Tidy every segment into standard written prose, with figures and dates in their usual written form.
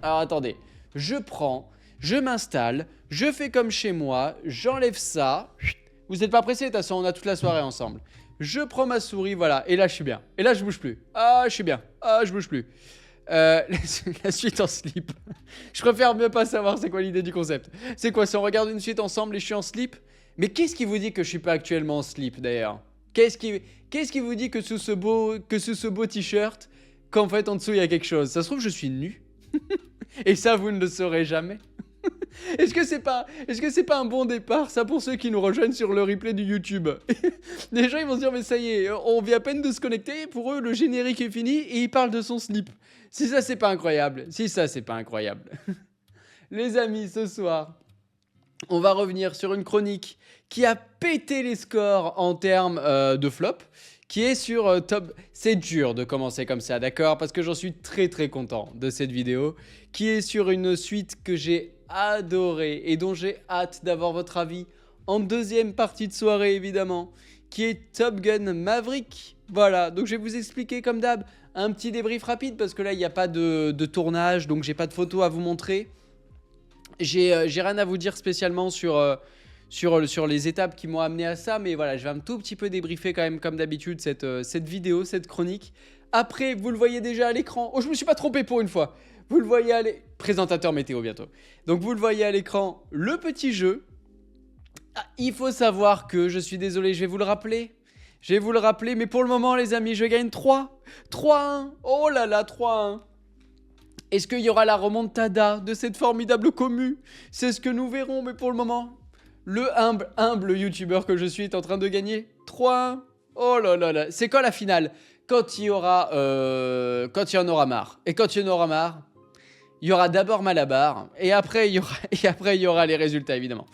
Alors attendez, je prends, je m'installe, je fais comme chez moi, j'enlève ça. Vous n'êtes pas pressé, de toute façon, on a toute la soirée ensemble. Je prends ma souris, voilà, et là je suis bien. Et là je bouge plus. Ah, je suis bien. Ah, je bouge plus. La suite en slip. Je préfère mieux pas savoir c'est quoi l'idée du concept. C'est quoi, si on regarde une suite ensemble et je suis en slip? Mais qu'est-ce qui vous dit que je suis pas actuellement en slip d'ailleurs? Qu'est-ce qui vous dit que sous ce beau t-shirt, qu'en fait en dessous il y a quelque chose? Ça se trouve je suis nu. Et ça vous ne le saurez jamais. Est-ce que c'est pas un bon départ ça pour ceux qui nous rejoignent sur le replay du YouTube? Les gens ils vont se dire mais ça y est, on vient à peine de se connecter, pour eux le générique est fini et ils parlent de son slip. Si ça c'est pas incroyable, si ça c'est pas incroyable. Les amis, ce soir, on va revenir sur une chronique qui a pété les scores en termes de flop, qui est sur top. C'est dur de commencer comme ça, d'accord? Parce que j'en suis très très content de cette vidéo, qui est sur une suite que j'ai adorée et dont j'ai hâte d'avoir votre avis en deuxième partie de soirée évidemment, qui est Top Gun Maverick. Voilà, donc je vais vous expliquer comme d'hab un petit débrief rapide parce que là il n'y a pas de tournage, donc j'ai pas de photos à vous montrer. J'ai rien à vous dire spécialement sur les étapes qui m'ont amené à ça, mais voilà, je vais un tout petit peu débriefer quand même comme d'habitude cette vidéo, cette chronique. Après, vous le voyez déjà à l'écran. Oh, je me suis pas trompé pour une fois. Vous le voyez à l'écran. Présentateur météo bientôt. Donc vous le voyez à l'écran, le petit jeu. Ah, il faut savoir que, je suis désolé, je vais vous le rappeler. Je vais vous le rappeler, mais pour le moment les amis, je gagne 3. 3-1. Oh là là, 3-1. Est-ce qu'il y aura la remontada de cette formidable commu? C'est ce que nous verrons, mais pour le moment, le humble youtubeur que je suis est en train de gagner 3-1. Oh là là là. C'est quand la finale? Quand il y en aura marre. Et quand il y en aura marre, il y aura d'abord Malabar, et après il y aura les résultats évidemment.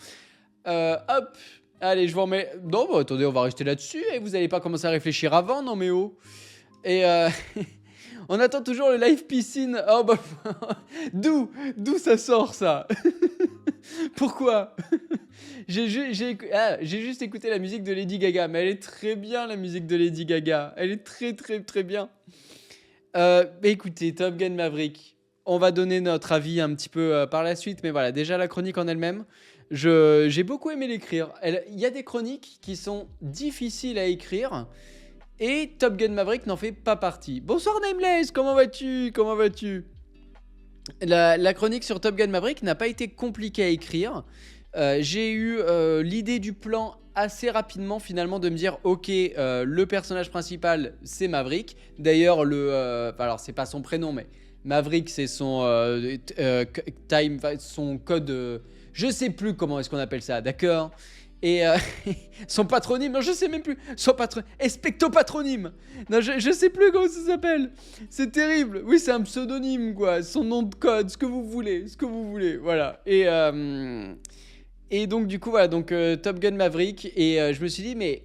Hop. Allez, je vous remets. Non, bah attendez, on va rester là-dessus, et vous allez pas commencer à réfléchir avant, non mais oh. Et on attend toujours le live piscine. Oh bah. D'où ça sort ça? Pourquoi? J'ai juste écouté la musique de Lady Gaga, mais elle est très bien la musique de Lady Gaga. Elle est très très très bien. Écoutez, Top Gun Maverick, on va donner notre avis un petit peu par la suite, mais voilà, déjà la chronique en elle-même, j'ai beaucoup aimé l'écrire. Il y a des chroniques qui sont difficiles à écrire, et Top Gun Maverick n'en fait pas partie. Bonsoir Nameless, comment vas-tu? Comment vas-tu? La chronique sur Top Gun Maverick n'a pas été compliquée à écrire. J'ai eu l'idée du plan assez rapidement finalement de me dire ok, le personnage principal c'est Maverick. D'ailleurs alors c'est pas son prénom mais Maverick c'est son son code, je sais plus comment est-ce qu'on appelle ça, d'accord? Et son patronyme, non je sais même plus, son Expecto patronyme. Non je sais plus comment ça s'appelle. C'est terrible. Oui c'est un pseudonyme quoi, son nom de code, ce que vous voulez, voilà. Et donc du coup voilà, donc Top Gun Maverick, et je me suis dit mais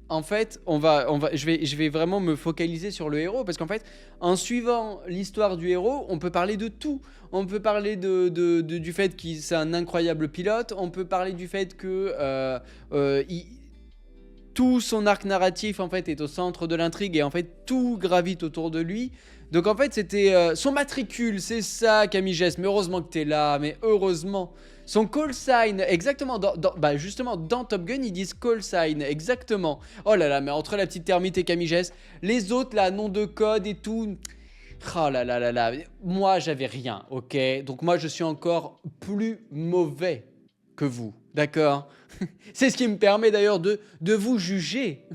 en fait je vais vraiment me focaliser sur le héros, parce qu'en fait en suivant l'histoire du héros on peut parler de tout. On peut parler du fait qu'il c'est un incroyable pilote, on peut parler du fait que tout son arc narratif en fait est au centre de l'intrigue, et en fait tout gravite autour de lui. Donc en fait c'était son matricule, c'est ça Camille Gess, mais heureusement que t'es là, mais heureusement. Son call sign, exactement, bah justement dans Top Gun ils disent call sign, exactement. Oh là là, mais entre la petite termite et Camille Gess, les autres là, nom de code et tout. Oh là là là là, moi j'avais rien, ok? Donc moi je suis encore plus mauvais que vous, d'accord? C'est ce qui me permet d'ailleurs de vous juger.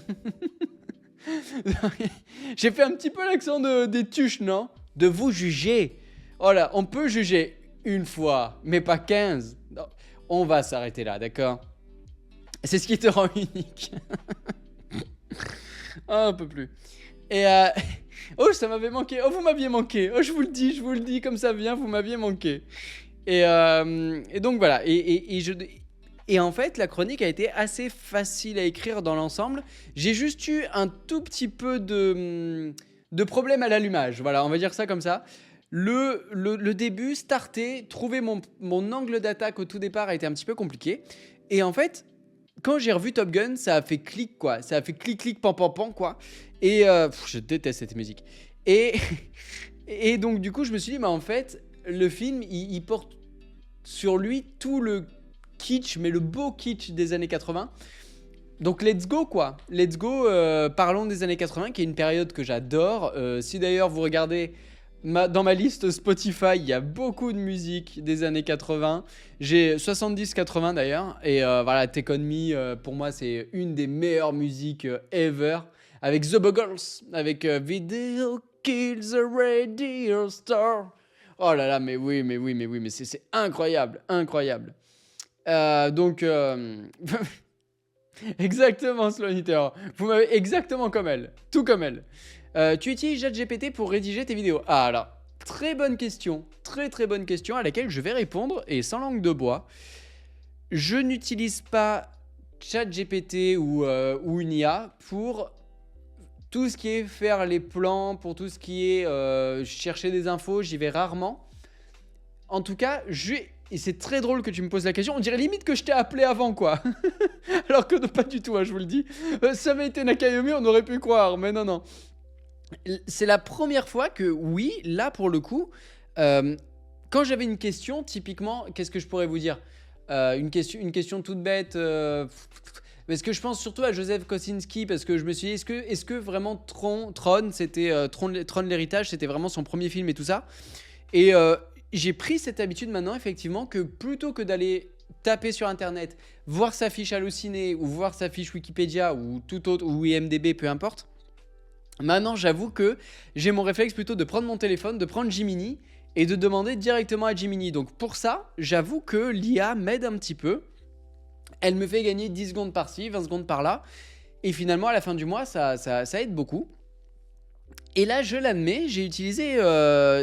J'ai fait un petit peu l'accent des tuches, non? De vous juger. Oh là, on peut juger une fois, mais pas 15. Non, on va s'arrêter là, d'accord? C'est ce qui te rend unique. Oh, un peu plus. Et oh, ça m'avait manqué. Oh, vous m'aviez manqué. Oh, je vous le dis comme ça vient, vous m'aviez manqué. Et donc voilà. Et en fait, la chronique a été assez facile à écrire dans l'ensemble. J'ai juste eu un tout petit peu de problème à l'allumage. Voilà, on va dire ça comme ça. Le début, starter, trouver mon angle d'attaque au tout départ a été un petit peu compliqué. Et en fait, quand j'ai revu Top Gun, ça a fait clic, quoi. Ça a fait clic, clic, pan, pan, pan, quoi. Et je déteste cette musique. Et donc, du coup, je me suis dit, bah en fait, le film, il porte sur lui tout le kitsch, mais le beau kitsch des années 80. Donc let's go quoi, let's go, parlons des années 80 qui est une période que j'adore. Si d'ailleurs vous regardez dans ma liste Spotify, il y a beaucoup de musique des années 80. J'ai 70-80 d'ailleurs, et voilà, Take On Me, pour moi c'est une des meilleures musiques ever. Avec The Buggles, avec Video Kills the Radio Star. Oh là là, mais oui, mais c'est incroyable, incroyable. Donc... Exactement, Sloniter. Vous m'avez exactement comme elle. Tout comme elle. Tu utilises ChatGPT pour rédiger tes vidéos? Ah, alors, très bonne question. Très très bonne question à laquelle je vais répondre et sans langue de bois. Je n'utilise pas ChatGPT ou une IA pour tout ce qui est faire les plans, pour tout ce qui est chercher des infos. J'y vais rarement. En tout cas, et c'est très drôle que tu me poses la question. On dirait limite que je t'ai appelé avant, quoi. Alors que non, pas du tout, hein, je vous le dis. Ça avait été Nakayomi, on aurait pu croire. Mais non, non. C'est la première fois que, oui, là, pour le coup, quand j'avais une question, typiquement, qu'est-ce que je pourrais vous dire une question toute bête. Parce que je pense surtout à Joseph Kosinski, parce que je me suis dit, est-ce que vraiment Tron, c'était Tron l'héritage, c'était vraiment son premier film et tout ça. Et j'ai pris cette habitude maintenant, effectivement, que plutôt que d'aller taper sur internet, voir sa fiche Allociné ou voir sa fiche Wikipédia ou tout autre, ou IMDb, peu importe, maintenant j'avoue que j'ai mon réflexe plutôt de prendre mon téléphone, de prendre Gemini et de demander directement à Gemini. Donc pour ça, j'avoue que l'IA m'aide un petit peu. Elle me fait gagner 10 secondes par-ci, 20 secondes par-là. Et finalement, à la fin du mois, ça aide beaucoup. Et là, je l'admets, j'ai utilisé,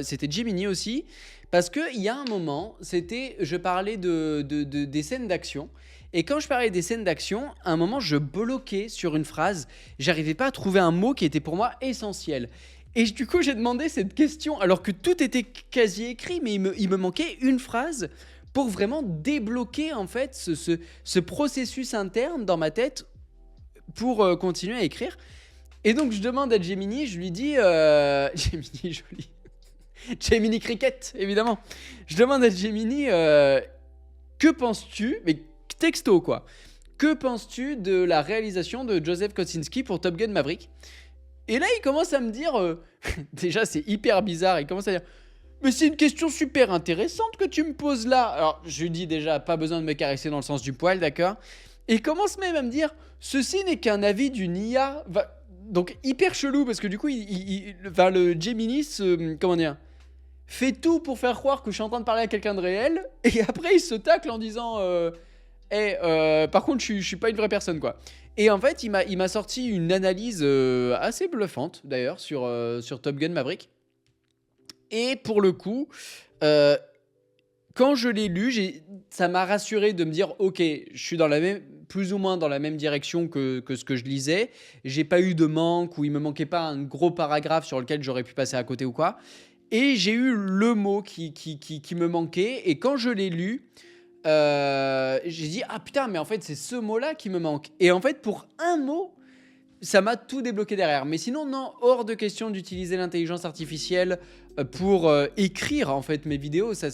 c'était Gemini aussi, parce qu'il y a un moment, je parlais des scènes d'action. Et quand je parlais des scènes d'action, à un moment, je bloquais sur une phrase. J'arrivais pas à trouver un mot qui était pour moi essentiel. Et du coup, j'ai demandé cette question, alors que tout était quasi écrit, mais il me manquait une phrase pour vraiment débloquer en fait ce processus interne dans ma tête pour continuer à écrire. Et donc, je demande à Gemini, je lui dis... Gemini, joli. Gemini Cricket, évidemment. Je demande à Gemini, que penses-tu, mais texto quoi, que penses-tu de la réalisation de Joseph Kosinski pour Top Gun Maverick? Et là, il commence à me dire, déjà c'est hyper bizarre, il commence à dire, mais c'est une question super intéressante que tu me poses là. Alors, je lui dis déjà, pas besoin de me caresser dans le sens du poil, d'accord? Et il commence même à me dire, ceci n'est qu'un avis d'une IA. Donc, hyper chelou, parce que du coup, le Gemini comment dire, fait tout pour faire croire que je suis en train de parler à quelqu'un de réel. Et après, il se tacle en disant, par contre, je suis pas une vraie personne, quoi. Et en fait, il m'a sorti une analyse assez bluffante, d'ailleurs, sur Top Gun Maverick. Et pour le coup, quand je l'ai lu, ça m'a rassuré de me dire, ok, je suis plus ou moins dans la même direction que ce que je lisais. J'ai pas eu de manque ou il me manquait pas un gros paragraphe sur lequel j'aurais pu passer à côté ou quoi. Et j'ai eu le mot qui me manquait. Et quand je l'ai lu, j'ai dit, ah putain, mais en fait, c'est ce mot-là qui me manque. Et en fait, pour un mot, ça m'a tout débloqué derrière. Mais sinon, non, hors de question d'utiliser l'intelligence artificielle pour écrire en fait mes vidéos. Ça.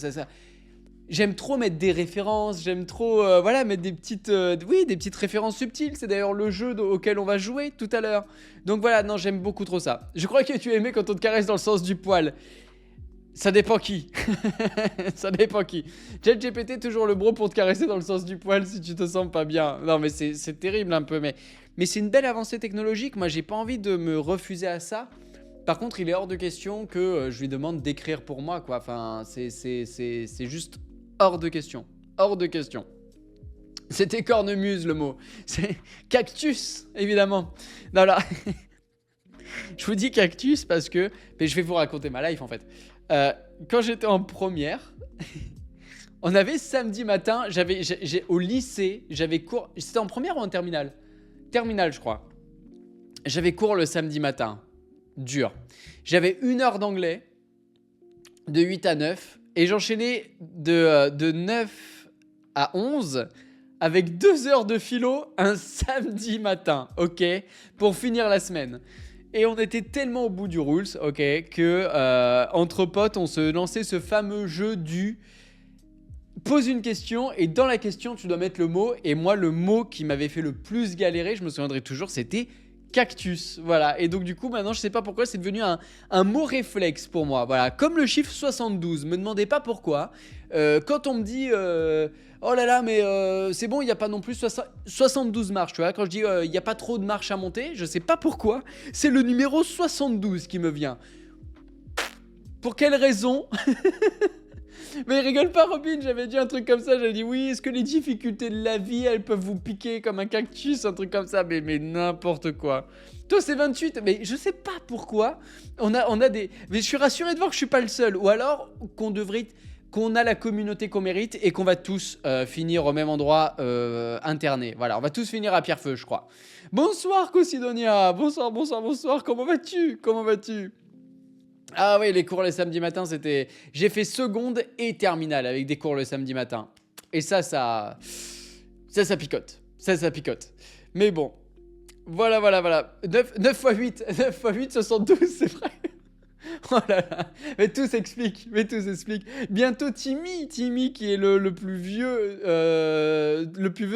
J'aime trop mettre des références, j'aime trop mettre des petites références subtiles. C'est d'ailleurs le jeu auquel on va jouer tout à l'heure. Donc voilà, non, j'aime beaucoup trop ça. Je crois que tu aimais quand on te caresse dans le sens du poil. Ça dépend qui. Ça dépend qui. ChatGPT, toujours le bro pour te caresser dans le sens du poil si tu te sens pas bien. Non, mais c'est terrible un peu. Mais c'est une belle avancée technologique. Moi, j'ai pas envie de me refuser à ça. Par contre, il est hors de question que je lui demande d'écrire pour moi, quoi. Enfin, c'est juste hors de question. Hors de question. C'était cornemuse le mot. C'est cactus, évidemment. Non, là. Je vous dis cactus parce que... Mais je vais vous raconter ma life, en fait. Quand j'étais en première, on avait samedi matin, au lycée, j'avais cours. C'était en première ou en terminale? Terminale, je crois. J'avais cours le samedi matin. Dur. J'avais 1 heure d'anglais, de 8 à 9, et j'enchaînais de 9 à 11 avec 2 heures de philo un samedi matin, ok? Pour finir la semaine. Et on était tellement au bout du rules, ok, que entre potes, on se lançait ce fameux jeu du pose une question et dans la question, tu dois mettre le mot. Et moi, le mot qui m'avait fait le plus galérer, je me souviendrai toujours, c'était cactus. Voilà. Et donc, du coup, maintenant, je sais pas pourquoi, c'est devenu un mot réflexe pour moi. Voilà. Comme le chiffre 72. Me demandez pas pourquoi. Quand on me dit oh là là, mais c'est bon, il n'y a pas non plus 72 marches. Tu vois, quand je dis il n'y a pas trop de marches à monter, je sais pas pourquoi. C'est le numéro 72 qui me vient. Pour quelle raison? Mais rigole pas, Robin, j'avais dit un truc comme ça, j'avais dit oui, est-ce que les difficultés de la vie, elles peuvent vous piquer comme un cactus, un truc comme ça, mais n'importe quoi. Toi, c'est 28, mais je sais pas pourquoi, on a des... Mais je suis rassuré de voir que je suis pas le seul, ou alors qu'on a la communauté qu'on mérite et qu'on va tous finir au même endroit internés. Voilà, on va tous finir à Pierrefeu, je crois. Bonsoir, Cosidonia, bonsoir, comment vas-tu? Ah oui, les cours le samedi matin, c'était... J'ai fait seconde et terminale avec des cours le samedi matin. Et ça picote. Ça picote. Mais bon, voilà. 9 x 8, 72, c'est vrai. Oh là là, mais tout s'explique. Bientôt Timmy qui est le plus vieux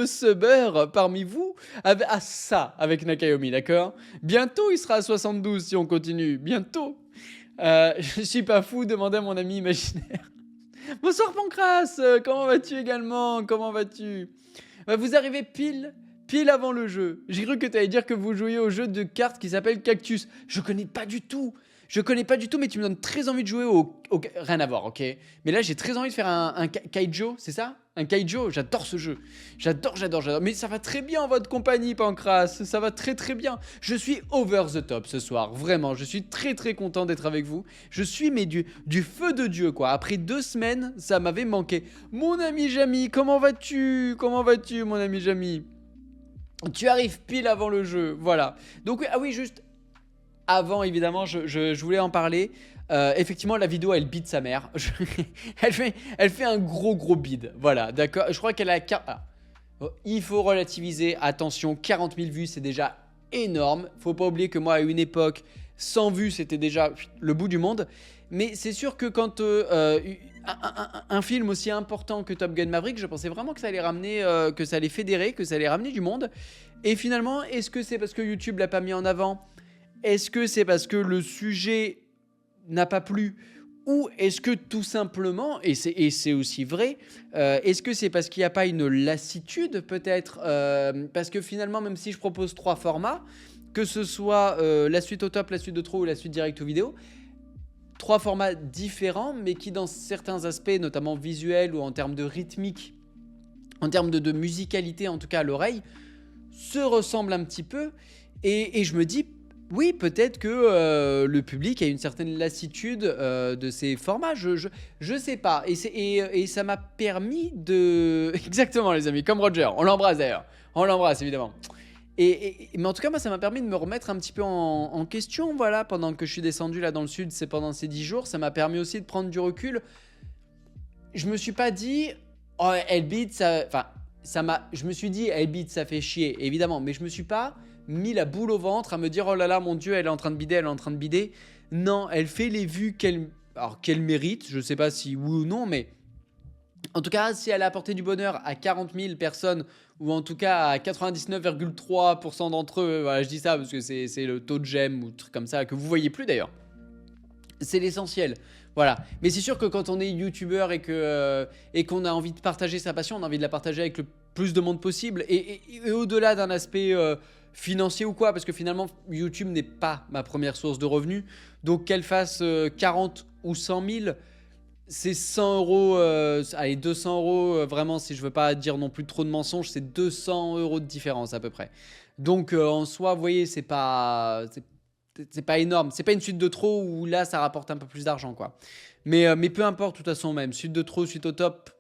subber parmi vous, avec Nakayomi, d'accord? Bientôt il sera à 72 si on continue, bientôt. Je suis pas fou, demandait à mon ami imaginaire. Bonsoir Pancras, comment vas-tu également? Vous arrivez pile avant le jeu. J'ai cru que tu allais dire que vous jouiez au jeu de cartes qui s'appelle Cactus. Je connais pas du tout, mais tu me donnes très envie de jouer au... Rien à voir, ok? Mais là, j'ai très envie de faire un Kaijo, c'est ça? Un Kaijo, j'adore ce jeu. J'adore. Mais ça va très bien en votre compagnie, Pancras. Ça va très très bien. Je suis over the top ce soir, vraiment. Je suis très très content d'être avec vous. Je suis du feu de Dieu, quoi. Après 2 semaines, ça m'avait manqué. Mon ami Jamy, comment vas-tu, mon ami Jamy? Tu arrives pile avant le jeu, voilà. Donc, ah oui, juste... Avant, évidemment, je voulais en parler. Effectivement, la vidéo, elle bide sa mère. Elle fait un gros bide. Voilà, d'accord. Je crois qu'elle a... Il faut relativiser. Attention, 40 000 vues, c'est déjà énorme. Faut pas oublier que moi, à une époque, 100 vues, c'était déjà le bout du monde. Mais c'est sûr que quand un film aussi important que Top Gun Maverick, je pensais vraiment que ça allait ramener, que ça allait fédérer, que ça allait ramener du monde. Et finalement, est-ce que c'est parce que YouTube l'a pas mis en avant ? Est-ce que c'est parce que le sujet n'a pas plu? Ou est-ce que tout simplement, et c'est aussi vrai, est-ce que c'est parce qu'il n'y a pas une lassitude peut-être parce que finalement, même si je propose 3 formats, que ce soit la suite au top, la suite de trop ou la suite direct ou vidéo, 3 formats différents, mais qui dans certains aspects, notamment visuels ou en termes de rythmique, en termes de musicalité en tout cas à l'oreille, se ressemblent un petit peu. Et je me dis, oui, peut-être que le public a une certaine lassitude de ces formats, je sais pas. Et ça m'a permis de... Exactement les amis, comme Roger, on l'embrasse d'ailleurs. On l'embrasse évidemment. Mais en tout cas, moi, ça m'a permis de me remettre un petit peu en question, voilà, pendant que je suis descendu là dans le sud, c'est pendant ces 10 jours. Ça m'a permis aussi de prendre du recul. Je me suis pas dit, oh, Hellbeat, ça... Enfin, je me suis dit, Hellbeat, ça fait chier, évidemment, mais je me suis pas mis la boule au ventre à me dire, oh là là, mon Dieu, elle est en train de bider, Non, elle fait les vues qu'elle mérite, je sais pas si oui ou non, mais en tout cas, si elle a apporté du bonheur à 40 000 personnes, ou en tout cas à 99,3% d'entre eux, voilà, je dis ça parce que c'est le taux de j'aime ou truc comme ça, que vous voyez plus d'ailleurs. C'est l'essentiel. Voilà. Mais c'est sûr que quand on est youtubeur et qu'on a envie de partager sa passion, on a envie de la partager avec le plus de monde possible. Et au-delà d'un aspect financier ou quoi, parce que finalement, YouTube n'est pas ma première source de revenus. Donc qu'elle fasse 40 ou 100 000, c'est 100 euros, allez 200 euros, vraiment si je veux pas dire non plus trop de mensonges, c'est 200 euros de différence à peu près. Donc en soi, vous voyez, c'est pas énorme, c'est pas une suite de trop où là ça rapporte un peu plus d'argent quoi. Mais peu importe de toute façon, même suite de trop, suite au top,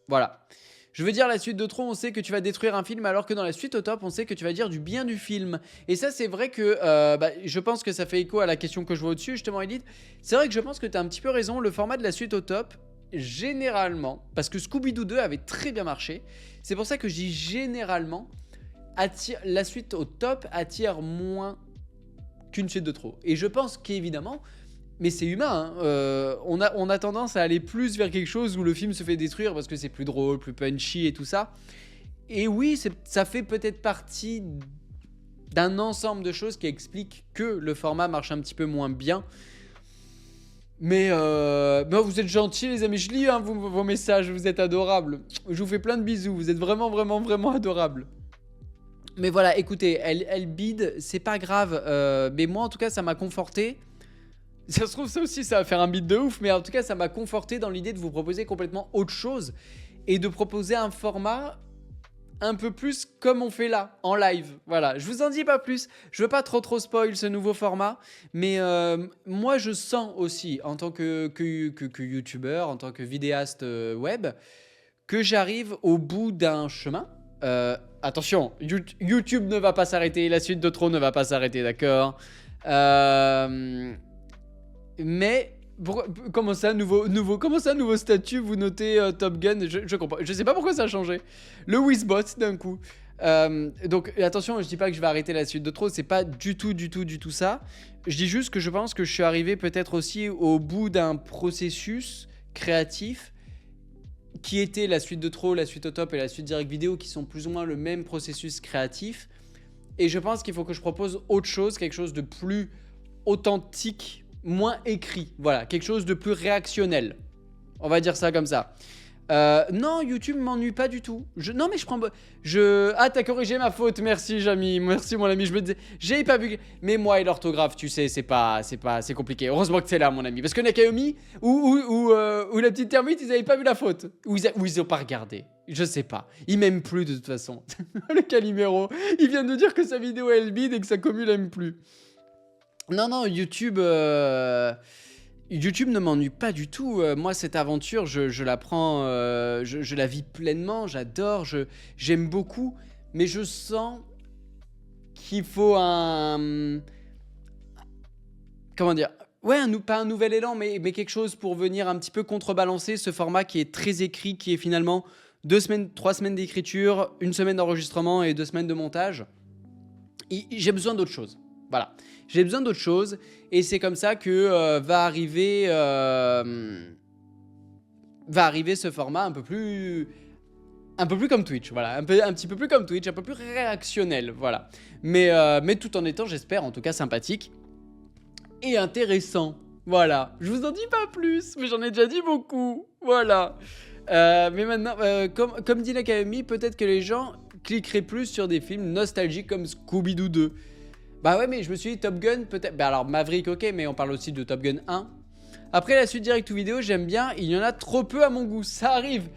voilà. Je veux dire, la suite de trop, on sait que tu vas détruire un film, alors que dans la suite au top, on sait que tu vas dire du bien du film. Et ça, c'est vrai que je pense que ça fait écho à la question que je vois au-dessus, justement, Elite. C'est vrai que je pense que tu as un petit peu raison. Le format de la suite au top, généralement, parce que Scooby-Doo 2 avait très bien marché, c'est pour ça que je dis généralement, la suite au top attire moins qu'une suite de trop. Et je pense qu'évidemment, mais c'est humain, hein, on a tendance à aller plus vers quelque chose où le film se fait détruire parce que c'est plus drôle, plus punchy et tout ça. Et oui, ça fait peut-être partie d'un ensemble de choses qui expliquent que le format marche un petit peu moins bien. Mais vous êtes gentils les amis, je lis hein, vos messages, vous êtes adorables. Je vous fais plein de bisous, vous êtes vraiment, vraiment, vraiment adorables. Mais voilà, écoutez, elle bide, c'est pas grave. Mais moi en tout cas ça m'a conforté. Ça se trouve ça aussi ça va faire un bide de ouf. Mais en tout cas ça m'a conforté dans l'idée de vous proposer complètement autre chose. Et de proposer un format un peu plus comme on fait là, en live. Voilà, je vous en dis pas plus. Je veux pas trop spoil ce nouveau format. Mais moi je sens aussi en tant que youtubeur, en tant que vidéaste web, que j'arrive au bout d'un chemin. Attention, YouTube ne va pas s'arrêter, la suite de trop ne va pas s'arrêter, d'accord. Mais comment ça, nouveau statut, vous notez Top Gun, je comprends. Je sais pas pourquoi ça a changé. Le Wizbot d'un coup. Donc attention, je dis pas que je vais arrêter la suite de trop, c'est pas du tout ça. Je dis juste que je pense que je suis arrivé peut-être aussi au bout d'un processus créatif qui était la suite de trop, la suite au top et la suite direct vidéo, qui sont plus ou moins le même processus créatif. Et je pense qu'il faut que je propose autre chose, quelque chose de plus authentique, moins écrit. Voilà, quelque chose de plus réactionnel. On va dire ça comme ça. Non, YouTube m'ennuie pas du tout. Non, mais je prends... Ah, t'as corrigé ma faute. Merci, Jamy. Merci, mon ami. Je me disais... J'ai pas vu... Mais moi et l'orthographe, tu sais, c'est compliqué. Heureusement que t'es là, mon ami. Parce que Nakayomi ou la petite termite, ils avaient pas vu la faute. Ou ils ont pas regardé. Je sais pas. Ils m'aiment plus, de toute façon. Le Calimero. Il vient de dire que sa vidéo, elle bide et que sa commu l'aime plus. Non, YouTube... YouTube ne m'ennuie pas du tout. Moi, cette aventure, je la prends, je la vis pleinement, j'adore, j'aime beaucoup. Mais je sens qu'il faut un... Comment dire? Ouais, pas un nouvel élan, mais quelque chose pour venir un petit peu contrebalancer ce format qui est très écrit, qui est finalement 2 semaines, 3 semaines d'écriture, 1 semaine d'enregistrement et 2 semaines de montage. J'ai besoin d'autre chose. Voilà, j'ai besoin d'autre chose et c'est comme ça que va arriver ce format un peu plus comme Twitch, voilà, un petit peu plus comme Twitch, un peu plus réactionnel, voilà. Mais tout en étant, j'espère, en tout cas sympathique et intéressant, voilà. Je vous en dis pas plus, mais j'en ai déjà dit beaucoup, voilà. Mais maintenant, comme dit l'Académie, peut-être que les gens cliqueraient plus sur des films nostalgiques comme Scooby-Doo 2. Bah ouais, mais je me suis dit Top Gun peut-être... Bah alors Maverick ok, mais on parle aussi de Top Gun 1. Après la suite direct ou vidéo, j'aime bien, il y en a trop peu à mon goût. Ça arrive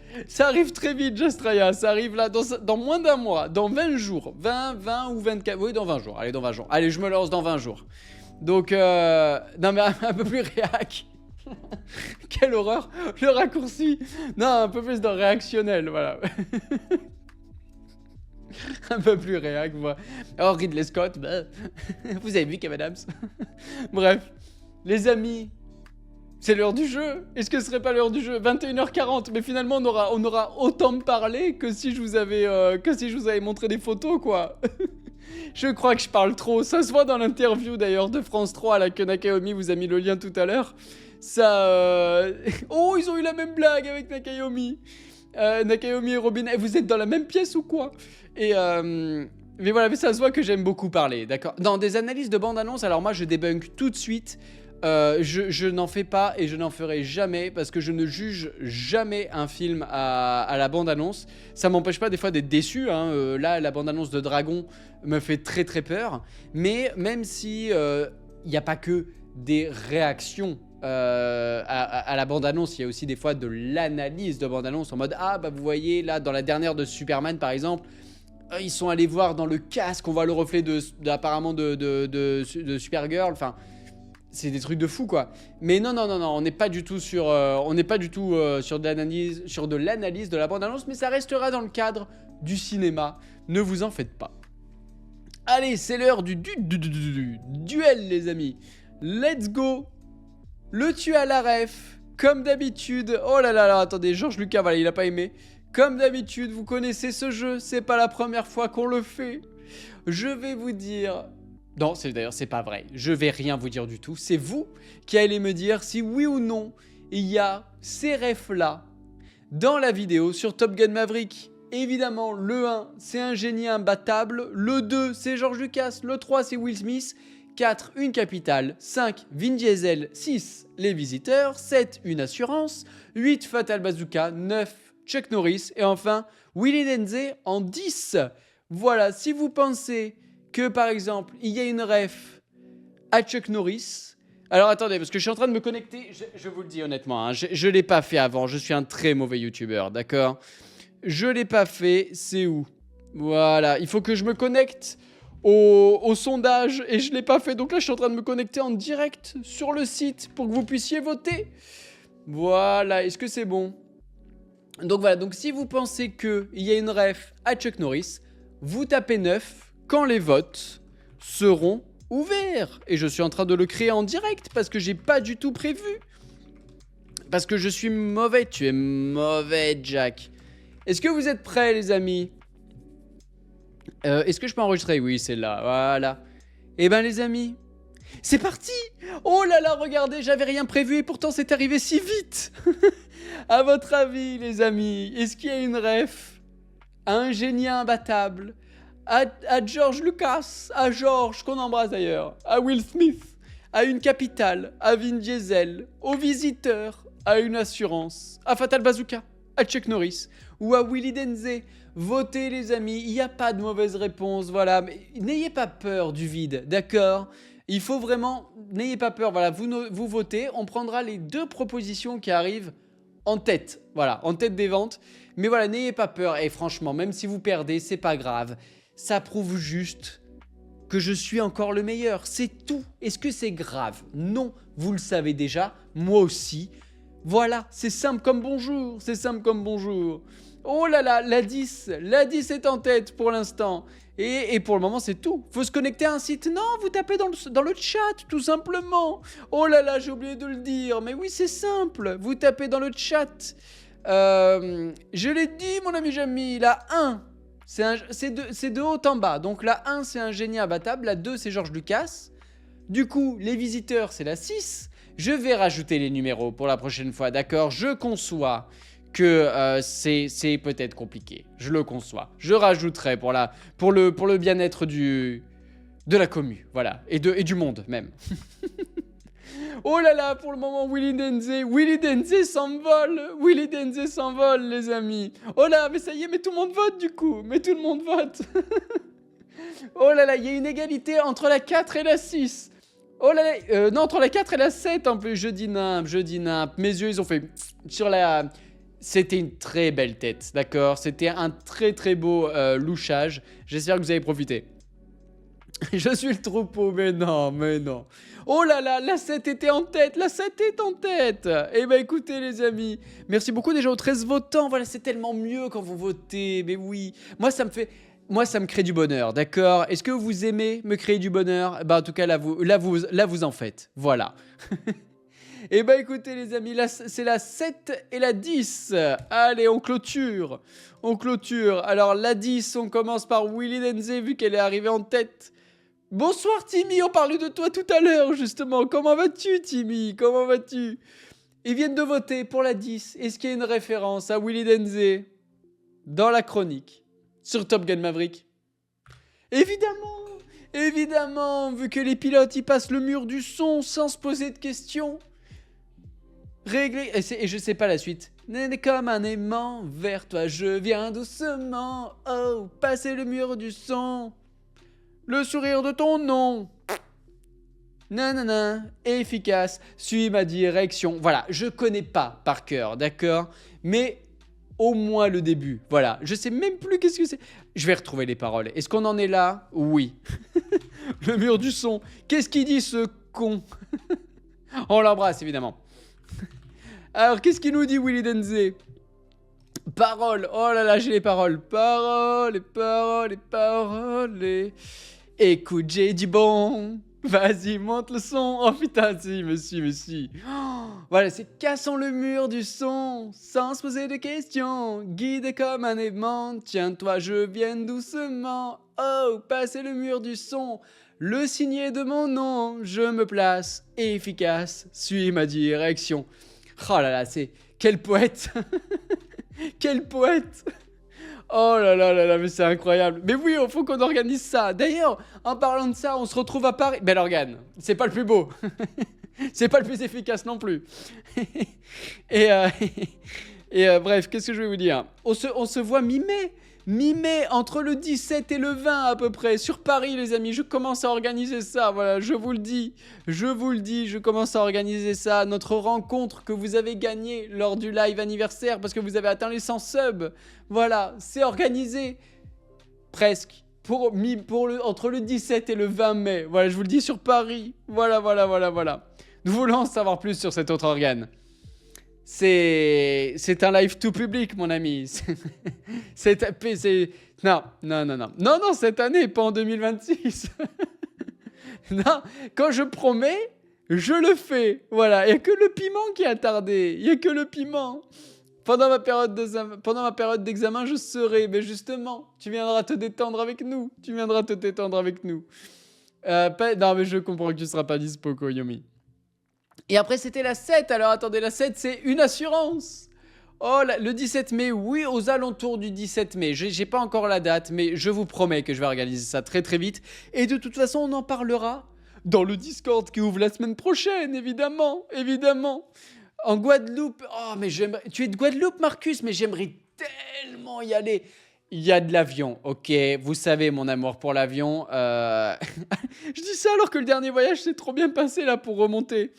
très vite, Jastraya. Ça arrive là dans moins d'un mois, dans 20 jours. 20 ou 24... Oui, dans 20 jours, allez, dans 20 jours. Allez, je me lance dans 20 jours. Donc, non mais un peu plus réac. Quelle horreur, le raccourci. Non, un peu plus dans réactionnel, voilà. Un peu plus réac, moi. Oh, Ridley Scott, bah. Vous avez vu Kev Adams. Bref, les amis, c'est l'heure du jeu. Est-ce que ce serait pas l'heure du jeu? 21h40, mais finalement on aura autant parlé que si je vous avais montré des photos, quoi. Je crois que je parle trop. Ça se voit dans l'interview d'ailleurs de France 3 à la que Nakayomi vous a mis le lien tout à l'heure. Ça... Oh, ils ont eu la même blague avec Nakayomi. Nakayomi et Robin, vous êtes dans la même pièce ou quoi? Mais voilà, mais ça se voit que j'aime beaucoup parler, d'accord? Dans des analyses de bande-annonce, alors moi je débunk tout de suite. Je n'en fais pas et je n'en ferai jamais parce que je ne juge jamais un film à la bande-annonce. Ça m'empêche pas des fois d'être déçu, hein. Là, la bande-annonce de Dragon me fait très très peur. Mais même si il n'y a pas que des réactions à la bande-annonce, il y a aussi des fois de l'analyse de bande-annonce en mode ah bah vous voyez là dans la dernière de Superman par exemple, ils sont allés voir dans le casque, on voit le reflet apparemment de Supergirl, enfin c'est des trucs de fou quoi. Mais non, on n'est pas du tout sur sur de l'analyse de la bande-annonce, mais ça restera dans le cadre du cinéma, ne vous en faites pas. Allez, c'est l'heure du duel les amis. Let's go. Le tu à la ref, comme d'habitude. Oh là là, attendez, Georges Lucas, voilà, il a pas aimé. Comme d'habitude, vous connaissez ce jeu, c'est pas la première fois qu'on le fait. Je vais vous dire Non, d'ailleurs, c'est pas vrai. Je vais rien vous dire du tout. C'est vous qui allez me dire si oui ou non il y a ces refs-là dans la vidéo sur Top Gun Maverick. Évidemment, le 1, c'est un génie imbattable. Le 2, c'est George Lucas. Le 3, c'est Will Smith. 4, une capitale. 5, Vin Diesel. 6, les visiteurs. 7, une assurance. 8, Fatal Bazooka. 9, Chuck Norris. Et enfin, Willy Denzé en 10. Voilà, si vous pensez que par exemple, il y a une ref à Chuck Norris. Alors attendez, parce que je suis en train de me connecter, je vous le dis honnêtement, hein, je ne l'ai pas fait avant, je suis un très mauvais youtubeur, d'accord? Je ne l'ai pas fait, c'est où? Voilà, il faut que je me connecte au sondage et je ne l'ai pas fait, donc là je suis en train de me connecter en direct sur le site pour que vous puissiez voter. Voilà, est-ce que c'est bon? Donc voilà, donc si vous pensez qu'il y a une ref à Chuck Norris, vous tapez 9 quand les votes seront ouverts. Et je suis en train de le créer en direct parce que j'ai pas du tout prévu. Parce que je suis mauvais. Tu es mauvais, Jack. Est-ce que vous êtes prêts, les amis? Est-ce que je peux enregistrer? Oui, c'est là. Voilà. Eh ben, les amis, c'est parti! Oh là là, regardez, j'avais rien prévu et pourtant c'est arrivé si vite. À votre avis, les amis, est-ce qu'il y a une ref à un génie imbattable, à George Lucas, à George, qu'on embrasse d'ailleurs, à Will Smith, à une capitale, à Vin Diesel, aux visiteurs, à une assurance, à Fatal Bazooka, à Chuck Norris ou à Willy Denzé? Votez, les amis, il n'y a pas de mauvaise réponse, voilà, mais n'ayez pas peur du vide, d'accord? Il faut vraiment, n'ayez pas peur, voilà, vous votez, on prendra les 2 propositions qui arrivent en tête, voilà, en tête des ventes. Mais voilà, n'ayez pas peur, et franchement, même si vous perdez, c'est pas grave. Ça prouve juste que je suis encore le meilleur, c'est tout. Est-ce que c'est grave? Non, vous le savez déjà, moi aussi. Voilà, c'est simple comme bonjour, c'est simple comme bonjour. Oh là là, la 10 est en tête pour l'instant. Et pour le moment, c'est tout. Faut se connecter à un site. Non, vous tapez dans le chat, tout simplement. Oh là là, j'ai oublié de le dire. Mais oui, c'est simple. Vous tapez dans le chat. Je l'ai dit, mon ami Jamy. La 1, c'est de haut en bas. Donc la 1, c'est un génie imbattable. La 2, c'est George Lucas. Du coup, les visiteurs, c'est la 6. Je vais rajouter les numéros pour la prochaine fois, d'accord? Je conçois que c'est peut-être compliqué. Je le conçois. Je rajouterai pour le bien-être de la commu, voilà, et du monde même. Oh là là, pour le moment, Willy Denzé s'envole, les amis. Oh là, mais ça y est, mais tout le monde vote du coup, mais tout le monde vote. Oh là là, il y a une égalité entre la 4 et la 6. Oh là là, non, entre la 4 et la 7 en plus, je dis nimp. Mes yeux, ils ont fait sur la... C'était une très belle tête, d'accord? C'était un très très beau louchage. J'espère que vous avez profité. Je suis le troupeau, mais non, mais non. Oh là là, la 7 était en tête, la 7 est en tête. Eh ben écoutez les amis, merci beaucoup déjà aux 13 votants. Voilà, c'est tellement mieux quand vous votez, mais oui. Moi, ça me crée du bonheur, d'accord? Est-ce que vous aimez me créer du bonheur? Bah en tout cas, là vous en faites, voilà. Eh ben écoutez les amis, là c'est la 7 et la 10. Allez, on clôture. Alors la 10, on commence par Willy Denzé vu qu'elle est arrivée en tête. Bonsoir Timmy, on parlait de toi tout à l'heure justement. Comment vas-tu Timmy? Comment vas-tu? Ils viennent de voter pour la 10. Est-ce qu'il y a une référence à Willy Denzé dans la chronique sur Top Gun Maverick? Évidemment, vu que les pilotes ils passent le mur du son sans se poser de questions. Réglé, et je sais pas la suite. Né comme un aimant, vers toi je viens doucement. Oh, passer le mur du son. Le sourire de ton nom. Nanana, efficace, suis ma direction. Voilà, je connais pas par cœur, d'accord? Mais au moins le début, voilà. Je sais même plus qu'est-ce que c'est. Je vais retrouver les paroles. Est-ce qu'on en est là? Oui. Le mur du son. Qu'est-ce qu'il dit ce con? On l'embrasse évidemment. Alors, qu'est-ce qu'il nous dit, Willy Denzé? Paroles. Oh là là, j'ai les paroles. Paroles. Écoute, j'ai dit bon. Vas-y, monte le son. Oh putain, si, mais si, mais si. Oh, voilà, c'est cassons le mur du son sans se poser de questions. Guidé comme un aimant, tiens-toi, je viens doucement. Oh, passer le mur du son, le signet de mon nom. Je me place, efficace, suis ma direction. Oh là là, c'est... Quel poète. Quel poète. Oh là là là là, mais c'est incroyable. Mais oui, il faut qu'on organise ça. D'ailleurs, en parlant de ça, on se retrouve à Paris. Bel organe, c'est pas le plus beau. C'est pas le plus efficace non plus. et bref, qu'est-ce que je vais vous dire? On se voit mi-mai. Mi-mai, entre le 17 et le 20 à peu près, sur Paris les amis, je commence à organiser ça, voilà, je vous le dis, je commence à organiser ça, notre rencontre que vous avez gagnée lors du live anniversaire, parce que vous avez atteint les 100 subs, voilà, c'est organisé, presque, entre le 17 et le 20 mai, voilà, je vous le dis sur Paris, voilà. Nous voulons en savoir plus sur cet autre organe. C'est un live tout public, mon ami. Non, cette année, pas en 2026. Non, quand je promets, je le fais. Voilà, il n'y a que le piment qui a tardé. Il n'y a que le piment. Pendant ma période d'examen, je serai. Mais justement, tu viendras te détendre avec nous. Non, mais je comprends que tu ne seras pas dispo, Koyomi. Et après, c'était la 7. Alors, attendez, la 7, c'est une assurance. Oh, le 17 mai, oui, aux alentours du 17 mai. J'ai pas encore la date, mais je vous promets que je vais organiser ça très très vite. Et de toute façon, on en parlera dans le Discord qui ouvre la semaine prochaine, évidemment. En Guadeloupe. Oh, mais j'aimerais... Tu es de Guadeloupe, Marcus, mais j'aimerais tellement y aller. Il y a de l'avion, ok. Vous savez mon amour pour l'avion. Je dis ça alors que le dernier voyage s'est trop bien passé là pour remonter.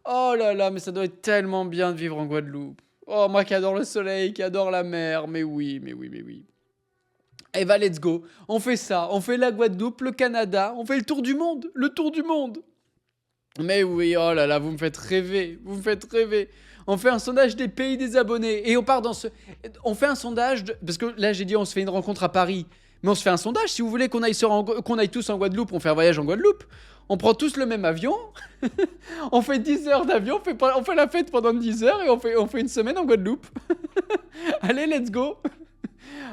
Oh là là, mais ça doit être tellement bien de vivre en Guadeloupe. Oh, moi qui adore le soleil, qui adore la mer. Mais oui. Eh ben, let's go. On fait ça. On fait la Guadeloupe, le Canada. On fait le tour du monde. Mais oui, oh là là, vous me faites rêver. On fait un sondage des pays des abonnés. Et on part on fait un sondage... Parce que là, j'ai dit on se fait une rencontre à Paris. Mais on se fait un sondage. Si vous voulez qu'on aille tous en Guadeloupe, on fait un voyage en Guadeloupe. On prend tous le même avion. On fait 10 heures d'avion. On fait la fête pendant 10 heures. Et on fait une semaine en Guadeloupe. Allez, let's go.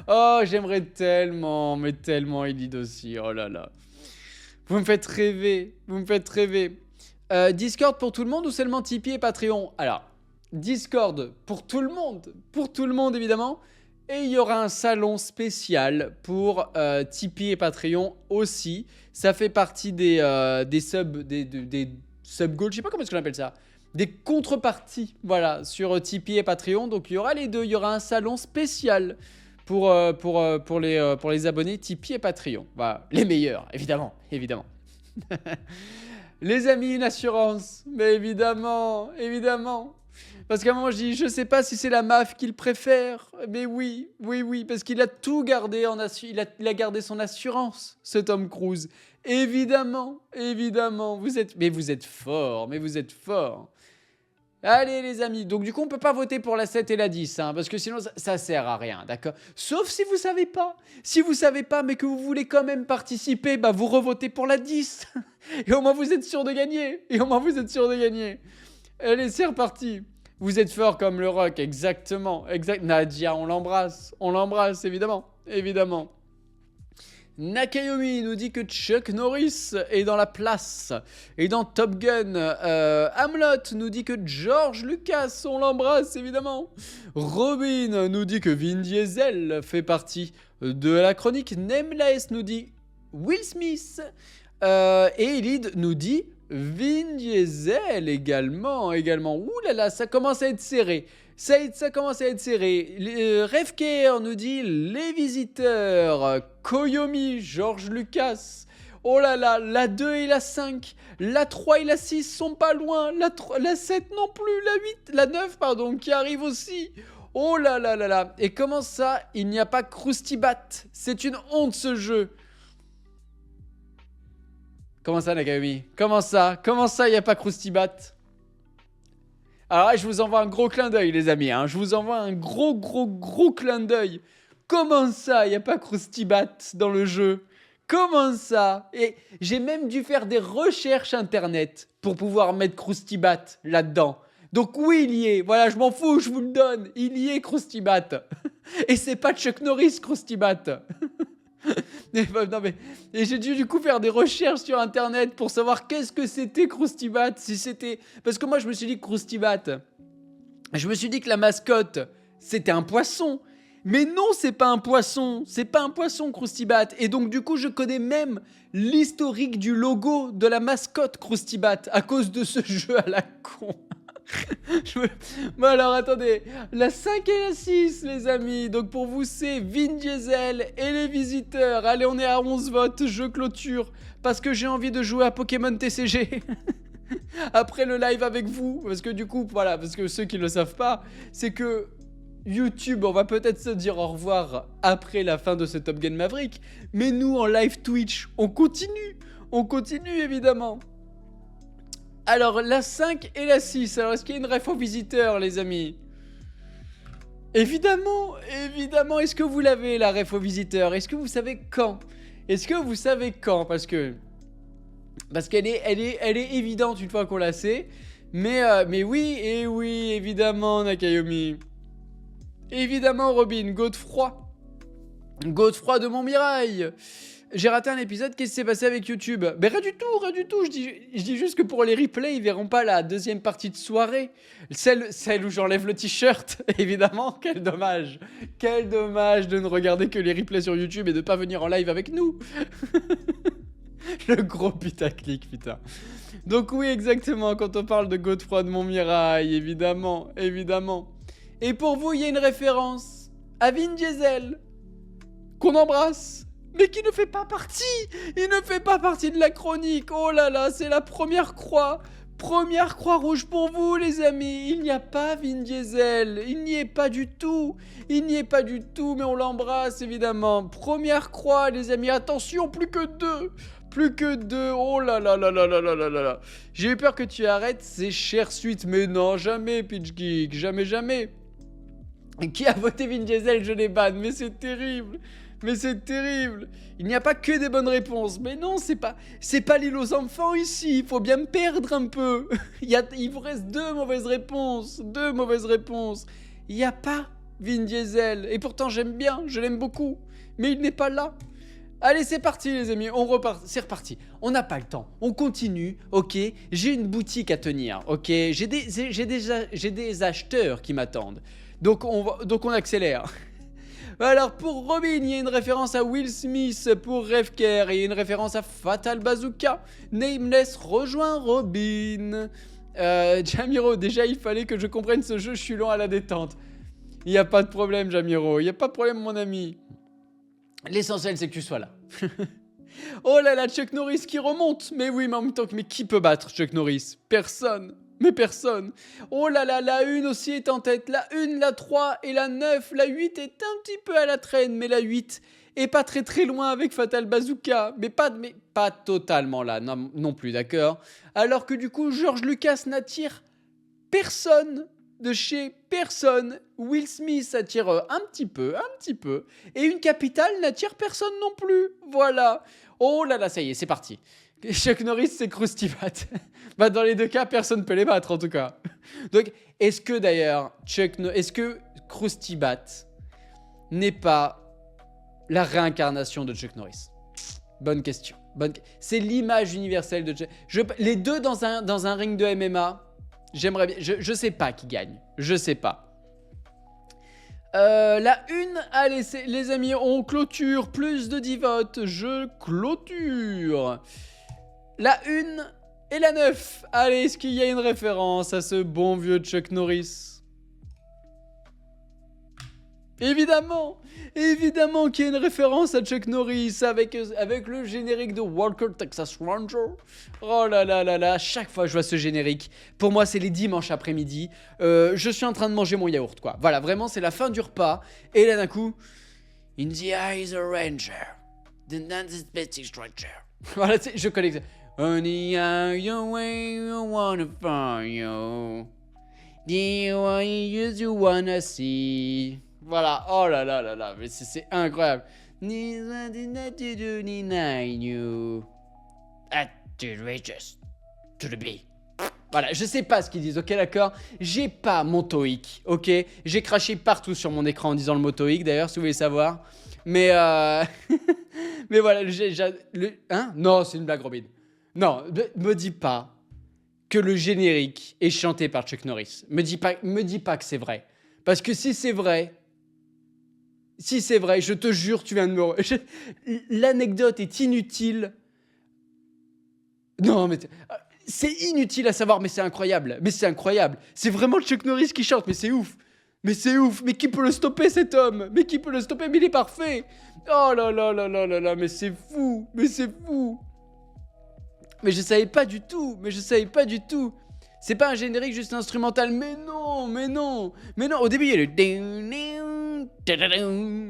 Oh, j'aimerais tellement. Mais tellement, Elide aussi. Oh là là. Vous me faites rêver. Discord pour tout le monde ou seulement Tipeee et Patreon? Alors, Discord pour tout le monde évidemment. Et il y aura un salon spécial pour Tipeee et Patreon aussi. Ça fait partie des sub goals, je sais pas comment est-ce que j'appelle ça. Des contreparties, voilà, sur Tipeee et Patreon. Donc il y aura les deux, il y aura un salon spécial pour les abonnés Tipeee et Patreon. Voilà, les meilleurs, évidemment. Les amis, une assurance, mais évidemment. Parce qu'à un moment, je dis, je sais pas si c'est la MAF qu'il préfère. Mais oui, parce qu'il a tout gardé il a gardé son assurance, ce Tom Cruise. Évidemment. Vous êtes fort. Allez, les amis. Donc, du coup, on peut pas voter pour la 7 et la 10, hein, parce que sinon, ça sert à rien, d'accord? Sauf si vous savez pas. Si vous savez pas, mais que vous voulez quand même participer, bah, vous revotez pour la 10. Et au moins, vous êtes sûr de gagner. Allez, c'est reparti. Vous êtes fort comme le rock, exactement. Nadia, on l'embrasse, évidemment. Nakayomi nous dit que Chuck Norris est dans la place et dans Top Gun. Hamlet nous dit que George Lucas, on l'embrasse évidemment. Robin nous dit que Vin Diesel fait partie de la chronique. Nameless nous dit Will Smith. Et Elide nous dit Vin Diesel également. Ouh là là, ça commence à être serré. Rêveker nous dit les visiteurs. Koyomi, George Lucas. Oh là là, la 2 et la 5, la 3 et la 6 sont pas loin. La 7 non plus, la 9 pardon, qui arrive aussi. Oh là là là là. Et comment ça, il n'y a pas Krusty Bat? C'est une honte ce jeu. Comment ça, Nakayomi? Comment ça, il n'y a pas Krusty Bat? Alors là, je vous envoie un gros clin d'œil, les amis. Hein. Je vous envoie un gros clin d'œil. Comment ça, il n'y a pas Krusty Bat dans le jeu? Comment ça? Et j'ai même dû faire des recherches internet pour pouvoir mettre Croustibat là-dedans. Donc oui, il y est. Voilà, je m'en fous, je vous le donne. Il y est Croustibat. Et c'est pas Chuck Norris Croustibat. Non mais, et j'ai dû du coup faire des recherches sur internet pour savoir qu'est-ce que c'était Croustibat. Si c'était... Parce que moi je me suis dit que Croustibat, je me suis dit que la mascotte, c'était un poisson. Mais non, c'est pas un poisson. C'est pas un poisson, Croustibat. Et donc, du coup, je connais même l'historique du logo de la mascotte Croustibat à cause de ce jeu à la con. Bon, alors, attendez. La 5 et la 6, les amis. Donc, pour vous, c'est Vin Diesel et les visiteurs. Allez, on est à 11 votes. Je clôture parce que j'ai envie de jouer à Pokémon TCG. Après le live avec vous, parce que du coup, voilà, parce que ceux qui le savent pas, c'est que YouTube, on va peut-être se dire au revoir après la fin de ce Top Gun Maverick, mais nous en live Twitch, on continue évidemment. Alors la 5 et la 6, alors est-ce qu'il y a une ref aux visiteurs les amis? Évidemment, est-ce que vous l'avez la ref aux visiteurs? Est-ce que vous savez quand? Parce qu'elle est évidente une fois qu'on la sait. Mais oui, et oui, évidemment, Nakayomi. Évidemment, Robin, Godefroy de Montmirail. J'ai raté un épisode, qu'est-ce qui s'est passé avec YouTube? Ben rien du tout. Je dis juste que pour les replays, ils verront pas la deuxième partie de soirée. Celle où j'enlève le t-shirt, évidemment. Quel dommage de ne regarder que les replays sur YouTube et de pas venir en live avec nous. Le gros putaclic, putain. Donc oui, exactement, quand on parle de Godefroy de Montmirail, évidemment. Et pour vous, il y a une référence à Vin Diesel, qu'on embrasse, mais qui ne fait pas partie. Il ne fait pas partie de la chronique. Oh là là, c'est la première croix. Première croix rouge pour vous, les amis. Il n'y a pas Vin Diesel. Il n'y est pas du tout, mais on l'embrasse, évidemment. Première croix, les amis. Attention, plus que deux. Oh là là là là là là là là. J'ai eu peur que tu arrêtes ces chères suites. Mais non, jamais, Pitch Geek. Jamais. Qui a voté Vin Diesel? Je les banne. Mais c'est terrible. Il n'y a pas que des bonnes réponses. Mais non, c'est pas l'île aux enfants ici. Il faut bien me perdre un peu. Il vous reste deux mauvaises réponses. Il n'y a pas Vin Diesel. Et pourtant, j'aime bien. Je l'aime beaucoup. Mais il n'est pas là. Allez, c'est parti les amis, on repart, c'est reparti. On n'a pas le temps, on continue, ok. J'ai une boutique à tenir, ok. J'ai des acheteurs qui m'attendent. Donc on accélère. Alors pour Robin, il y a une référence à Will Smith. Pour Revker, il y a une référence à Fatal Bazooka. Nameless rejoint Robin. Jamiro, déjà il fallait que je comprenne ce jeu, je suis lent à la détente. Il n'y a pas de problème Jamiro, il n'y a pas de problème mon ami. L'essentiel, c'est que tu sois là. Oh là là, Chuck Norris qui remonte. Mais oui, mais en même temps, mais qui peut battre Chuck Norris? Personne. Mais personne. Oh là là, la 1 aussi est en tête. La 1, la 3 et la 9. La 8 est un petit peu à la traîne, mais la 8 est pas très loin avec Fatal Bazooka. Mais pas totalement là, non plus, d'accord? Alors que du coup, George Lucas n'attire personne. De chez personne. Will Smith attire un petit peu. Et une capitale n'attire personne non plus. Voilà. Oh là là, ça y est, c'est parti. Chuck Norris, c'est Croustibat. Bah, dans les deux cas, personne ne peut les battre en tout cas. Donc, est-ce que d'ailleurs, est-ce que Croustibat n'est pas la réincarnation de Chuck Norris? Bonne question. C'est l'image universelle de Chuck. Les deux dans un ring de MMA. J'aimerais bien. Je sais pas qui gagne. Je sais pas. La 1, allez, les amis, on clôture. Plus de 10 votes. Je clôture. La 1 et la 9. Allez, est-ce qu'il y a une référence à ce bon vieux Chuck Norris? Évidemment qu'il y a une référence à Chuck Norris avec le générique de Walker Texas Ranger. Oh là là là là, chaque fois que je vois ce générique, pour moi c'est les dimanches après-midi, je suis en train de manger mon yaourt quoi. Voilà, vraiment c'est la fin du repas, et là d'un coup, In the eyes of a ranger, the non-suspecting stranger. Voilà, je connais ça. On the eye your way you wanna find you. The way you wanna see. Voilà, oh là là là là, mais c'est incroyable. Voilà, je sais pas ce qu'ils disent, ok, d'accord. J'ai pas mon TOEIC, ok. J'ai craché partout sur mon écran en disant le mot TOEIC, d'ailleurs, si vous voulez savoir. Mais mais voilà, hein? Non, c'est une blague, Robin. Non, me dis pas que le générique est chanté par Chuck Norris. Me dis pas que c'est vrai. Parce que si c'est vrai, je te jure, tu viens de me... L'anecdote est inutile. Non, mais... C'est inutile à savoir, mais c'est incroyable. Mais c'est incroyable. C'est vraiment Chuck Norris qui chante, mais c'est ouf. Mais c'est ouf. Mais qui peut le stopper, cet homme? Mais qui peut le stopper? Mais il est parfait. Oh là là là là là là, mais c'est fou. Mais c'est fou. Mais je savais pas du tout. Mais je savais pas du tout. C'est pas un générique juste instrumental. Mais non, mais non. Mais non, au début, il y a le...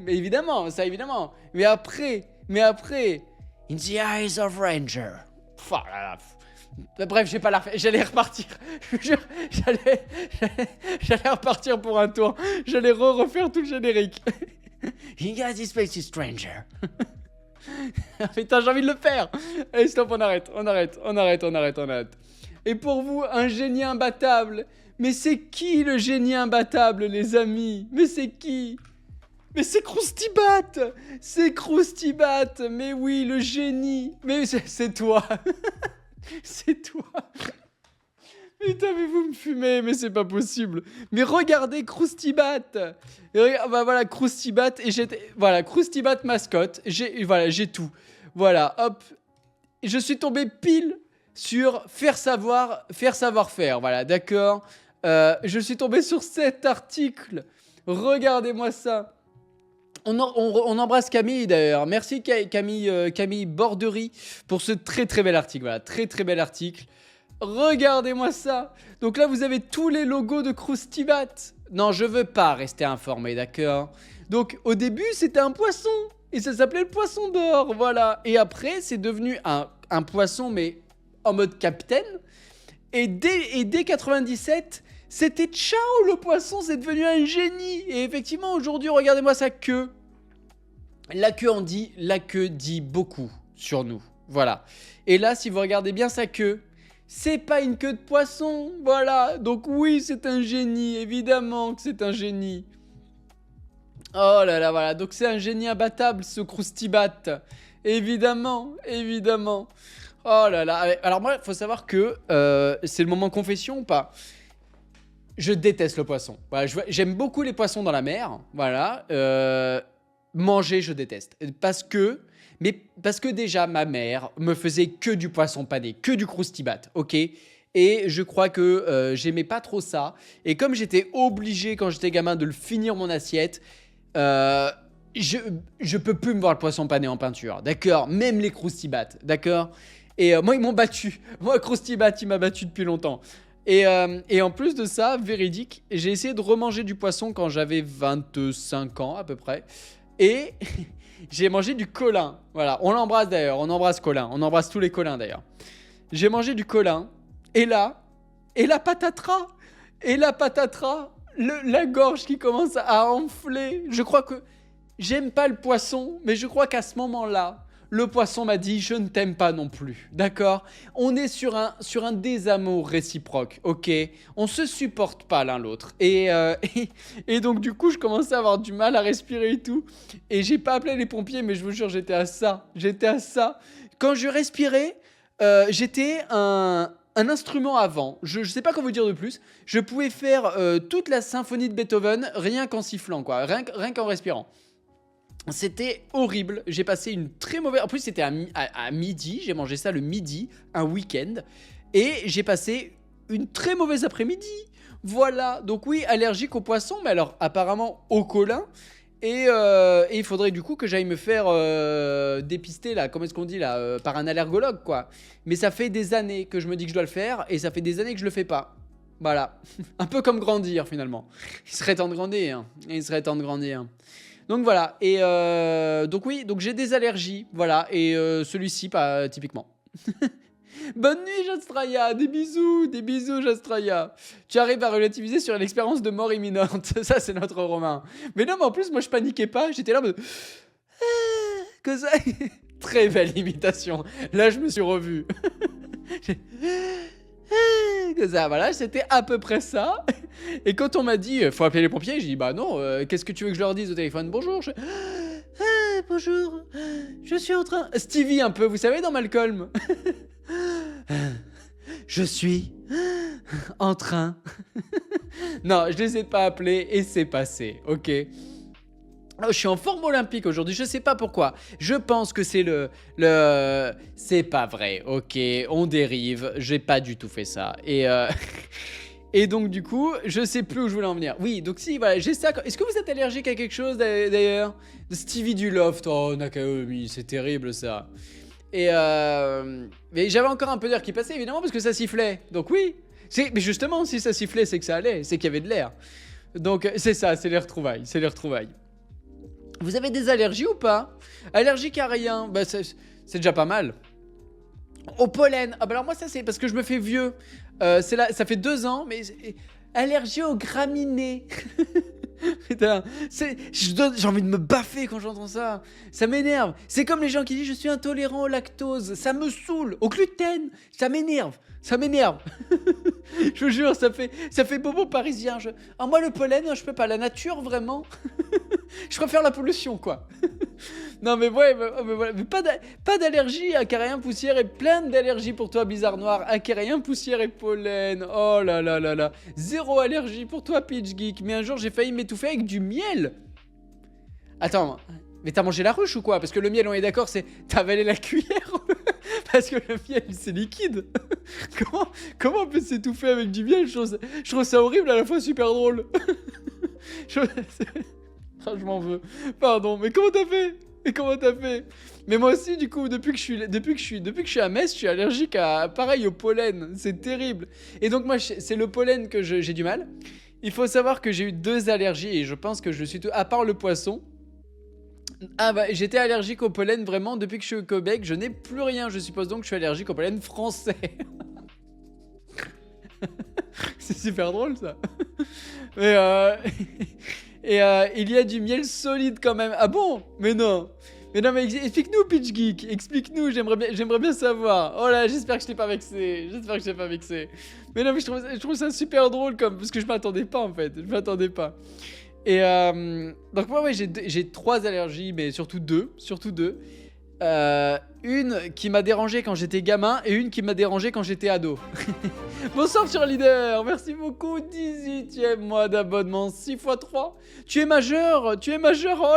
Mais évidemment, ça évidemment. Mais après... In the eyes of Ranger. Oh là là. Bref, j'ai pas la refaire. J'allais repartir. Je vous jure, j'allais repartir pour un tour. J'allais refaire tout le générique. He got his face, stranger. Putain, j'ai envie de le faire. Allez, stop, on arrête. Et pour vous, un génie imbattable. Mais c'est qui le génie imbattable, les amis? Mais c'est qui? Mais c'est Krusty Bat. C'est Krusty Bat. Mais oui, le génie. Mais c'est toi. C'est toi. Putain, mais vous me fumez, mais c'est pas possible. Mais regardez Krusty Bat. Bah voilà, Krusty Bat et voilà, Krusty Bat mascotte. J'ai tout. Voilà, hop. Je suis tombé pile sur faire savoir-faire. Voilà, d'accord. Je suis tombé sur cet article. Regardez-moi ça. On embrasse Camille d'ailleurs. Merci Camille Bordery pour ce très très bel article. Voilà, très très bel article. Regardez-moi ça. Donc là, vous avez tous les logos de Krusty Bat. Non, je veux pas rester informé, d'accord? Donc au début, c'était un poisson. Et ça s'appelait le poisson d'or, voilà. Et après, c'est devenu un poisson, mais en mode capitaine. Et dès 97... C'était ciao le poisson, c'est devenu un génie. Et effectivement, aujourd'hui, regardez-moi sa queue. La queue dit beaucoup sur nous. Voilà. Et là, si vous regardez bien sa queue, c'est pas une queue de poisson. Voilà. Donc oui, c'est un génie. Évidemment que c'est un génie. Oh là là, voilà. Donc c'est un génie imbattable, ce Krusty Bat. Évidemment. Oh là là. Alors moi, il faut savoir que c'est le moment confession ou pas? Je déteste le poisson. Voilà, j'aime beaucoup les poissons dans la mer. Voilà. Manger, je déteste. Parce que déjà, ma mère me faisait que du poisson pané, que du Krusty Bat, ok? Et je crois que j'aimais pas trop ça. Et comme j'étais obligé, quand j'étais gamin, de le finir mon assiette, je peux plus me voir le poisson pané en peinture, d'accord? Même les Krusty Bat, d'accord? Et moi, ils m'ont battu. Moi, Krusty Bat, il m'a battu depuis longtemps. Et en plus de ça, véridique, j'ai essayé de remanger du poisson quand j'avais 25 ans à peu près. Et j'ai mangé du colin. Voilà, on l'embrasse d'ailleurs, on embrasse Colin. On embrasse tous les colins d'ailleurs. J'ai mangé du colin. Et là, patatras. La gorge qui commence à enfler. Je crois que j'aime pas le poisson, mais je crois qu'à ce moment-là, le poisson m'a dit « Je ne t'aime pas non plus ». D'accord? On est sur un désamour réciproque, ok? On se supporte pas l'un l'autre. Et donc du coup, je commençais à avoir du mal à respirer et tout. Et j'ai pas appelé les pompiers, mais je vous jure, j'étais à ça. Quand je respirais, j'étais un instrument à vent. Je sais pas comment vous dire de plus. Je pouvais faire toute la symphonie de Beethoven rien qu'en sifflant, quoi. Rien qu'en respirant. C'était horrible, j'ai passé une très mauvaise... En plus c'était à midi, j'ai mangé ça le midi, un week-end. Et j'ai passé une très mauvaise après-midi. Voilà, donc oui, allergique aux poissons, mais alors apparemment au colin. Et il faudrait du coup que j'aille me faire dépister là, comment est-ce qu'on dit là, par un allergologue quoi. Mais ça fait des années que je me dis que je dois le faire et ça fait des années que je le fais pas. Voilà, un peu comme grandir finalement. Il serait temps de grandir, Donc voilà, et donc oui, donc j'ai des allergies, voilà, et celui-ci pas typiquement. Bonne nuit Jastraya, des bisous Jastraya. Tu arrives à relativiser sur l'expérience de mort imminente, ça c'est notre Romain. Mais non mais en plus moi je paniquais pas, j'étais là en mode... que ça... Très belle imitation. Là, je me suis revu. Que ça, voilà, c'était à peu près ça. Et quand on m'a dit, faut appeler les pompiers, j'ai dit, bah non, qu'est-ce que tu veux que je leur dise au téléphone? Bonjour, bonjour, je suis en train... Stevie un peu, vous savez, dans Malcolm. Je suis en train... Non, je les ai pas appelés et c'est passé, ok. Oh, je suis en forme olympique aujourd'hui, je sais pas pourquoi. Je pense que c'est C'est pas vrai, ok, on dérive, j'ai pas du tout fait ça. Et et donc du coup, je sais plus où je voulais en venir. Oui, donc si, voilà, j'ai ça. Est-ce que vous êtes allergique à quelque chose d'ailleurs? Stevie du Loft, oh Nakaomi, c'est terrible ça. Et mais j'avais encore un peu d'air qui passait évidemment parce que ça sifflait. Donc oui, mais justement si ça sifflait c'est que ça allait, c'est qu'il y avait de l'air. Donc c'est ça, c'est les retrouvailles, c'est les retrouvailles. Vous avez des allergies ou pas? Allergique à rien, bah c'est déjà pas mal. Au pollen, ah bah alors moi ça c'est parce que je me fais vieux. C'est là, ça fait 2 ans, mais allergie aux graminées. Putain, j'ai envie de me baffer quand j'entends ça. Ça m'énerve. C'est comme les gens qui disent je suis intolérant au lactose. Ça me saoule. Au gluten, ça m'énerve. Ça m'énerve. Je vous jure, ça fait bobo parisien. Ah, moi le pollen, je peux pas. La nature, vraiment. Je préfère la pollution, quoi. Non mais ouais, mais voilà. Mais pas d'allergie, acariens, poussière et plein d'allergies pour toi, Bizarre Noir. Acariens, poussière et pollen. Oh là là là là. Zéro allergie pour toi, Peach Geek. Mais un jour, j'ai failli m'étouffer avec du miel. Attends, mais t'as mangé la ruche ou quoi? Parce que le miel, on est d'accord, c'est t'as avalé la cuillère. Parce que le miel, c'est liquide. Comment on peut s'étouffer avec du miel? Je trouve ça horrible, à la fois super drôle. Oh, je m'en veux. Pardon, mais comment t'as fait? Mais moi aussi, du coup, depuis que je suis à Metz, je suis allergique pareil, au pollen. C'est terrible. Et donc moi, c'est le pollen que j'ai du mal. Il faut savoir que j'ai eu 2 allergies et je pense que je suis tout... À part le poisson. Ah bah, j'étais allergique au pollen vraiment depuis que je suis au Québec. Je n'ai plus rien. Je suppose donc que je suis allergique au pollen français. C'est super drôle, ça. Mais Et il y a du miel solide quand même. Ah bon? Mais non, mais explique-nous, Peach Geek. Explique-nous, j'aimerais bien savoir. Oh là, j'espère que je t'ai pas vexé. Mais non, mais je trouve ça super drôle parce que je m'attendais pas en fait. Et donc moi, ouais, j'ai 3 allergies, mais surtout deux. Une qui m'a dérangé quand j'étais gamin et une qui m'a dérangé quand j'étais ado. Bonsoir cheerleader, merci beaucoup, 18e mois d'abonnement, 6 x 3. Tu es majeur, oh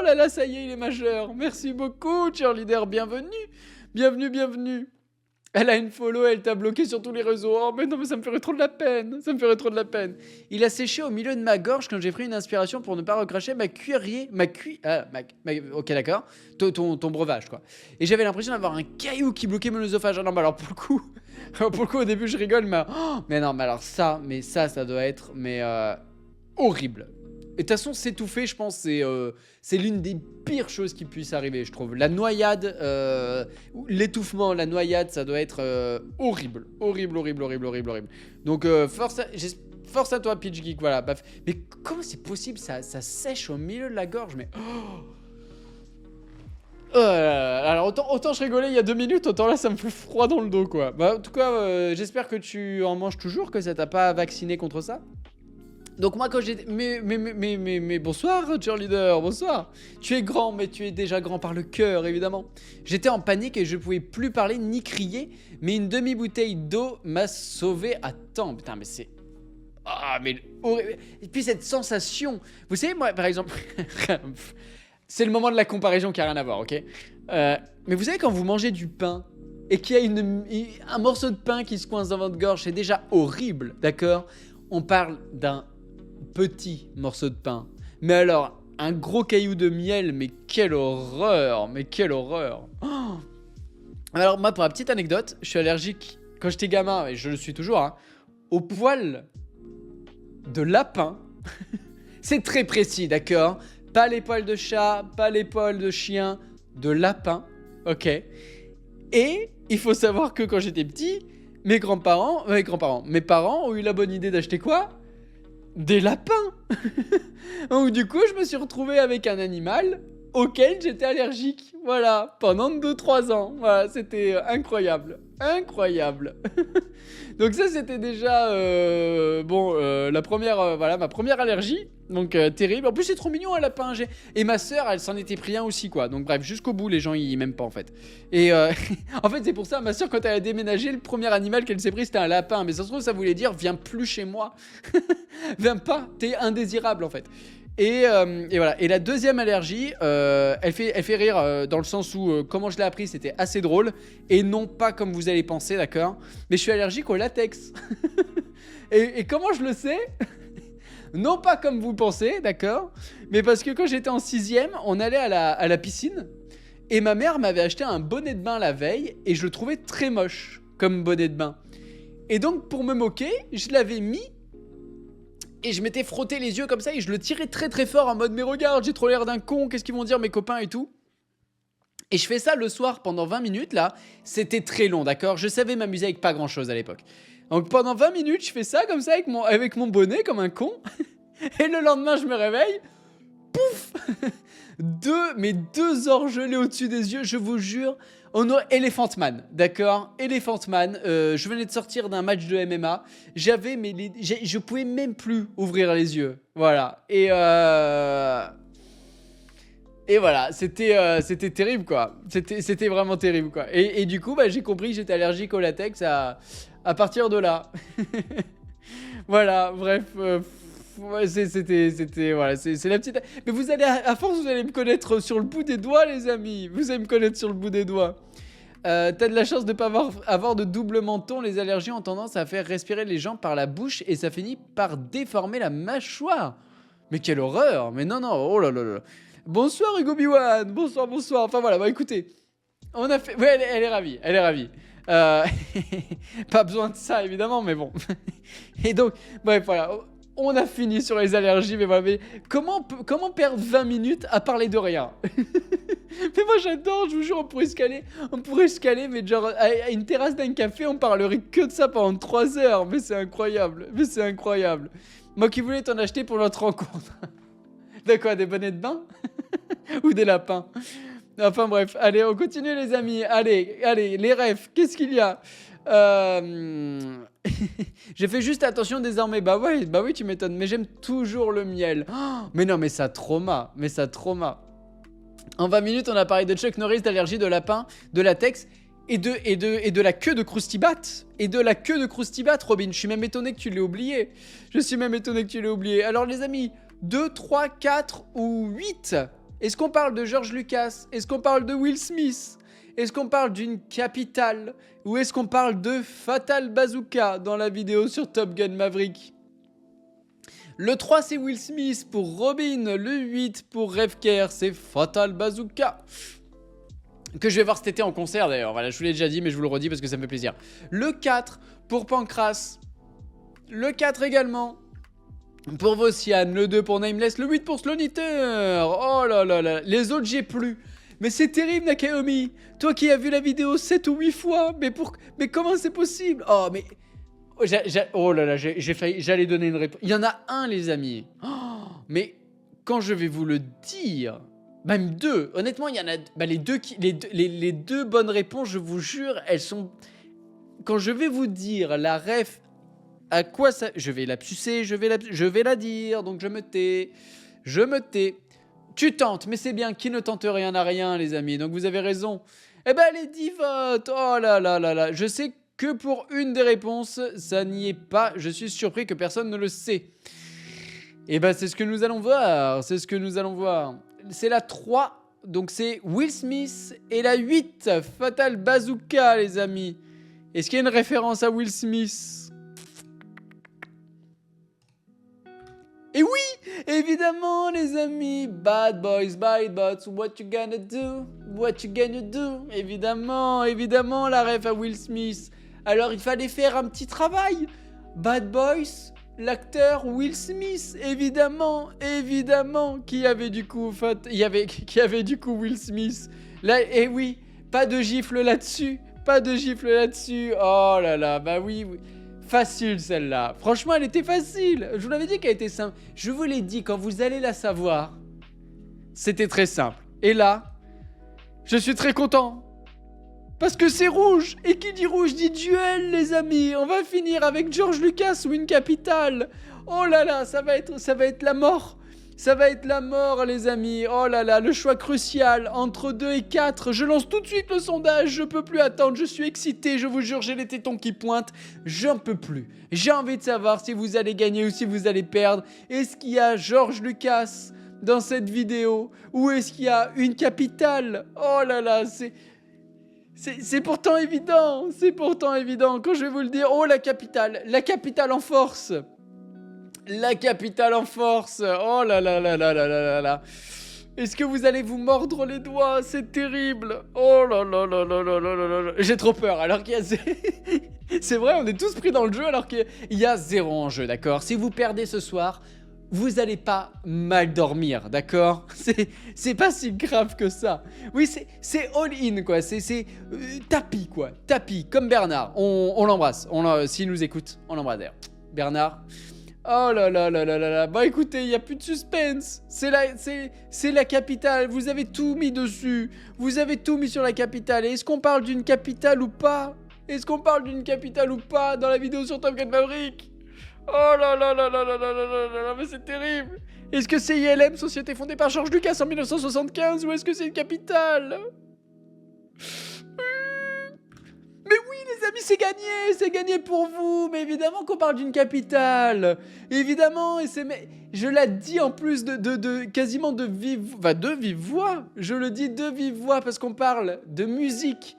là là, ça y est, il est majeur. Merci beaucoup cheerleader, bienvenue. Elle a une follow, elle t'a bloqué sur tous les réseaux. Oh mais non, mais ça me ferait trop de la peine. Il a séché au milieu de ma gorge quand j'ai pris une inspiration pour ne pas recracher ok d'accord, ton breuvage quoi. Et j'avais l'impression d'avoir un caillou qui bloquait mon œsophage. Ah non mais alors pour le coup au début je rigole mais non mais alors ça doit être horrible. Et de toute façon, s'étouffer, je pense, c'est l'une des pires choses qui puisse arriver, je trouve. La noyade, l'étouffement, la noyade, ça doit être horrible. Donc, force à toi, Peach Geek, voilà. Mais comment c'est possible, ça sèche au milieu de la gorge, mais... alors, autant je rigolais il y a 2 minutes, autant là, ça me fait froid dans le dos, quoi. Bah, en tout cas, j'espère que tu en manges toujours, que ça t'a pas vacciné contre ça. Donc moi quand j'étais... Mais bonsoir cheerleader, bonsoir. Tu es grand mais tu es déjà grand par le cœur évidemment. J'étais en panique et je pouvais plus parler ni crier. Mais une demi-bouteille d'eau m'a sauvé à temps. Putain mais c'est... Ah mais... Et puis cette sensation... Vous savez moi par exemple... C'est le moment de la comparaison qui a rien à voir, ok mais vous savez quand vous mangez du pain et qu'il y a un morceau de pain qui se coince dans votre gorge, c'est déjà horrible, d'accord? On parle d'un petit morceau de pain. Mais alors, un gros caillou de miel, mais quelle horreur. Oh. Alors moi, pour la petite anecdote, je suis allergique, quand j'étais gamin, et je le suis toujours, hein, aux poils de lapin. C'est très précis, d'accord? Pas les poils de chat, pas les poils de chien, de lapin, ok? Et il faut savoir que quand j'étais petit, mes parents ont eu la bonne idée d'acheter quoi? Des lapins. Donc du coup, je me suis retrouvé avec un animal auquel j'étais allergique. Voilà, pendant 2-3 ans. Voilà, c'était incroyable. Incroyable. Donc ça, c'était déjà la première, voilà, ma première allergie. Donc terrible. En plus, c'est trop mignon un lapin. Et ma sœur, elle s'en était pris un aussi, quoi. Donc bref, jusqu'au bout, les gens, ils m'aiment pas en fait. Et en fait, c'est pour ça, ma sœur, quand elle a déménagé, le premier animal qu'elle s'est pris, c'était un lapin. Mais ça se trouve, ça voulait dire, viens plus chez moi. Viens pas, t'es indésirable en fait. Et voilà. Et la deuxième allergie, elle fait rire dans le sens où comment je l'ai appris, c'était assez drôle. Et non pas comme vous allez penser, d'accord. Mais je suis allergique au latex. et comment je le sais? Non pas comme vous pensez, d'accord. Mais parce que quand j'étais en 6ème, on allait à la piscine. Et ma mère m'avait acheté un bonnet de bain la veille. Et je le trouvais très moche comme bonnet de bain. Et donc pour me moquer, je l'avais mis. Et je m'étais frotté les yeux comme ça et je le tirais très très fort en mode mais regarde, j'ai trop l'air d'un con, qu'est-ce qu'ils vont dire mes copains et tout. Et je fais ça le soir pendant 20 minutes là, c'était très long, d'accord. Je savais m'amuser avec pas grand chose à l'époque. Donc pendant 20 minutes je fais ça comme ça avec mon bonnet comme un con. Et le lendemain je me réveille, pouf. deux orgelets au-dessus des yeux, je vous jure. On a Elephant Man, d'accord. Elephant Man, je venais de sortir d'un match de MMA. Je pouvais même plus ouvrir les yeux. Voilà. Et voilà, c'était terrible, quoi. C'était vraiment terrible, quoi. Et du coup, j'ai compris que j'étais allergique au latex à partir de là. Voilà, bref. Ouais, c'était voilà, c'est la petite. Mais vous allez à force, vous allez me connaître sur le bout des doigts, les amis. Vous allez me connaître sur le bout des doigts. T'as de la chance de pas avoir de double menton. Les allergies ont tendance à faire respirer les gens par la bouche et ça finit par déformer la mâchoire. Mais quelle horreur! Mais non, oh là là là. Bonsoir Hugo Biwan, bonsoir. Enfin voilà, écoutez, on a fait. Ouais, elle est ravie, Pas besoin de ça évidemment, mais bon. Et donc, bref, voilà. On a fini sur les allergies, mais voilà. Mais comment perdre 20 minutes à parler de rien? Mais moi j'adore, je vous jure, on pourrait se caler, mais genre à une terrasse d'un café, on parlerait que de ça pendant 3 heures. Mais c'est incroyable, Moi qui voulais t'en acheter pour notre rencontre. De quoi, des bonnets de bain? Ou des lapins? Enfin bref, allez, on continue les amis. Allez, les refs, qu'est-ce qu'il y a? J'ai fait juste attention désormais. Bah oui, tu m'étonnes. Mais j'aime toujours le miel. Oh, mais non, mais ça trauma. En 20 minutes, on a parlé de Chuck Norris, d'allergie, de lapin, de latex et de la queue de Krusty Bat. Robin. Je suis même étonné que tu l'aies oublié. Alors les amis, 2, 3, 4 ou 8. Est-ce qu'on parle de George Lucas? Est-ce qu'on parle de Will Smith? Est-ce qu'on parle d'une capitale? Ou est-ce qu'on parle de Fatal Bazooka dans la vidéo sur Top Gun Maverick? Le 3 c'est Will Smith pour Robin. Le 8 pour Revker, c'est Fatal Bazooka. Que je vais voir cet été en concert d'ailleurs. Voilà, je vous l'ai déjà dit mais je vous le redis parce que ça me fait plaisir. Le 4 pour Pancras. Le 4 également pour Vossian. Le 2 pour Nameless. Le 8 pour Sloniter. Oh là là là. Les autres j'ai plus. Mais c'est terrible Nakayomi. Toi qui as vu la vidéo 7 ou 8 fois. Mais comment c'est possible? Oh mais... Oh là là, j'ai failli, j'allais donner une réponse. Il y en a un, les amis. Oh, mais quand je vais vous le dire, même 2. Honnêtement, il y en a les deux bonnes réponses, je vous jure, elles sont. Quand je vais vous dire la ref, à quoi ça, je vais lapsucer, je vais la dire, donc je me tais. Tu tentes, mais c'est bien. Qui ne tente rien n'a rien, les amis. Donc vous avez raison. Eh ben les 10 votes. Oh là là là là. Je sais que pour une des réponses, ça n'y est pas. Je suis surpris que personne ne le sait. Et ben c'est ce que nous allons voir. C'est la 3. Donc c'est Will Smith. Et la 8, Fatal Bazooka, les amis. Est-ce qu'il y a une référence à Will Smith? Et oui, évidemment, les amis. Bad boys, bad bots, what you gonna do? Évidemment, la ref à Will Smith. Alors, il fallait faire un petit travail. Bad Boys, l'acteur Will Smith, évidemment. Qui avait du coup Will Smith. Là, et oui, pas de gifle là-dessus. Oh là là, bah oui. Facile celle-là. Franchement, elle était facile. Je vous l'avais dit qu'elle était simple. Je vous l'ai dit, quand vous allez la savoir, c'était très simple. Et là, je suis très content. Parce que c'est rouge. Et qui dit rouge dit duel, les amis. On va finir avec George Lucas ou une capitale. Oh là là, ça va être la mort. Ça va être la mort, les amis. Oh là là, le choix crucial entre 2 et 4. Je lance tout de suite le sondage. Je peux plus attendre. Je suis excité. Je vous jure, j'ai les tétons qui pointent. J'en peux plus. J'ai envie de savoir si vous allez gagner ou si vous allez perdre. Est-ce qu'il y a George Lucas dans cette vidéo? Ou est-ce qu'il y a une capitale? Oh là là, c'est pourtant évident. C'est pourtant évident. Quand je vais vous le dire, oh la capitale en force. La capitale en force. Oh là là là là là là là. Est-ce que vous allez vous mordre les doigts? C'est terrible. Oh là là là là là là là là. J'ai trop peur alors qu'il y a... C'est vrai, on est tous pris dans le jeu alors qu'il y a 0 en jeu, d'accord? Si vous perdez ce soir, vous allez pas mal dormir, d'accord? C'est pas si grave que ça. Oui, c'est all-in, quoi. C'est tapis, quoi. Tapis, comme Bernard. On l'embrasse. S'il nous écoute, on l'embrasse d'ailleurs. Bernard... Oh là là là là là là. Bah écoutez, il n'y a plus de suspense. C'est la capitale. Vous avez tout mis dessus. Vous avez tout mis sur la capitale. Et est-ce qu'on parle d'une capitale ou pas? Est-ce qu'on parle d'une capitale ou pas dans la vidéo sur Top Gun Maverick? Oh là là là là là là là là là. Mais c'est terrible. Est-ce que c'est ILM, société fondée par George Lucas en 1975, ou est-ce que c'est une capitale? Mais oui, les amis, c'est gagné pour vous. Mais évidemment qu'on parle d'une capitale. Évidemment, je l'ai dit en plus quasiment de vive voix. Je le dis de vive voix parce qu'on parle de musique.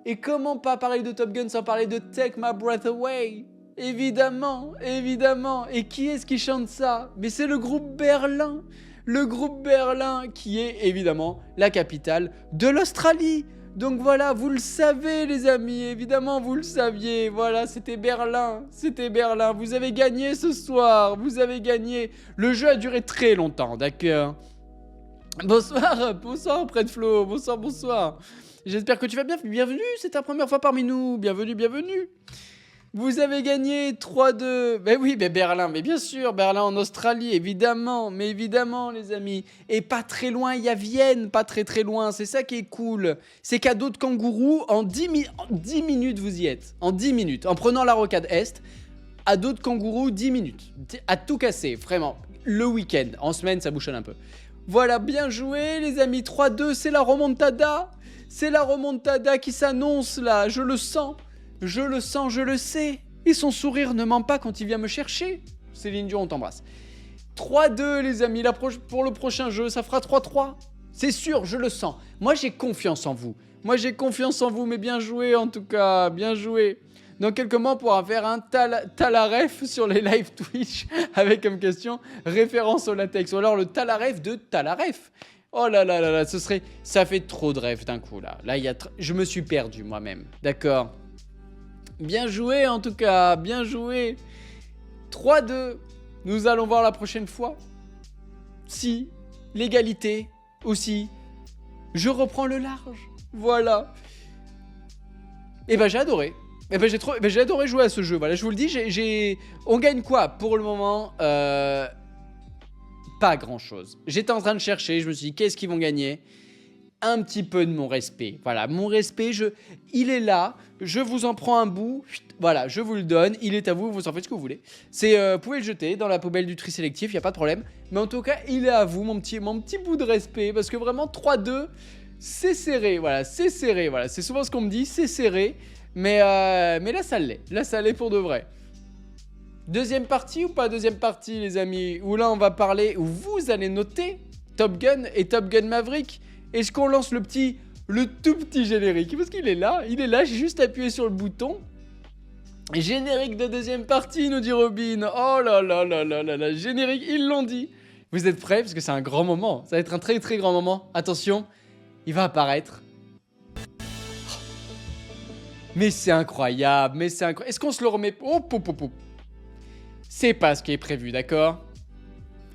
Et comment pas parler de Top Gun sans parler de Take My Breath Away? Évidemment, évidemment. Et qui est-ce qui chante ça? Mais c'est le groupe Berlin. Le groupe Berlin qui est évidemment la capitale de l'Australie. Donc voilà, vous le savez les amis, évidemment vous le saviez, voilà, c'était Berlin, vous avez gagné ce soir, vous avez gagné. Le jeu a duré très longtemps, d'accord? Bonsoir Près de Flo, bonsoir. J'espère que tu vas bien, bienvenue, c'est ta première fois parmi nous, bienvenue. Vous avez gagné 3-2. Ben oui, mais Berlin, mais bien sûr, Berlin en Australie, évidemment, mais évidemment, les amis. Et pas très loin, il y a Vienne, pas très loin, c'est ça qui est cool. C'est qu'à dos de kangourou, en 10 minutes, vous y êtes. En 10 minutes, en prenant la rocade Est, à dos de kangourou, 10 minutes. À tout casser, vraiment. Le week-end, en semaine, ça bouchonne un peu. Voilà, bien joué, les amis. 3-2, c'est la remontada. C'est la remontada qui s'annonce, là, je le sens. Je le sens, je le sais. Et son sourire ne ment pas quand il vient me chercher. Céline Dion, on t'embrasse. 3-2 les amis, pour le prochain jeu, ça fera 3-3. C'est sûr, je le sens. Moi, j'ai confiance en vous. Mais bien joué en tout cas, bien joué. Dans quelques mois, on pourra faire un Talaref sur les live Twitch avec comme question référence au latex. Ou alors le Talaref de Talaref. Oh là là là là, ça fait trop de rêves d'un coup là. Là, je me suis perdu moi-même. D'accord. Bien joué en tout cas, bien joué. 3-2. Nous allons voir la prochaine fois si l'égalité aussi. Je reprends le large. Voilà. Et ben j'ai adoré. J'ai adoré jouer à ce jeu. Voilà, je vous le dis, on gagne quoi pour le moment? Pas grand chose. J'étais en train de chercher, je me suis dit qu'est-ce qu'ils vont gagner? Un petit peu de mon respect. Voilà, mon respect, il est là. Je vous en prends un bout. Voilà, je vous le donne. Il est à vous, vous en faites ce que vous voulez. Vous pouvez le jeter dans la poubelle du tri sélectif, il n'y a pas de problème. Mais en tout cas, il est à vous, mon petit bout de respect. Parce que vraiment, 3-2, c'est serré. Voilà, c'est serré. Voilà, c'est souvent ce qu'on me dit, c'est serré. Mais là, ça l'est. Là, ça l'est pour de vrai. Deuxième partie ou pas deuxième partie, les amis? Où là, on va parler, où vous allez noter Top Gun et Top Gun Maverick. Est-ce qu'on lance le tout petit générique? Parce qu'il est là, j'ai juste appuyé sur le bouton. Générique de deuxième partie, nous dit Robin. Oh là là là là là là, générique, ils l'ont dit. Vous êtes prêts? Parce que c'est un grand moment. Ça va être un très très grand moment. Attention, il va apparaître. Mais c'est incroyable, Est-ce qu'on se le remet? Oh, c'est pas ce qui est prévu, d'accord?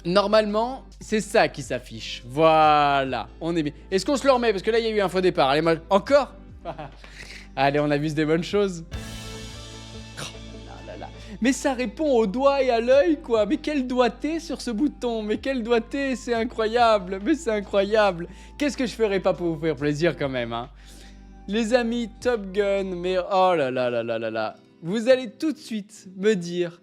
Normalement, c'est ça qui s'affiche. Voilà, on est bien. Est-ce qu'on se le remet? Parce que là, il y a eu un faux départ. Allez, encore? Allez, on abuse des bonnes choses. Oh là là là. Mais ça répond au doigt et à l'œil, quoi. Mais quel doigté sur ce bouton. Mais quel doigté, c'est incroyable. Mais c'est incroyable. Qu'est-ce que je ferais pas pour vous faire plaisir quand même, hein. Les amis, Top Gun, mais oh là là là là là là. Vous allez tout de suite me dire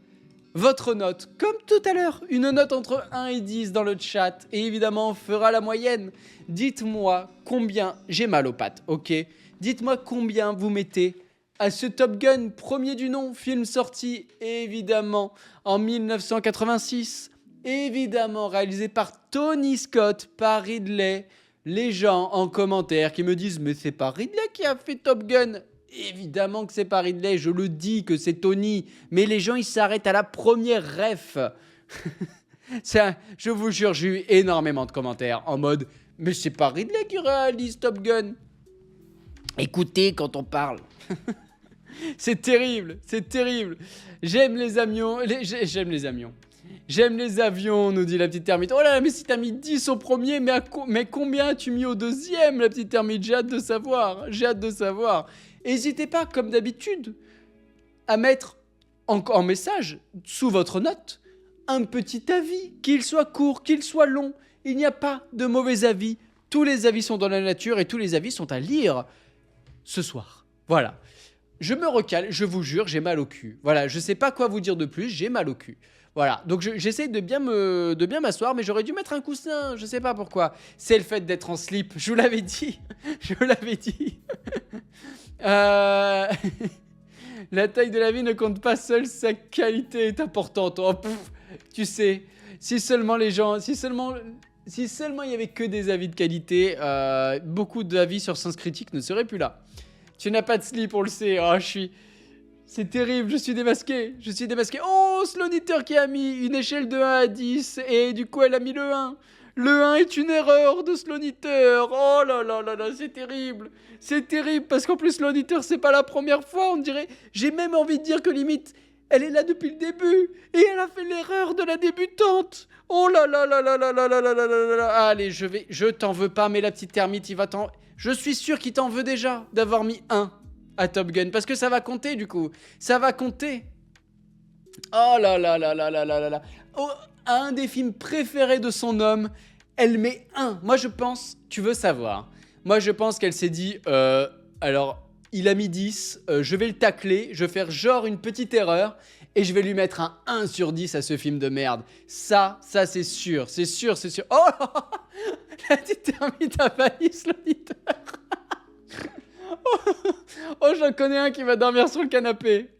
votre note, comme tout à l'heure, une note entre 1 et 10 dans le chat, et évidemment on fera la moyenne. Dites-moi combien, j'ai mal aux pattes, ok? Dites-moi combien vous mettez à ce Top Gun, premier du nom, film sorti évidemment en 1986, évidemment réalisé par Tony Scott, par Ridley. Les gens en commentaire qui me disent « Mais c'est pas Ridley qui a fait Top Gun !» Évidemment que c'est pas Ridley, je le dis que c'est Tony. Mais les gens, ils s'arrêtent à la première ref. Je vous jure, j'ai eu énormément de commentaires en mode « Mais c'est pas Ridley qui réalise Top Gun !» Écoutez quand on parle. C'est terrible, c'est terrible. J'aime les avions, j'aime les avions. J'aime les avions, nous dit la petite termite. Oh là là, mais si t'as mis 10 au premier, mais combien as-tu mis au deuxième, la petite termite? J'ai hâte de savoir, j'ai hâte de savoir. N'hésitez pas, comme d'habitude, à mettre en message, sous votre note, un petit avis, qu'il soit court, qu'il soit long. Il n'y a pas de mauvais avis. Tous les avis sont dans la nature et tous les avis sont à lire ce soir. Voilà. Je me recale, je vous jure, j'ai mal au cul. Voilà, je sais pas quoi vous dire de plus, j'ai mal au cul. Voilà, donc j'essaie de bien m'asseoir, mais j'aurais dû mettre un coussin, je sais pas pourquoi. C'est le fait d'être en slip, je vous l'avais dit, je vous l'avais dit. La taille de la vie ne compte pas, seule sa qualité est importante. Oh, tu sais, si seulement les gens, si seulement il y avait que des avis de qualité, beaucoup d'avis sur Sens Critique ne seraient plus là. Tu n'as pas de slip, on le sait. Oh, c'est terrible, je suis démasqué. Oh, Slonitter qui a mis une échelle de 1 à 10 et du coup elle a mis le 1. Le 1 est une erreur de Slonitter. Oh là là là là, c'est terrible. C'est terrible parce qu'en plus Slonitter c'est pas la première fois, on dirait. J'ai même envie de dire que limite, elle est là depuis le début et elle a fait l'erreur de la débutante. Oh là là là là là là là là là là là. Allez, je t'en veux pas, mais la petite termite, je suis sûr qu'il t'en veut déjà d'avoir mis 1 à Top Gun. Parce que ça va compter du coup. Ça va compter. Oh là là là là là là là là. Oh, un des films préférés de son homme, elle met 1. Moi je pense, tu veux savoir. Moi je pense qu'elle s'est dit, alors il a mis 10, je vais le tacler, je vais faire genre une petite erreur. Et je vais lui mettre un 1 sur 10 à ce film de merde. Ça c'est sûr, c'est sûr, c'est sûr. Oh, la petite termite a failli Slonitter. Oh, j'en connais un qui va dormir sur le canapé.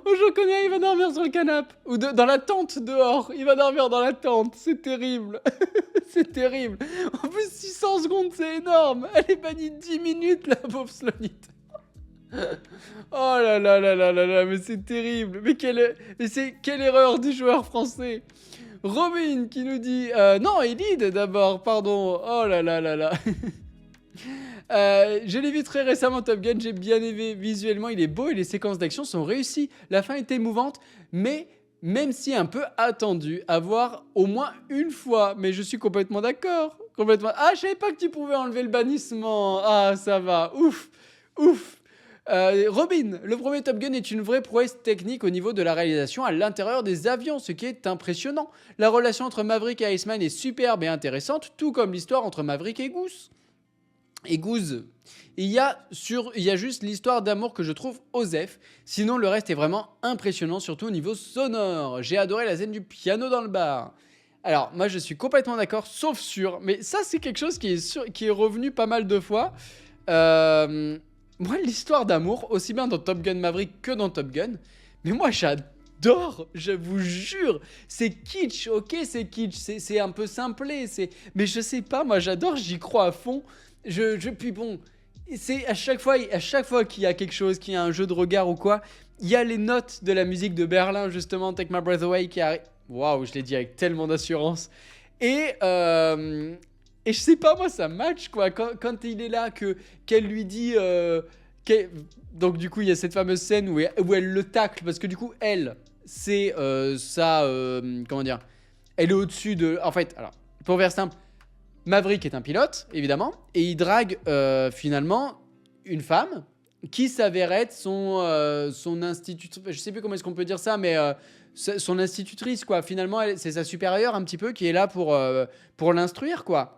Oh, j'en connais un, il va dormir sur le canapé. Ou dans la tente dehors. Il va dormir dans la tente. C'est terrible. C'est terrible. En plus, 600 secondes, c'est énorme. Elle est bannie 10 minutes, la pauvre Slonitter. Oh là là là là là là, mais c'est terrible. Mais quelle erreur du joueur français. Robin qui nous dit non, Elide d'abord, pardon. Oh là là là là. Je l'ai vu très récemment Top Gun, j'ai bien aimé visuellement, il est beau et les séquences d'action sont réussies. La fin est émouvante, mais même si un peu attendue, à voir au moins une fois. Mais je suis complètement d'accord. Complètement. Ah, je savais pas que tu pouvais enlever le bannissement. Ah, ça va. Ouf, ouf. Robin, le premier Top Gun est une vraie prouesse technique au niveau de la réalisation à l'intérieur des avions, ce qui est impressionnant. La relation entre Maverick et Iceman est superbe et intéressante, tout comme l'histoire entre Maverick et Goose. Il y a juste l'histoire d'amour que je trouve osef, sinon le reste est vraiment impressionnant, surtout au niveau sonore. J'ai adoré la scène du piano dans le bar. Alors, moi je suis complètement d'accord, sauf sur, mais ça c'est quelque chose qui est revenu pas mal de fois. Moi, l'histoire d'amour, aussi bien dans Top Gun Maverick que dans Top Gun, mais moi j'adore, je vous jure, c'est kitsch, ok, c'est kitsch, c'est un peu simplé, mais je sais pas, moi j'adore, j'y crois à fond. Puis bon, c'est à chaque fois qu'il y a quelque chose, qu'il y a un jeu de regard ou quoi, il y a les notes de la musique de Berlin, justement, Take My Breath Away, qui arrive. Waouh, je l'ai dit avec tellement d'assurance. Et je sais pas, moi, ça match, quoi. Quand il est là, qu'elle lui dit... Donc, du coup, il y a cette fameuse scène où elle le tacle, parce que du coup, elle, c'est comment dire, elle est au-dessus de... En fait, alors, pour faire simple, Maverick est un pilote, évidemment, et il drague finalement une femme qui s'avère être son institutrice. Je sais plus comment est-ce qu'on peut dire ça, mais son institutrice, quoi. Finalement, c'est sa supérieure un petit peu qui est là pour l'instruire, quoi.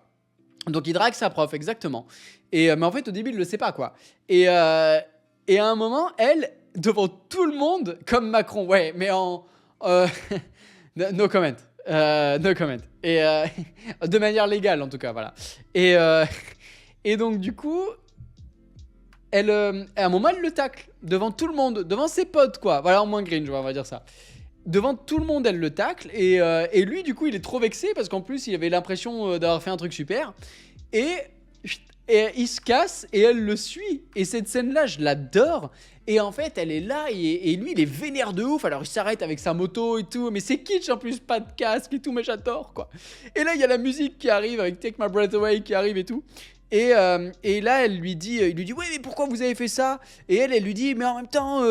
Donc il drague sa prof, exactement. Mais en fait, au début, il le sait pas, quoi. Et à un moment, elle, devant tout le monde, comme Macron, ouais, mais euh, no comment. No comment. De manière légale, en tout cas, voilà. Et, euh, et donc, du coup, à un moment, elle le tacle devant tout le monde, devant ses potes, quoi. Voilà, en moins green, on va dire ça. Devant tout le monde, elle le tacle. Et lui, du coup, il est trop vexé parce qu'en plus, il avait l'impression d'avoir fait un truc super. Et, et il se casse et elle le suit. Et cette scène-là, je l'adore. Et en fait, elle est là et lui, il est vénère de ouf. Alors, il s'arrête avec sa moto et tout. Mais c'est kitsch en plus, pas de casque et tout. Mais j'adore, quoi. Et là, il y a la musique qui arrive avec Take My Breath Away qui arrive et tout. Et là, il lui dit, ouais, mais pourquoi vous avez fait ça? Et elle lui dit, mais en même temps,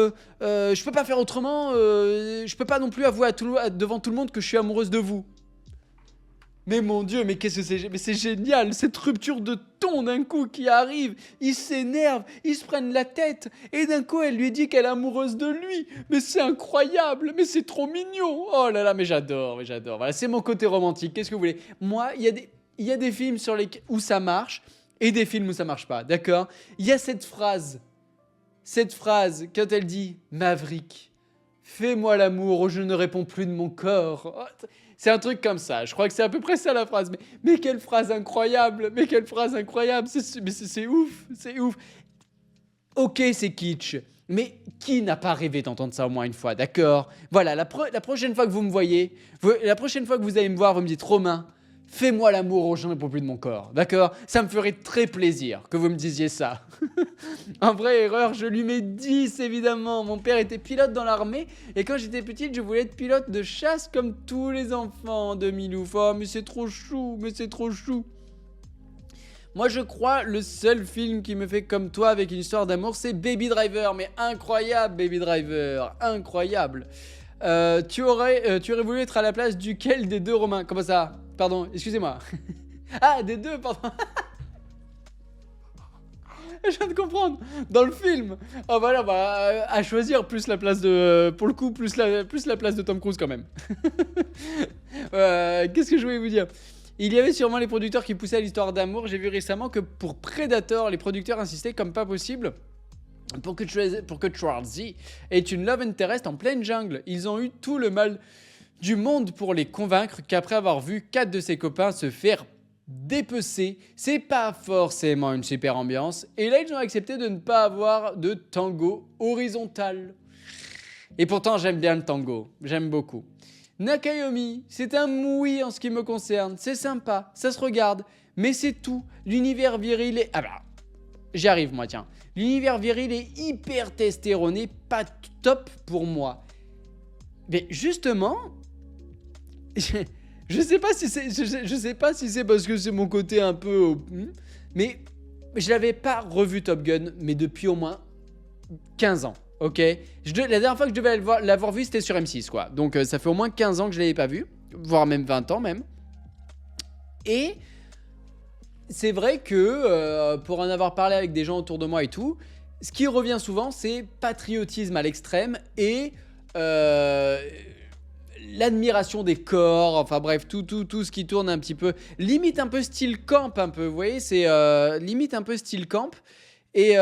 je peux pas faire autrement. Je peux pas non plus avouer devant tout le monde que je suis amoureuse de vous. Mais mon Dieu, mais qu'est-ce que c'est? Mais c'est génial, cette rupture de ton d'un coup qui arrive. Ils s'énervent, ils se prennent la tête. Et d'un coup, elle lui dit qu'elle est amoureuse de lui. Mais c'est incroyable, mais c'est trop mignon. Oh là là, mais j'adore, mais j'adore. Voilà, c'est mon côté romantique. Qu'est-ce que vous voulez? Moi, il y a des films où ça marche et des films où ça marche pas, d'accord? Il y a cette phrase, quand elle dit Maverick, fais-moi l'amour, je ne réponds plus de mon corps. Oh, c'est un truc comme ça. Je crois que c'est à peu près ça la phrase. Mais quelle phrase incroyable! Mais quelle phrase incroyable! C'est ouf! C'est ouf! Ok, c'est kitsch. Mais qui n'a pas rêvé d'entendre ça au moins une fois, d'accord? Voilà, la prochaine fois que vous me voyez, la prochaine fois que vous allez me voir, vous me dites Romain, fais-moi l'amour, je ne réponds plus de mon corps, d'accord? Ça me ferait très plaisir que vous me disiez ça. En vraie erreur, je lui mets 10 évidemment. Mon père était pilote dans l'armée et quand j'étais petite, je voulais être pilote de chasse comme tous les enfants de Milouf. Oh, mais c'est trop chou, mais c'est trop chou. Moi, je crois le seul film qui me fait comme toi avec une histoire d'amour, c'est Baby Driver. Mais incroyable, Baby Driver, incroyable. Tu aurais voulu être à la place duquel des deux Romains? Comment ça? Pardon, excusez-moi. Ah, des deux, pardon. Je viens de comprendre. Dans le film. Oh voilà, bah, à choisir plus la place de... Pour le coup, plus la place de Tom Cruise quand même. Qu'est-ce que je voulais vous dire? Il y avait sûrement les producteurs qui poussaient à l'histoire d'amour. J'ai vu récemment que pour Predator, les producteurs insistaient comme pas possible pour que Schwarzy ait une love interest en pleine jungle. Ils ont eu tout le mal du monde pour les convaincre qu'après avoir vu 4 de ses copains se faire dépecer, c'est pas forcément une super ambiance. Et là, ils ont accepté de ne pas avoir de tango horizontal. Et pourtant, j'aime bien le tango. J'aime beaucoup. Nakayomi, c'est un moui en ce qui me concerne. C'est sympa, ça se regarde. Mais c'est tout. L'univers viril est... Ah bah, j'y arrive moi, tiens. L'univers viril est hyper testéroné, pas top pour moi. Mais justement... Je sais pas si c'est parce que c'est mon côté un peu... mais je l'avais pas revu Top Gun, mais depuis au moins 15 ans, ok? La dernière fois que je devais l'avoir vu, c'était sur M6, quoi. Donc ça fait au moins 15 ans que je l'avais pas vu, voire même 20 ans même. Et c'est vrai que, pour en avoir parlé avec des gens autour de moi et tout, ce qui revient souvent, c'est patriotisme à l'extrême et... l'admiration des corps, enfin bref, tout ce qui tourne un petit peu, limite un peu style camp un peu, vous voyez, c'est limite un peu style camp. Et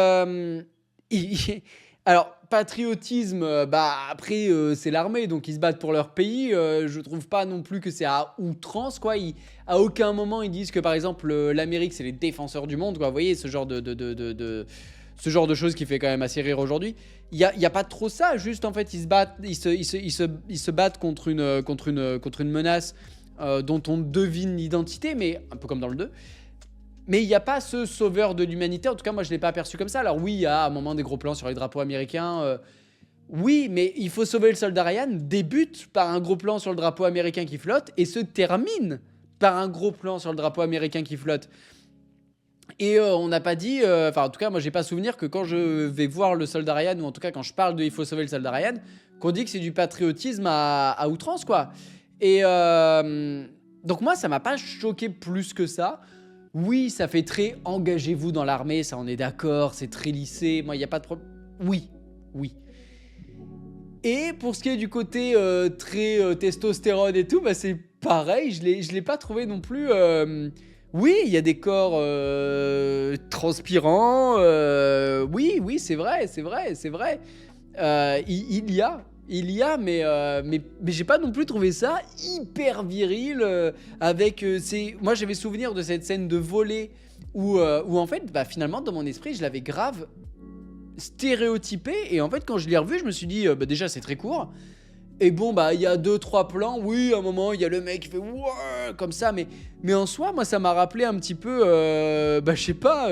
alors, patriotisme, bah après, c'est l'armée, donc ils se battent pour leur pays, je trouve pas non plus que c'est à outrance, quoi. À aucun moment, ils disent que, par exemple, l'Amérique, c'est les défenseurs du monde, quoi, vous voyez, ce genre de choses qui fait quand même assez rire aujourd'hui. Il y a pas trop ça, juste en fait ils se battent contre une menace dont on devine l'identité, mais un peu comme dans le 2. Mais il n'y a pas ce sauveur de l'humanité, en tout cas moi je ne l'ai pas aperçu comme ça. Alors oui, il y a à un moment des gros plans sur les drapeaux américains, oui, mais il faut sauver le soldat Ryan débute par un gros plan sur le drapeau américain qui flotte et se termine par un gros plan sur le drapeau américain qui flotte. Et on n'a pas dit, enfin en tout cas moi j'ai pas souvenir que quand je vais voir le soldat Ryan, ou en tout cas quand je parle de il faut sauver le soldat Ryan, qu'on dit que c'est du patriotisme à outrance, quoi. Et donc moi ça m'a pas choqué plus que ça. Oui, ça fait très engagez-vous dans l'armée, ça on est d'accord, c'est très lissé, moi il n'y a pas de problème. Oui, oui. Et pour ce qui est du côté très testostérone et tout, bah c'est pareil, je l'ai pas trouvé non plus. Oui, il y a des corps transpirants. Oui, oui, c'est vrai, c'est vrai, c'est vrai. Il y a, mais j'ai pas non plus trouvé ça hyper viril. Moi, j'avais souvenir de cette scène de volley où en fait, bah, finalement, dans mon esprit, je l'avais grave stéréotypé. Et en fait, quand je l'ai revu, je me suis dit, bah, déjà, c'est très court. Et bon, bah, il y a 2-3 plans. Oui, à un moment, il y a le mec qui fait ouais, comme ça. Mais en soi, moi, ça m'a rappelé un petit peu, bah, je sais pas,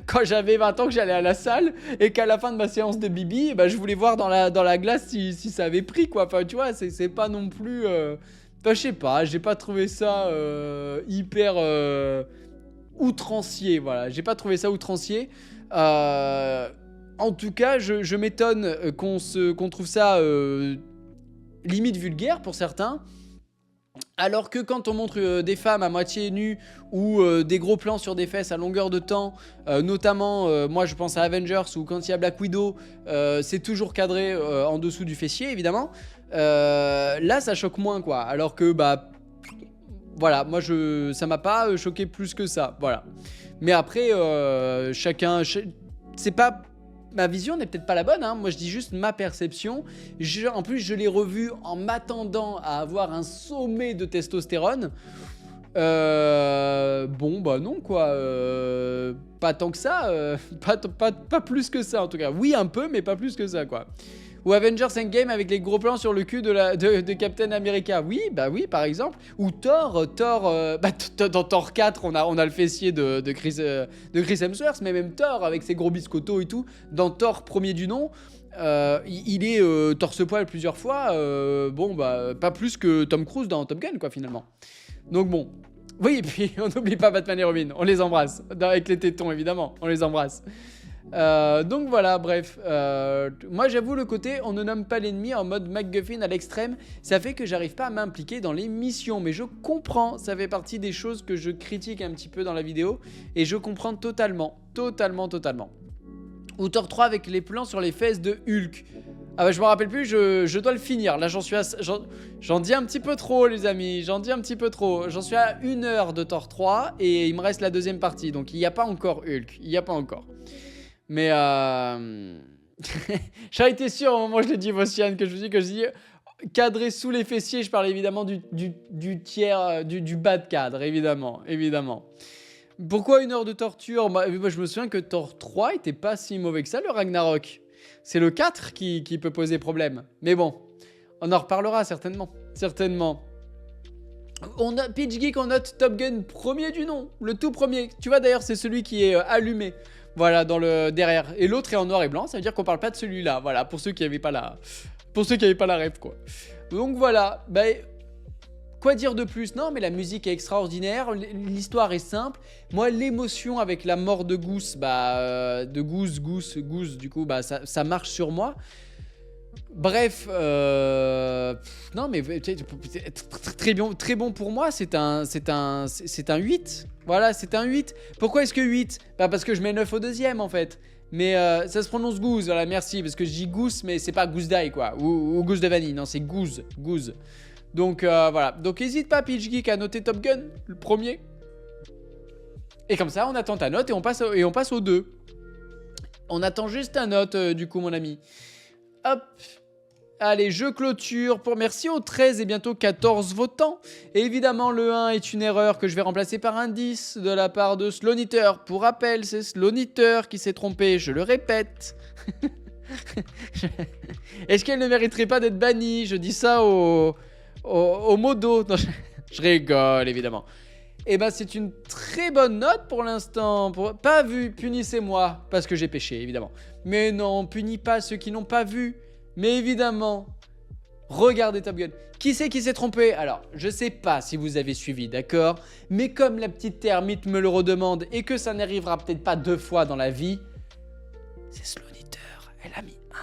quand j'avais 20 ans que j'allais à la salle et qu'à la fin de ma séance de bibi, bah, je voulais voir dans la glace si ça avait pris, quoi. Enfin, tu vois, c'est pas non plus. Enfin, je sais pas, j'ai pas trouvé ça hyper outrancier. Voilà, j'ai pas trouvé ça outrancier. En tout cas, je m'étonne qu'on trouve ça limite vulgaire pour certains. Alors que quand on montre des femmes à moitié nues ou des gros plans sur des fesses à longueur de temps, notamment, moi je pense à Avengers où quand il y a Black Widow, c'est toujours cadré en dessous du fessier évidemment. Là ça choque moins quoi. Alors que bah voilà, moi ça m'a pas choqué plus que ça. Voilà. Mais après, c'est pas. Ma vision n'est peut-être pas la bonne, hein. Moi je dis juste ma perception. En plus, je l'ai revu en m'attendant à avoir un sommet de testostérone. Bon, bah non, quoi. Pas tant que ça. Pas plus que ça, en tout cas. Oui, un peu, mais pas plus que ça, quoi. Ou Avengers Endgame avec les gros plans sur le cul de Captain America. Oui, bah oui, par exemple. Ou Thor, dans Thor 4, on a le fessier de Chris Hemsworth, mais même Thor avec ses gros biscottos et tout. Dans Thor premier du nom, il est torse-poil plusieurs fois. Bon, bah, pas plus que Tom Cruise dans Top Gun, quoi, finalement. Donc bon. Oui, et puis on n'oublie pas Batman et Robin, on les embrasse. Avec les tétons, évidemment, on les embrasse. Donc voilà, bref. Moi j'avoue le côté on ne nomme pas l'ennemi en mode MacGuffin à l'extrême, ça fait que j'arrive pas à m'impliquer dans les missions. Mais je comprends, ça fait partie des choses que je critique un petit peu dans la vidéo. Et je comprends totalement. Ou Thor 3 avec les plans sur les fesses de Hulk. Ah bah je me rappelle plus, je dois le finir. Là j'en dis un petit peu trop les amis, j'en suis à 1 heure de Thor 3 et il me reste la deuxième partie. Donc il n'y a pas encore Hulk, Mais j'aurais été sûr au moment où je l'ai dit, Vossiane, que je me dis cadré sous les fessiers. Je parle évidemment du tiers, du bas de cadre, évidemment. Pourquoi 1 heure de torture? Moi, je me souviens que Thor 3 était pas si mauvais que ça, le Ragnarok. C'est le 4 qui peut poser problème. Mais bon, on en reparlera certainement. Pitch Geek, on note Top Gun premier du nom, le tout premier. Tu vois d'ailleurs, c'est celui qui est allumé. Voilà, dans le derrière. Et l'autre est en noir et blanc, ça veut dire qu'on parle pas de celui-là. Voilà, pour ceux qui avaient pas la ref, quoi. Donc voilà, bah, quoi dire de plus? Non, mais la musique est extraordinaire, l'histoire est simple. Moi, l'émotion avec la mort de Goose, du coup, bah, ça marche sur moi. Bref, non mais très bon pour moi, c'est un 8. Voilà, c'est un 8. Pourquoi est-ce que 8? Bah parce que je mets 9 au deuxième en fait. Mais ça se prononce Goose, voilà, merci. Parce que je dis Goose, mais c'est pas Goose Dye quoi. Ou Goose de vanille, non, c'est Goose. Donc voilà. Donc n'hésite pas, Pitch Geek, à noter Top Gun, le premier. Et comme ça, on attend ta note et on passe au 2. On attend juste ta note, du coup, mon ami. Hop. Allez, je clôture pour merci aux 13 et bientôt 14 votants. Et évidemment, le 1 est une erreur que je vais remplacer par un 10 de la part de Slonitter. Pour rappel, c'est Slonitter qui s'est trompé, je le répète. Est-ce qu'elle ne mériterait pas d'être bannie? Je dis ça au modo. Non, je rigole, évidemment. Et ben, c'est une très bonne note pour l'instant. Pas vu, punissez-moi, parce que j'ai péché, évidemment. Mais non, punis pas ceux qui n'ont pas vu. Mais évidemment, regardez Top Gun. Qui c'est qui s'est trompé? Alors, je sais pas si vous avez suivi, d'accord? Mais comme la petite termite me le redemande et que ça n'arrivera peut-être pas 2 fois dans la vie, c'est Slonitter. Elle a mis 1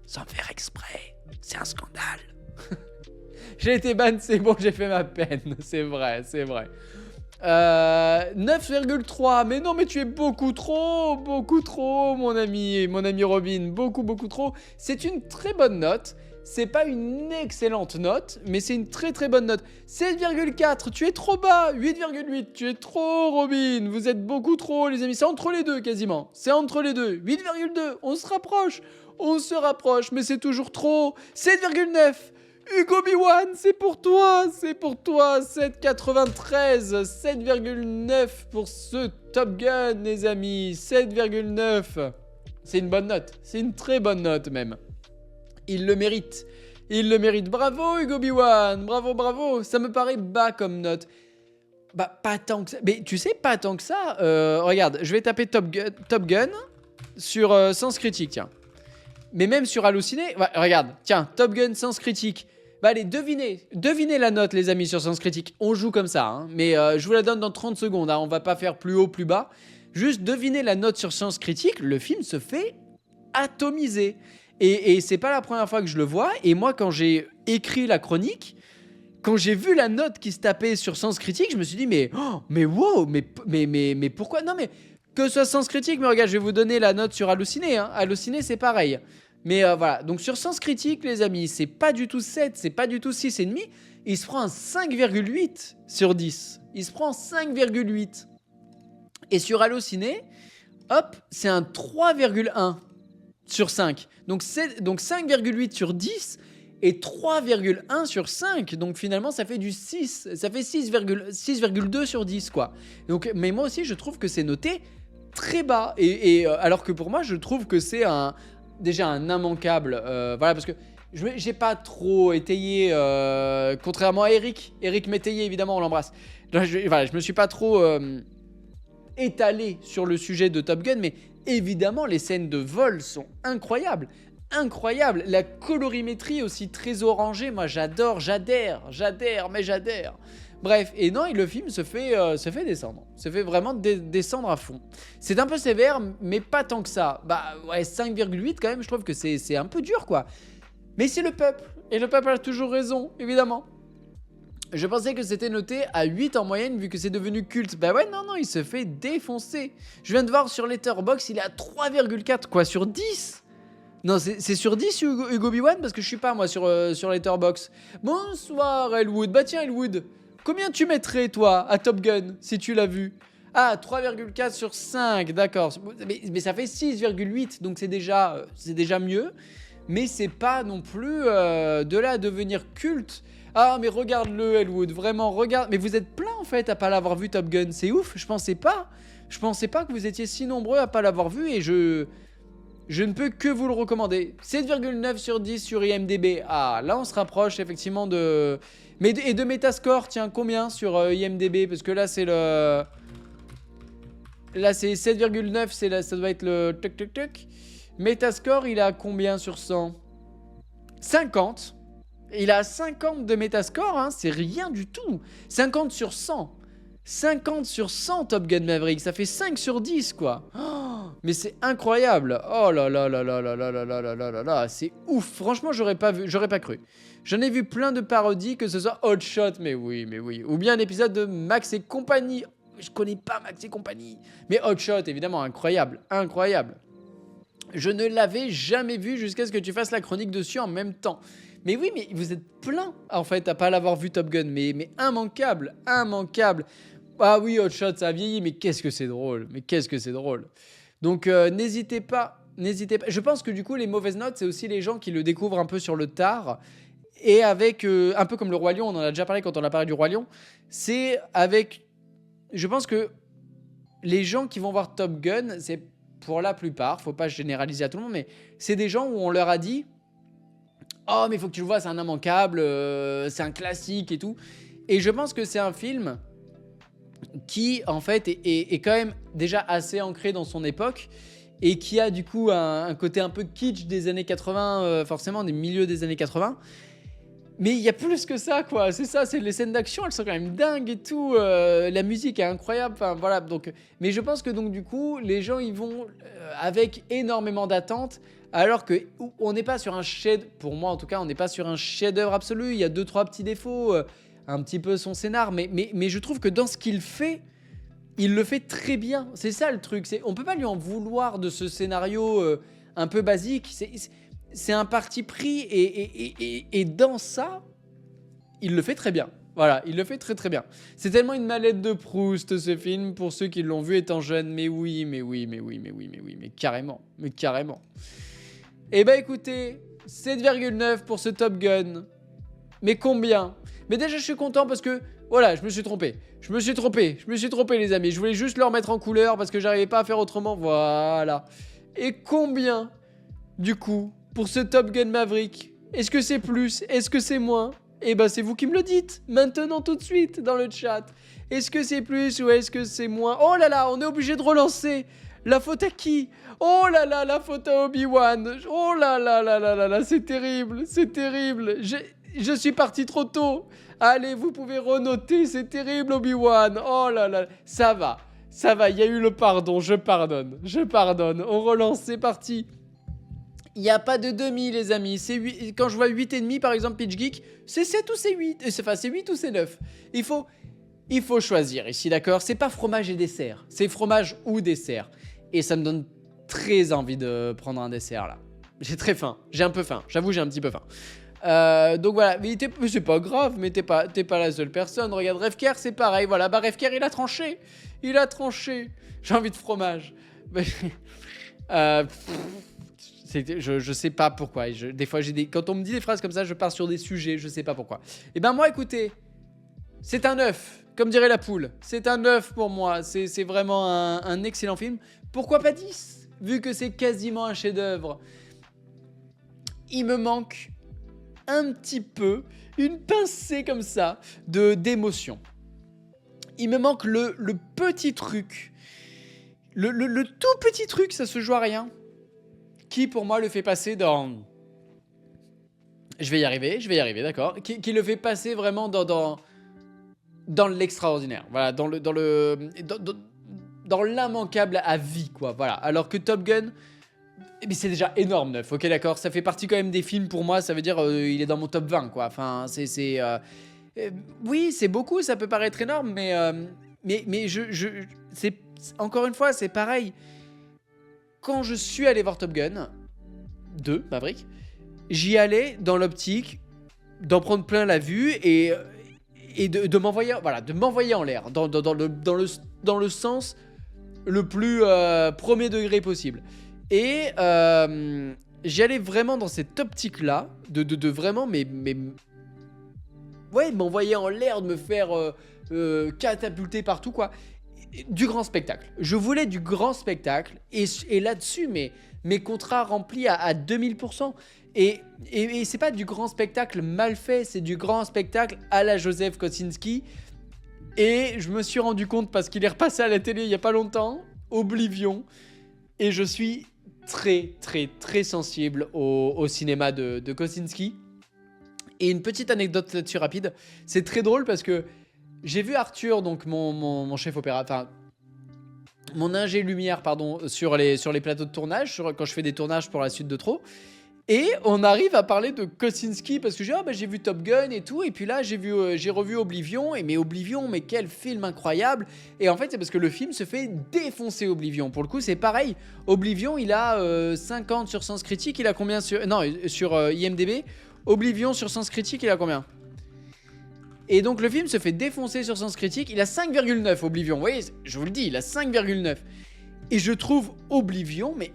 sans faire exprès. C'est un scandale. J'ai été ban, c'est bon, j'ai fait ma peine. C'est vrai. 9,3. Mais non, mais tu es beaucoup trop, mon ami Robin. Beaucoup trop. C'est une très bonne note. C'est pas une excellente note, mais c'est une très très bonne note. 7,4, tu es trop bas. 8,8, tu es trop, Robin. Vous êtes beaucoup trop, les amis. C'est entre les deux, quasiment. C'est entre les deux. 8,2, on se rapproche. On se rapproche, mais c'est toujours trop. 7,9. Hugo Obi-Wan, c'est pour toi. 7,93, 7,9 pour ce Top Gun, les amis. 7,9. C'est une bonne note. C'est une très bonne note, même. Il le mérite. Bravo, Hugo Obi-Wan. Bravo. Ça me paraît bas comme note. Bah, pas tant que ça. Mais tu sais, pas tant que ça. Regarde, je vais taper Top Gun sur Sens Critique, tiens. Mais même sur Halluciné, ouais, regarde, tiens, Top Gun Sens Critique. Bah allez, devinez la note, les amis, sur Sens Critique. On joue comme ça, hein. Mais je vous la donne dans 30 secondes, hein. On va pas faire plus haut, plus bas. Juste devinez la note sur Sens Critique, le film se fait atomiser. Et c'est pas la première fois que je le vois. Et moi, quand j'ai écrit la chronique, quand j'ai vu la note qui se tapait sur Sens Critique, je me suis dit, mais wow, mais pourquoi? Non, mais que ce soit Sens Critique, mais regarde, je vais vous donner la note sur Halluciné, hein. Halluciné, c'est pareil. Mais voilà, donc sur Sens Critique, les amis, c'est pas du tout 7, c'est pas du tout 6,5. Il se prend un 5,8 sur 10. Il se prend 5,8. Et sur Halluciné, hop, c'est un 3,1 sur 5. Donc 5,8 sur 10 et 3,1 sur 5. Donc finalement, ça fait du 6. Ça fait 6,2 sur 10, quoi. Donc, mais moi aussi, je trouve que c'est noté très bas. Et alors que pour moi, je trouve que c'est déjà un immanquable. Voilà, parce que j'ai pas trop étayé, contrairement à Eric Métayer, évidemment, on l'embrasse. Je me suis pas trop étalé sur le sujet de Top Gun, mais évidemment, les scènes de vol sont incroyables. La colorimétrie aussi très orangée, moi j'adore. Bref, et non, le film se fait descendre. Se fait vraiment descendre à fond. C'est un peu sévère, mais pas tant que ça. Bah ouais, 5,8 quand même, je trouve que c'est un peu dur, quoi. Mais c'est le peuple. Et le peuple a toujours raison, évidemment. Je pensais que c'était noté à 8 en moyenne, vu que c'est devenu culte. Bah ouais, non, il se fait défoncer. Je viens de voir sur Letterboxd, il est à 3,4, quoi, sur 10. Non, c'est sur 10, Hugo Obi-Wan, parce que je suis pas, moi, sur Letterboxd. Bonsoir, Elwood. Bah tiens, Elwood, combien tu mettrais, toi, à Top Gun, si tu l'as vu? Ah, 3,4 sur 5, d'accord. Mais ça fait 6,8, donc c'est déjà mieux. Mais c'est pas non plus de là à devenir culte. Ah, mais regarde-le, Elwood, vraiment, regarde. Mais vous êtes plein, en fait, à pas l'avoir vu, Top Gun. C'est ouf, je pensais pas que vous étiez si nombreux à pas l'avoir vu, et je ne peux que vous le recommander. 7,9 sur 10 sur IMDb. Ah, là, on se rapproche, effectivement, de... Et de Metascore, tiens, combien sur IMDb? Parce que là, c'est le... Là, c'est 7,9, ça doit être le... Tuc. Metascore, il a combien sur 100? 50. Il a 50 de Metascore, hein, c'est rien du tout. 50 sur 100. 50 sur 100 Top Gun Maverick, ça fait 5 sur 10, quoi. Oh, mais c'est incroyable. Oh là là là là là là là là là là là, c'est ouf. Franchement, j'aurais pas cru. J'en ai vu plein de parodies, que ce soit Hot Shot, mais oui. Ou bien un épisode de Max et compagnie. Je connais pas Max et compagnie. Mais Hot Shot, évidemment, incroyable. Je ne l'avais jamais vu jusqu'à ce que tu fasses la chronique dessus en même temps. Mais oui, mais vous êtes plein, en fait, à pas l'avoir vu Top Gun. Mais immanquable. Ah oui, Hot Shot, ça a vieilli, mais qu'est-ce que c'est drôle. Donc, n'hésitez pas. Je pense que du coup, les mauvaises notes, c'est aussi les gens qui le découvrent un peu sur le tard. Et avec, un peu comme le Roi Lion, on en a déjà parlé quand on a parlé du Roi Lion. C'est avec... Je pense que les gens qui vont voir Top Gun, c'est pour la plupart, faut pas généraliser à tout le monde, mais c'est des gens où on leur a dit... Oh, mais il faut que tu le vois, c'est un immanquable, c'est un classique et tout. Et je pense que c'est un film qui, en fait, est quand même déjà assez ancré dans son époque et qui a du coup un côté un peu kitsch des années 80, forcément, des milieux des années 80. Mais il y a plus que ça, quoi. C'est ça, c'est les scènes d'action, elles sont quand même dingues et tout. La musique est incroyable. Enfin, voilà. Donc, mais je pense que donc du coup, les gens ils vont avec énormément d'attentes, alors que on n'est pas sur un chef. Pour moi, en tout cas, on n'est pas sur un chef-d'œuvre absolu. Il y a 2-3 petits défauts. un petit peu son scénar, mais je trouve que dans ce qu'il fait, il le fait très bien. C'est ça le truc. On peut pas lui en vouloir de ce scénario un peu basique. C'est un parti pris et dans ça, il le fait très bien. Voilà, il le fait très très bien. C'est tellement une mallette de Proust ce film pour ceux qui l'ont vu étant jeunes. Mais oui, mais carrément, mais carrément. Eh ben écoutez, 7,9 pour ce Top Gun. Mais combien? Mais déjà je suis content parce que voilà, je me suis trompé, les amis. Je voulais juste le remettre en couleur parce que j'arrivais pas à faire autrement. Voilà. Et combien du coup pour ce Top Gun Maverick? Est-ce que c'est plus? Est-ce que c'est moins? Eh ben c'est vous qui me le dites maintenant tout de suite dans le chat. Est-ce que c'est plus ou est-ce que c'est moins? Oh là là, on est obligé de relancer. La faute à qui? Oh là là, la faute à Obi-Wan. Oh là là là là là là, c'est terrible, c'est terrible. Je suis parti trop tôt. Allez, vous pouvez renoter, c'est terrible Obi-Wan. Oh là là, ça va, il y a eu le pardon, je pardonne. On relance, c'est parti. Il n'y a pas de demi, les amis. C'est 8, quand je vois 8,5 par exemple, Pitch Geek, c'est 7 ou c'est 8. Enfin, c'est 8 ou c'est 9. Il faut choisir ici, d'accord? C'est pas fromage et dessert, c'est fromage ou dessert. Et ça me donne très envie de prendre un dessert là. J'ai très faim, j'ai un peu faim, j'avoue, j'ai un petit peu faim. Donc voilà, mais c'est pas grave, mais t'es pas la seule personne. Regarde, Revker, c'est pareil, voilà. Bah, Revker, il a tranché. J'ai envie de fromage. Je sais pas pourquoi. Des fois, quand on me dit des phrases comme ça, je pars sur des sujets, je sais pas pourquoi. Et ben moi, écoutez, c'est un 9, comme dirait la poule. C'est un 9 pour moi. C'est vraiment un excellent film. Pourquoi pas 10? Vu que c'est quasiment un chef-d'œuvre. Il me manque un petit peu, une pincée comme ça d'émotion. Il me manque le petit truc. Le tout petit truc, ça se joue à rien. Qui pour moi le fait passer dans... Je vais y arriver, d'accord. Qui le fait passer vraiment dans l'extraordinaire. Voilà, dans l'immanquable à vie, quoi. Voilà. Alors que Top Gun, mais c'est déjà énorme, 9, ok, d'accord. Ça fait partie quand même des films pour moi, ça veut dire il est dans mon top 20, quoi. Enfin, oui, c'est beaucoup, ça peut paraître énorme, mais encore une fois, c'est pareil. Quand je suis allé voir Top Gun 2, Maverick, j'y allais dans l'optique d'en prendre plein la vue et de m'envoyer, voilà, de m'envoyer en l'air, dans le sens le plus premier degré possible. Et j'y allais vraiment dans cette optique-là, de vraiment, ouais, m'envoyer en l'air, de me faire catapulter partout, quoi. Du grand spectacle. Je voulais du grand spectacle, et là-dessus, mes contrats remplis à 2000%. Et c'est pas du grand spectacle mal fait, c'est du grand spectacle à la Joseph Kosinski. Et je me suis rendu compte, parce qu'il est repassé à la télé il y a pas longtemps, Oblivion, et je suis très très très sensible au cinéma de Kosinski. Et une petite anecdote là-dessus rapide, c'est très drôle parce que j'ai vu Arthur, donc mon chef opérateur, mon ingé lumière, pardon, sur les plateaux de tournage, quand je fais des tournages pour la suite de Trop. Et on arrive à parler de Kosinski parce que j'ai vu Top Gun et tout, et puis là j'ai revu Oblivion, mais Oblivion, mais quel film incroyable. Et en fait c'est parce que le film se fait défoncer. Oblivion, pour le coup c'est pareil. Oblivion, il a 50 sur Sens Critique, il a combien sur IMDb? Oblivion sur Sens Critique, il a combien? Et donc le film se fait défoncer sur Sens Critique, il a 5,9 Oblivion, vous voyez, je vous le dis, il a 5,9. Et je trouve Oblivion, mais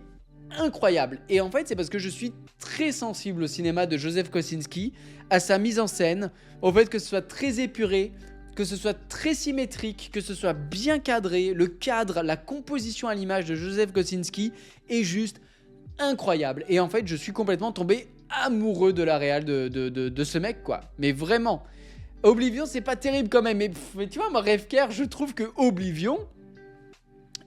incroyable. Et en fait c'est parce que je suis très sensible au cinéma de Joseph Kosinski, à sa mise en scène, au fait que ce soit très épuré, que ce soit très symétrique, que ce soit bien cadré. Le cadre, la composition à l'image de Joseph Kosinski est juste incroyable. Et en fait je suis complètement tombé amoureux de la réal de ce mec, quoi. Mais vraiment, Oblivion c'est pas terrible quand même, mais tu vois, moi Revker, je trouve que Oblivion,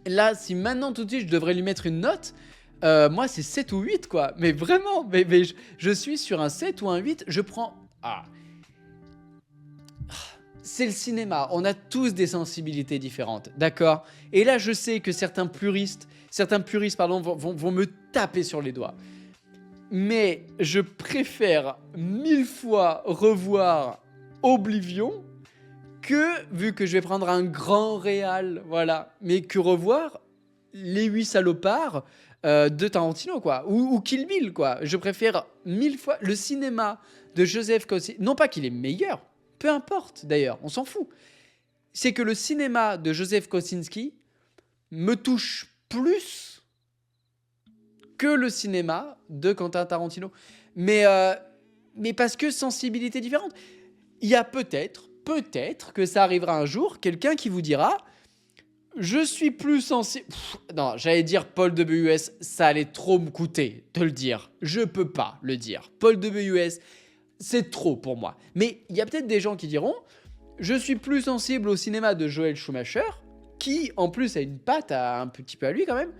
là si maintenant tout de suite je devrais lui mettre une note, moi c'est 7 ou 8, quoi. Mais vraiment, mais je suis sur un 7 ou un 8. Je prends... C'est le cinéma, on a tous des sensibilités différentes, d'accord? Et là je sais que certains puristes vont me taper sur les doigts. Mais je préfère 1000 fois revoir Oblivion vu que je vais prendre un grand réal, voilà, mais que revoir les 8 salopards de Tarantino, quoi, ou Kill Bill, quoi. Je préfère 1000 fois le cinéma de Joseph Kosinski. Non pas qu'il est meilleur, peu importe d'ailleurs, on s'en fout. C'est que le cinéma de Joseph Kosinski me touche plus que le cinéma de Quentin Tarantino. Mais parce que sensibilité différente. Il y a peut-être que ça arrivera un jour, quelqu'un qui vous dira je suis plus sensible. Non, j'allais dire Paul W.S., ça allait trop me coûter de le dire. Je peux pas le dire. Paul W.S., c'est trop pour moi. Mais il y a peut-être des gens qui diront je suis plus sensible au cinéma de Joel Schumacher, qui en plus a une patte un petit peu à lui quand même,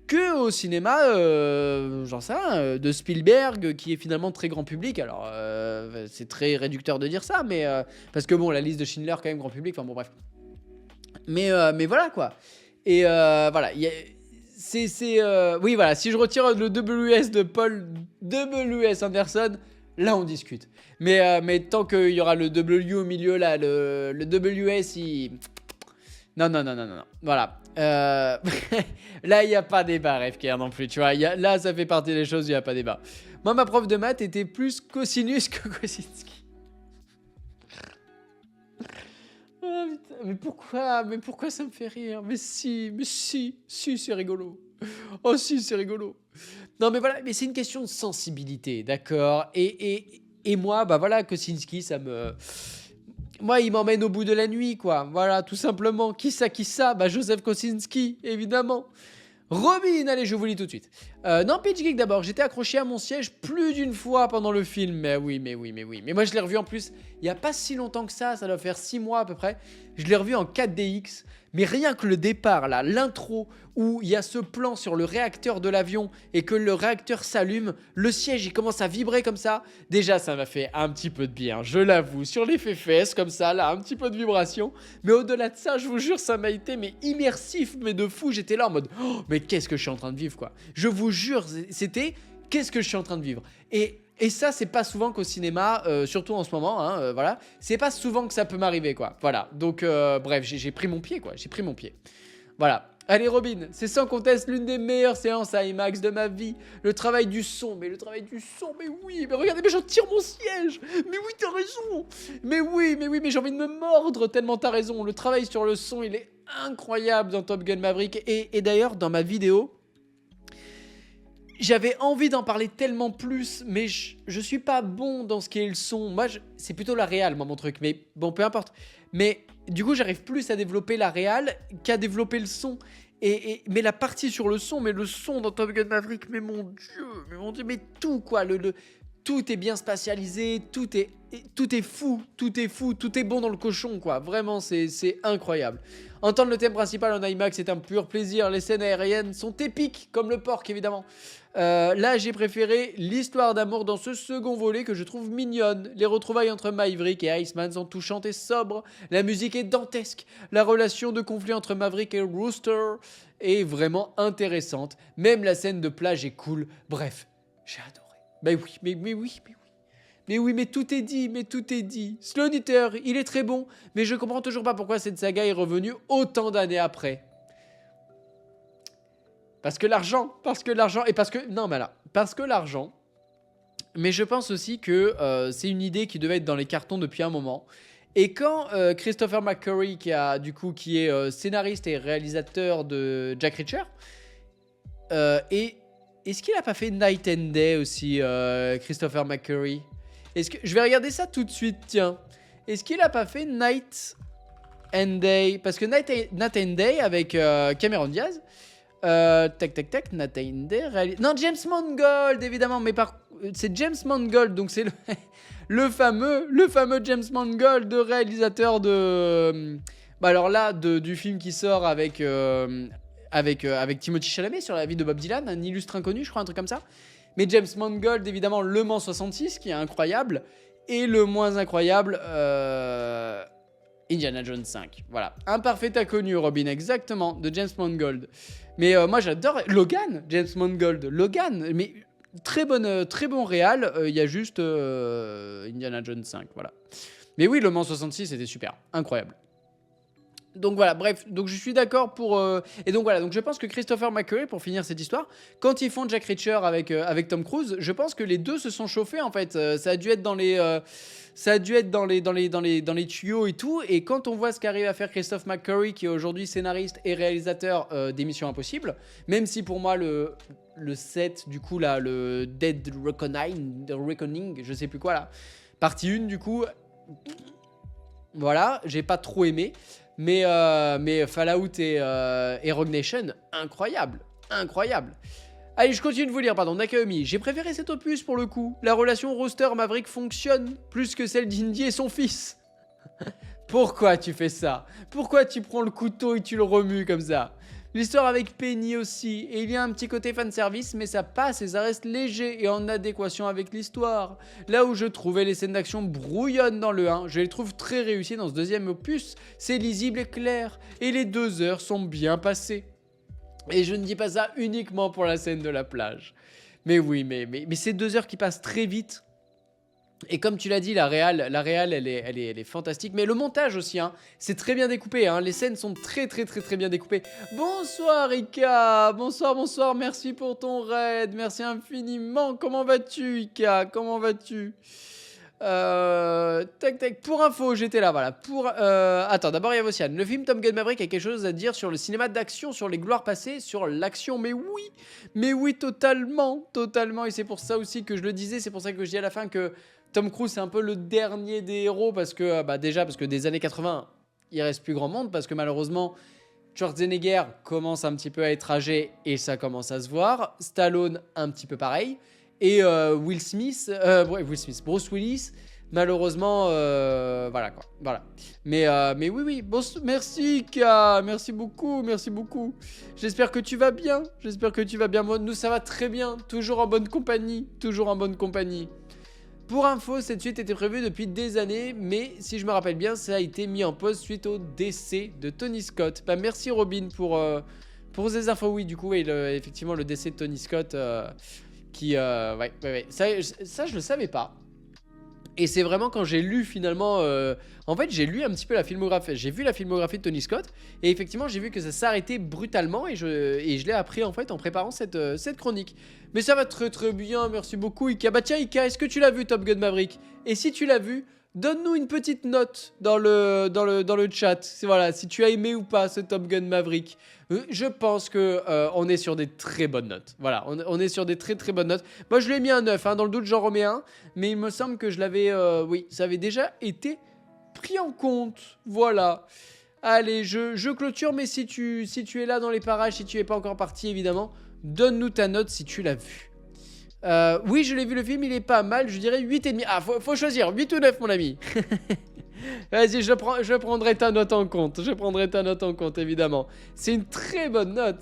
que au cinéma, j'en sais rien, de Spielberg, qui est finalement très grand public. Alors, c'est très réducteur de dire ça, mais parce que bon, la liste de Schindler, quand même, grand public, enfin bon, bref. Mais voilà, quoi. Et voilà, oui, voilà, si je retire le WS de Paul W.S. Anderson, là, on discute. Mais tant qu'il y aura le W au milieu, là, le WS, il... Non. Voilà. Là, il n'y a pas débat, Rêve-Care non plus, tu vois. Là, ça fait partie des choses, il n'y a pas débat. Moi, ma prof de maths était plus cosinus que Kosinski. Oh, putain, mais pourquoi ça me fait rire? Mais si, c'est rigolo. Oh si, c'est rigolo. Non, mais voilà, mais c'est une question de sensibilité, d'accord? Et moi, bah voilà, Kosinski, ça me... Moi, il m'emmène au bout de la nuit, quoi. Voilà, tout simplement. Qui ça? Bah, Joseph Kosinski, évidemment. Robin, allez, je vous lis tout de suite. Non, Pitch Geek d'abord. J'étais accroché à mon siège plus d'une fois pendant le film. Mais oui. Mais moi, je l'ai revu en plus, il n'y a pas si longtemps que ça doit faire 6 mois à peu près. Je l'ai revu en 4DX. Mais rien que le départ, là, l'intro, où il y a ce plan sur le réacteur de l'avion et que le réacteur s'allume, le siège, il commence à vibrer comme ça. Déjà, ça m'a fait un petit peu de bien, je l'avoue. Sur les fesses, comme ça, là, un petit peu de vibration. Mais au-delà de ça, je vous jure, ça m'a été immersif, mais de fou. J'étais là en mode, oh, mais qu'est-ce que je suis en train de vivre, quoi. Je vous jure, c'était, qu'est-ce que je suis en train de vivre. Et ça, c'est pas souvent qu'au cinéma, surtout en ce moment, hein, voilà, c'est pas souvent que ça peut m'arriver, quoi. Voilà, donc bref, j'ai pris mon pied, quoi, j'ai pris mon pied. Voilà. Allez Robin, c'est sans conteste l'une des meilleures séances à IMAX de ma vie. Le travail du son, mais oui, mais regardez, mais j'en tire mon siège. Mais oui, t'as raison. Mais oui, mais j'ai envie de me mordre tellement t'as raison. Le travail sur le son, il est incroyable dans Top Gun Maverick. Et d'ailleurs, dans ma vidéo, j'avais envie d'en parler tellement plus, mais je suis pas bon dans ce qui est le son. Moi, c'est plutôt la réal, moi, mon truc. Mais bon, peu importe. Mais du coup, j'arrive plus à développer la réal qu'à développer le son. Mais la partie sur le son, mais le son dans Top Gun Maverick, mais mon Dieu, mais tout, quoi. Tout est bien spatialisé, tout est fou, tout est bon dans le cochon, quoi. Vraiment, c'est incroyable. Entendre le thème principal en IMAX est un pur plaisir. Les scènes aériennes sont épiques, comme le porc, évidemment. Là, j'ai préféré l'histoire d'amour dans ce second volet que je trouve mignonne. Les retrouvailles entre Maverick et Iceman sont touchantes et sobres. La musique est dantesque. La relation de conflit entre Maverick et Rooster est vraiment intéressante. Même la scène de plage est cool. Bref, j'ai adoré. Mais oui, mais tout est dit. Slow Eater, il est très bon, mais je comprends toujours pas pourquoi cette saga est revenue autant d'années après. Parce que l'argent, mais je pense aussi que c'est une idée qui devait être dans les cartons depuis un moment. Et quand Christopher McQuarrie, qui est scénariste et réalisateur de Jack Reacher, est-ce qu'il a pas fait Night and Day aussi, Christopher McQuarrie? Je vais regarder ça tout de suite, tiens. Est-ce qu'il a pas fait Night and Day? Parce que Night and Day avec Cameron Diaz. Tac, Night and Day. Non, James Mangold, évidemment. Mais c'est James Mangold, donc c'est le fameux James Mangold, réalisateur de. Bah alors là, du film qui sort avec Timothée Chalamet sur la vie de Bob Dylan, un illustre inconnu, je crois, un truc comme ça. Mais James Mangold, évidemment, Le Mans 66, qui est incroyable. Et le moins incroyable, Indiana Jones 5. Voilà. Un parfait inconnu, Robin, exactement, de James Mangold. Mais moi, j'adore Logan, James Mangold. Logan, mais très bon réal. Il y a juste Indiana Jones 5, voilà. Mais oui, Le Mans 66, c'était super. Incroyable. Donc voilà, bref, donc je suis d'accord pour... Et donc voilà, donc je pense que Christopher McQuarrie, pour finir cette histoire, quand ils font Jack Reacher avec Tom Cruise, je pense que les deux se sont chauffés en fait. Ça a dû être dans les... ça a dû être dans les tuyaux et tout. Et quand on voit ce qu'arrive à faire Christopher McQuarrie, qui est aujourd'hui scénariste et réalisateur des Missions Impossibles, même si pour moi le set, du coup là, le Dead Reckoning, je sais plus quoi là, partie 1 du coup, voilà, j'ai pas trop aimé. Mais Fallout et Rogue Nation, incroyable, incroyable. Allez, je continue de vous lire, pardon, Nakaomi. J'ai préféré cet opus pour le coup. La relation Roster-Maverick fonctionne plus que celle d'Indy et son fils. Pourquoi tu fais ça? Pourquoi tu prends le couteau et tu le remues comme ça? L'histoire avec Penny aussi, et il y a un petit côté fanservice, mais ça passe et ça reste léger et en adéquation avec l'histoire. Là où je trouvais les scènes d'action brouillonnes dans le 1, je les trouve très réussies dans ce deuxième opus. C'est lisible et clair, et les 2 heures sont bien passées. Et je ne dis pas ça uniquement pour la scène de la plage. Mais oui, mais ces 2 heures qui passent très vite. Et comme tu l'as dit, la réal, elle est fantastique. Mais le montage aussi, hein, c'est très bien découpé. Hein, les scènes sont très bien découpées. Bonsoir Ika, bonsoir. Merci pour ton raid, merci infiniment. Comment vas-tu Ika? Comment vas-tu? Tac. Pour info, j'étais là, voilà. Attends, d'abord il y a Vossiane. Le film Top Gun Maverick a quelque chose à dire sur le cinéma d'action, sur les gloires passées, sur l'action. Mais oui, totalement. Et c'est pour ça aussi que je le disais. C'est pour ça que je dis à la fin que Tom Cruise c'est un peu le dernier des héros parce que déjà parce que des années 80, il reste plus grand monde parce que malheureusement Schwarzenegger commence un petit peu à être âgé et ça commence à se voir. Stallone un petit peu pareil. Et Bruce Willis, malheureusement, voilà quoi. Voilà. Mais oui. Bon, merci, Ka. Merci beaucoup. J'espère que tu vas bien. Moi, nous, ça va très bien. Toujours en bonne compagnie. Pour info, cette suite était prévue depuis des années, mais si je me rappelle bien, ça a été mis en pause suite au décès de Tony Scott. Merci Robin pour ces infos. Oui, du coup, effectivement, le décès de Tony Scott... ouais. Ça, je le savais pas. Et c'est vraiment quand j'ai lu finalement... en fait, j'ai lu un petit peu la filmographie. J'ai vu la filmographie de Tony Scott. Et effectivement, j'ai vu que ça s'arrêtait brutalement. Et je l'ai appris en fait en préparant cette chronique. Mais ça va très bien. Merci beaucoup, Ika. Bah tiens, Ika, est-ce que tu l'as vu, Top Gun Maverick? Et si tu l'as vu, donne-nous une petite note dans le chat. Voilà, si tu as aimé ou pas ce Top Gun Maverick. Je pense que on est sur des très bonnes notes. Voilà, on est sur des très bonnes notes. Moi, je lui ai mis un 9. Hein, dans le doute, j'en remets un. Mais il me semble que je l'avais... oui, ça avait déjà été pris en compte. Voilà. Allez, je clôture. Mais si tu es là dans les parages, si tu n'es pas encore parti, évidemment, donne-nous ta note si tu l'as vu. Oui, je l'ai vu le film, il est pas mal, je dirais 8,5. Ah, faut choisir, 8 ou 9, mon ami. Vas-y, je prendrai ta note en compte. Évidemment. C'est une très bonne note,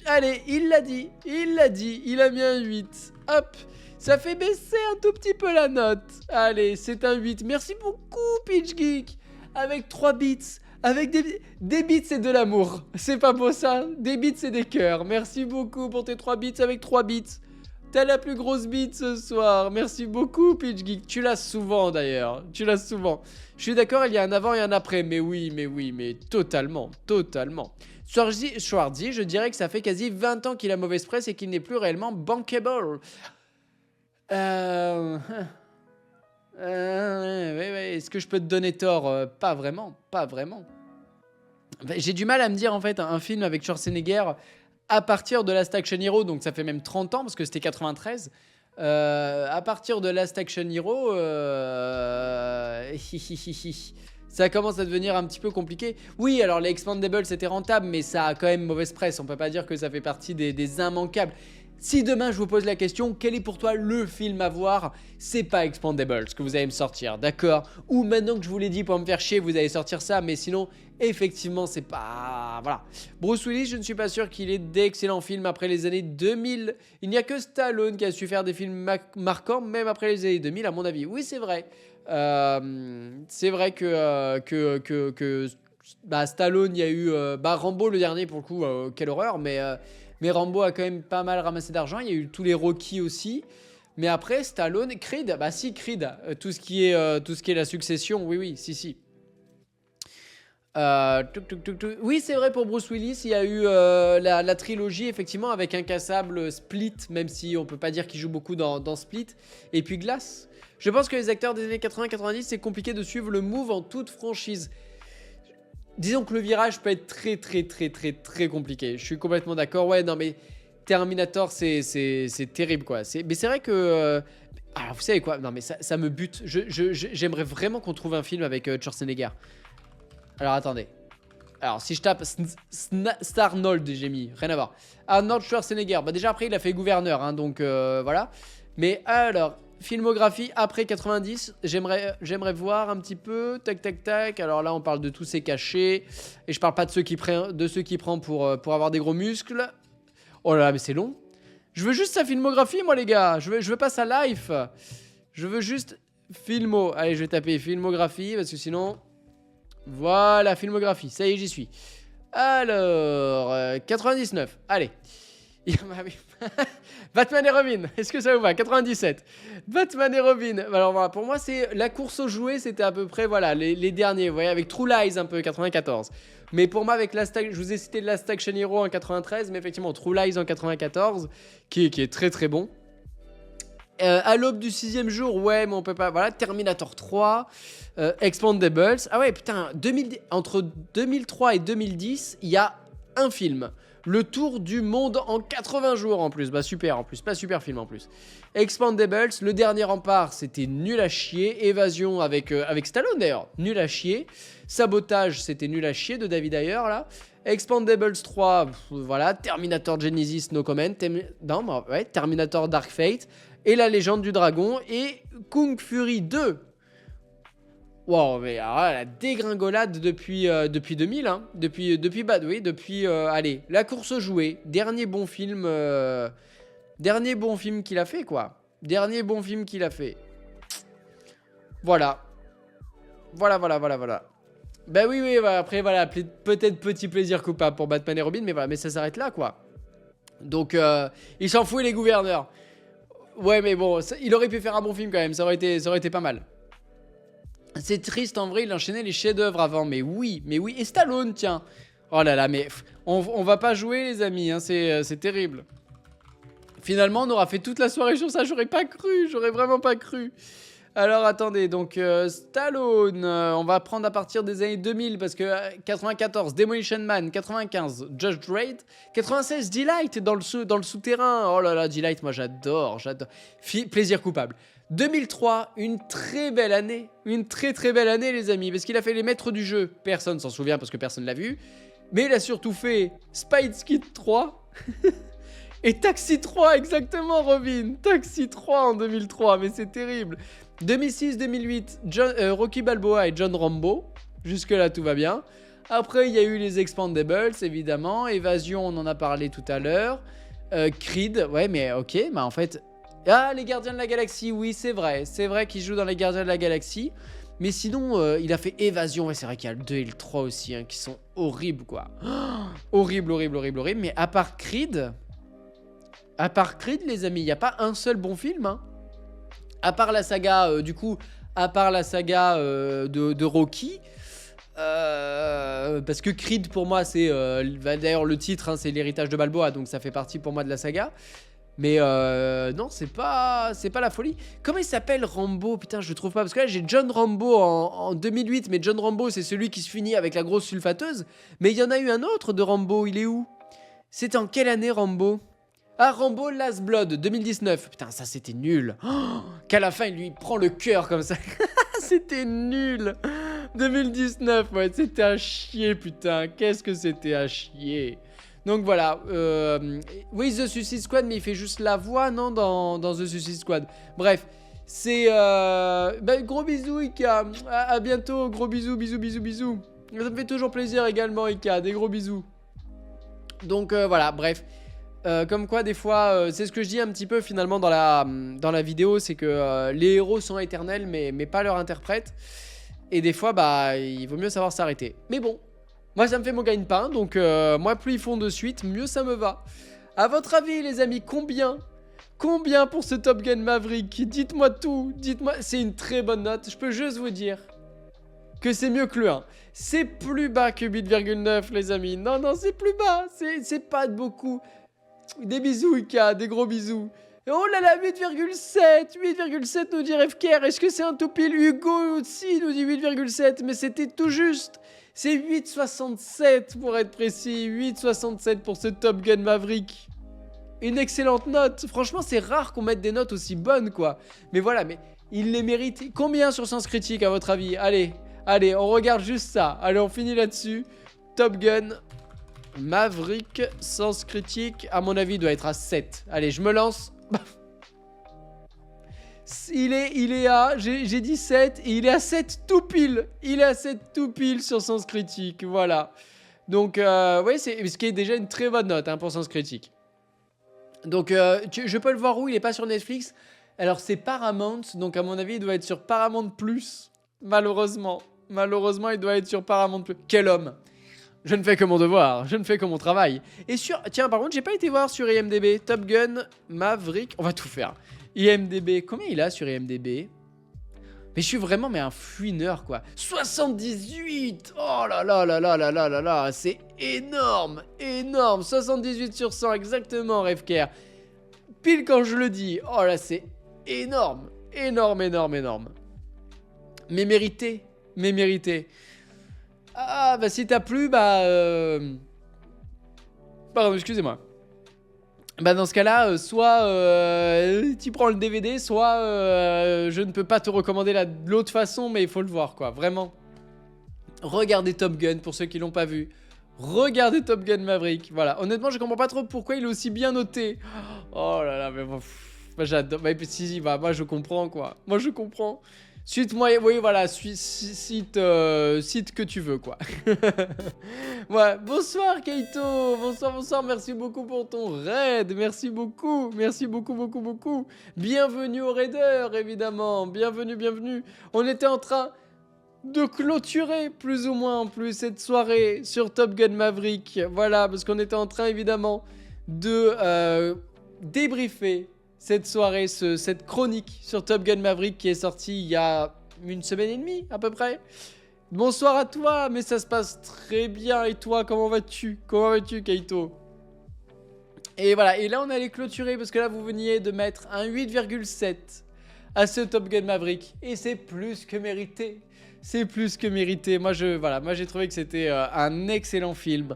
Allez, il l'a dit, il a mis un 8. Hop, ça fait baisser un tout petit peu la note. Allez, c'est un 8. Merci beaucoup, Pitch Geek. Avec 3 bits. Avec des bits, c'est de l'amour. C'est pas beau ça? Des bits, c'est des cœurs. Merci beaucoup pour tes 3 bits avec 3 bits. T'as la plus grosse bite ce soir. Merci beaucoup, Pitch Geek. Tu l'as souvent d'ailleurs. Je suis d'accord, il y a un avant et un après. Mais totalement. Schwarzy, je dirais que ça fait quasi 20 ans qu'il a mauvaise presse et qu'il n'est plus réellement bankable. Ouais. Est-ce que je peux te donner tort? Pas vraiment. J'ai du mal à me dire en fait un film avec Schwarzenegger à partir de Last Action Hero, donc ça fait même 30 ans parce que c'était 93. À partir de Last Action Hero, ça commence à devenir un petit peu compliqué. Oui, alors les Expendables c'était rentable, mais ça a quand même mauvaise presse. On peut pas dire que ça fait partie des immanquables. Si demain je vous pose la question, quel est pour toi le film à voir? C'est pas Expendables que vous allez me sortir, d'accord? Ou maintenant que je vous l'ai dit pour me faire chier, vous allez sortir ça, mais sinon, effectivement, c'est pas... Voilà. Bruce Willis, je ne suis pas sûr qu'il ait d'excellents films après les années 2000. Il n'y a que Stallone qui a su faire des films marquants, même après les années 2000, à mon avis. Oui, c'est vrai. C'est vrai que Stallone, il y a eu... Rambo, le dernier, pour le coup, quelle horreur, mais Rambo a quand même pas mal ramassé d'argent. Il y a eu tous les Rocky aussi. Mais après, Stallone, Creed, bah si, Creed, tout ce qui est la succession, oui, oui, si, si. Oui, c'est vrai pour Bruce Willis, il y a eu la trilogie, effectivement, avec Incassable, Split, même si on peut pas dire qu'il joue beaucoup dans Split, et puis Glass. Je pense que les acteurs des années 80-90, c'est compliqué de suivre le move en toute franchise. Disons que le virage peut être très compliqué. Je suis complètement d'accord. Ouais, non, mais Terminator, c'est terrible, quoi. Mais c'est vrai que... alors, vous savez quoi? Non, mais ça me bute. J'aimerais vraiment qu'on trouve un film avec Schwarzenegger. Alors, attendez. Alors, si je tape Starnold, j'ai mis. Rien à voir. Arnold Schwarzenegger. Bah, déjà, après, il a fait gouverneur, hein, donc voilà. Mais alors... Filmographie après 90, j'aimerais voir un petit peu, tac. Alors là, on parle de tous ces cachets. Et je parle pas de ceux qui prend pour avoir des gros muscles. Oh là là, mais c'est long. Je veux juste sa filmographie, moi, les gars. Je veux pas sa life. Je veux juste filmo. Allez, je vais taper filmographie, parce que sinon... Voilà, filmographie. Ça y est, j'y suis. Alors, 99. Allez. Batman et Robin, est-ce que ça vous va? 97. Batman et Robin. Alors voilà, pour moi, c'est la course aux jouets, c'était à peu près voilà les derniers. Vous voyez, avec True Lies un peu, 94. Mais pour moi, avec je vous ai cité Last Action Hero en 93, mais effectivement, True Lies en 94, qui est très bon. À l'aube du 6e jour, ouais, mais on peut pas. Voilà, Terminator 3, Expandables. Ah ouais, putain, entre 2003 et 2010, il y a un film. Le tour du monde en 80 jours en plus. Bah super en plus, pas super film en plus. Expandables, le dernier rempart, c'était nul à chier. Évasion avec Stallone d'ailleurs, nul à chier. Sabotage, c'était nul à chier de David Ayer là. Expandables 3, voilà. Terminator Genesis, no comment. Non, ouais, Terminator Dark Fate. Et la légende du dragon. Et Kung Fury 2. Wow, mais alors là, la dégringolade depuis 2000, hein. Allez, La course aux jouets, dernier bon film qu'il a fait, quoi. Dernier bon film qu'il a fait. Voilà. Voilà. Bah oui, bah, après, voilà, peut-être petit plaisir coupable pour Batman et Robin, mais voilà, mais ça s'arrête là, quoi. Donc, il s'en fout, les gouverneurs. Ouais, mais bon, il aurait pu faire un bon film, quand même, ça aurait été pas mal. C'est triste en vrai, il enchaînait les chefs-d'œuvre avant, mais oui. Et Stallone, tiens. Oh là là, mais on va pas jouer, les amis, hein, c'est terrible. Finalement, on aura fait toute la soirée sur ça, j'aurais vraiment pas cru. Alors attendez, donc Stallone, on va prendre à partir des années 2000, parce que 94, Demolition Man, 95, Judge Dredd, 96, Delight dans le souterrain. Oh là là, Delight, moi j'adore. Plaisir coupable. 2003, une très belle année, très belle année, les amis, parce qu'il a fait les maîtres du jeu. Personne s'en souvient parce que personne l'a vu, mais il a surtout fait Spice Kid 3 et Taxi 3, exactement, Robin. Taxi 3 en 2003, mais c'est terrible. 2006-2008, Rocky Balboa et John Rambo. Jusque là, tout va bien. Après, il y a eu les Expandables, évidemment. Évasion, on en a parlé tout à l'heure. Creed, ouais, mais ok, bah en fait. Ah, les Gardiens de la Galaxie, oui, c'est vrai. C'est vrai qu'il joue dans les Gardiens de la Galaxie. Mais sinon, il a fait Évasion. Ouais, c'est vrai qu'il y a le 2 et le 3 aussi, hein, qui sont horribles, quoi. Oh, horrible. Mais à part Creed, les amis, il n'y a pas un seul bon film, hein. À part la saga, de Rocky. Parce que Creed, pour moi, c'est... d'ailleurs, le titre, hein, c'est l'héritage de Balboa, donc ça fait partie pour moi de la saga. Mais non, c'est pas la folie. Comment il s'appelle, Rambo? Putain, je le trouve pas. Parce que là, j'ai John Rambo en 2008. Mais John Rambo, c'est celui qui se finit avec la grosse sulfateuse. Mais il y en a eu un autre de Rambo. Il est où? C'était en quelle année, Rambo? Ah, Rambo Last Blood, 2019. Putain, ça, c'était nul. Oh, qu'à la fin, il lui prend le cœur comme ça. C'était nul. 2019, ouais, c'était à chier, putain. Qu'est-ce que c'était à chier. Donc voilà, oui, The Suicide Squad, mais il fait juste la voix, non, dans The Suicide Squad. Bref, c'est... gros bisous, Ika. À bientôt, gros bisous. Ça me fait toujours plaisir également, Ika. Des gros bisous. Donc voilà, bref. Comme quoi, des fois, c'est ce que je dis un petit peu finalement dans la vidéo, c'est que les héros sont éternels, mais pas leur interprète. Et des fois, bah, il vaut mieux savoir s'arrêter. Mais bon. Moi, ça me fait mon gagne-pain, donc moi, plus ils font de suite, mieux ça me va. À votre avis, les amis, combien Combien pour ce Top Gun Maverick? Dites-moi tout, dites-moi. C'est une très bonne note. Je peux juste vous dire que c'est mieux que le 1. C'est plus bas que 8,9 les amis. Non, non, c'est plus bas. C'est pas de beaucoup. Des bisous Ika, des gros bisous. Oh là là, 8,7. 8,7 nous dit Refker. Est-ce que c'est un tout pile? Hugo aussi nous dit 8,7. Mais c'était tout juste. C'est 8,67 pour être précis. 8,67 pour ce Top Gun Maverick. Une excellente note. Franchement, c'est rare qu'on mette des notes aussi bonnes, quoi. Mais voilà, mais il les mérite. Combien sur Sens Critique, à votre avis? Allez, allez, on regarde juste ça. Allez, on finit là-dessus. Top Gun Maverick, Sens Critique, à mon avis, doit être à 7. Allez, je me lance. Il est à... J'ai dit 7 et il est à 7 tout pile. Il est à 7 tout pile sur Sens Critique, voilà. Donc, oui, c'est ce qui est déjà une très bonne note hein, pour Sens Critique. Donc, je peux le voir où? Il est pas sur Netflix. Alors, c'est Paramount. Donc, à mon avis, il doit être sur Paramount+. Malheureusement. Malheureusement, il doit être sur Paramount+. Quel homme! Je ne fais que mon devoir. Je ne fais que mon travail. Et sur... Tiens, par contre, j'ai pas été voir sur IMDb. Top Gun, Maverick. On va tout faire. IMDb. Combien il a sur IMDb? Mais je suis vraiment un fouineur, quoi. 78! Oh là là là là là là là là. C'est énorme, énorme. 78 sur 100, exactement, Refker. Pile quand je le dis. Oh là, c'est énorme. Énorme, énorme, énorme. Mais mérité. Mais mérité. Ah, bah si t'as plu, bah... Pardon, excusez-moi. Bah dans ce cas-là, soit tu prends le DVD, soit je ne peux pas te recommander l'autre façon, mais il faut le voir quoi, vraiment. Regardez Top Gun pour ceux qui l'ont pas vu. Regardez Top Gun Maverick, voilà. Honnêtement, je comprends pas trop pourquoi il est aussi bien noté. Oh là là, mais bon, moi j'adore. Bah, si, bah, moi je comprends quoi. Moi je comprends. Cite-moi, oui voilà, cite que tu veux quoi. Ouais, bonsoir Keito, bonsoir, bonsoir, merci beaucoup pour ton raid, merci beaucoup, beaucoup, beaucoup. Bienvenue aux raiders évidemment, bienvenue, bienvenue. On était en train de clôturer plus ou moins en plus cette soirée sur Top Gun Maverick, voilà, parce qu'on était en train évidemment de débriefer cette soirée, cette chronique sur Top Gun Maverick qui est sortie il y a une semaine et demie à peu près. Bonsoir à toi, mais ça se passe très bien. Et toi, comment vas-tu? Comment vas-tu, Keito? Et voilà, et là on allait clôturer parce que là vous veniez de mettre un 8,7 à ce Top Gun Maverick. Et c'est plus que mérité. C'est plus que mérité. Moi j'ai trouvé que c'était un excellent film.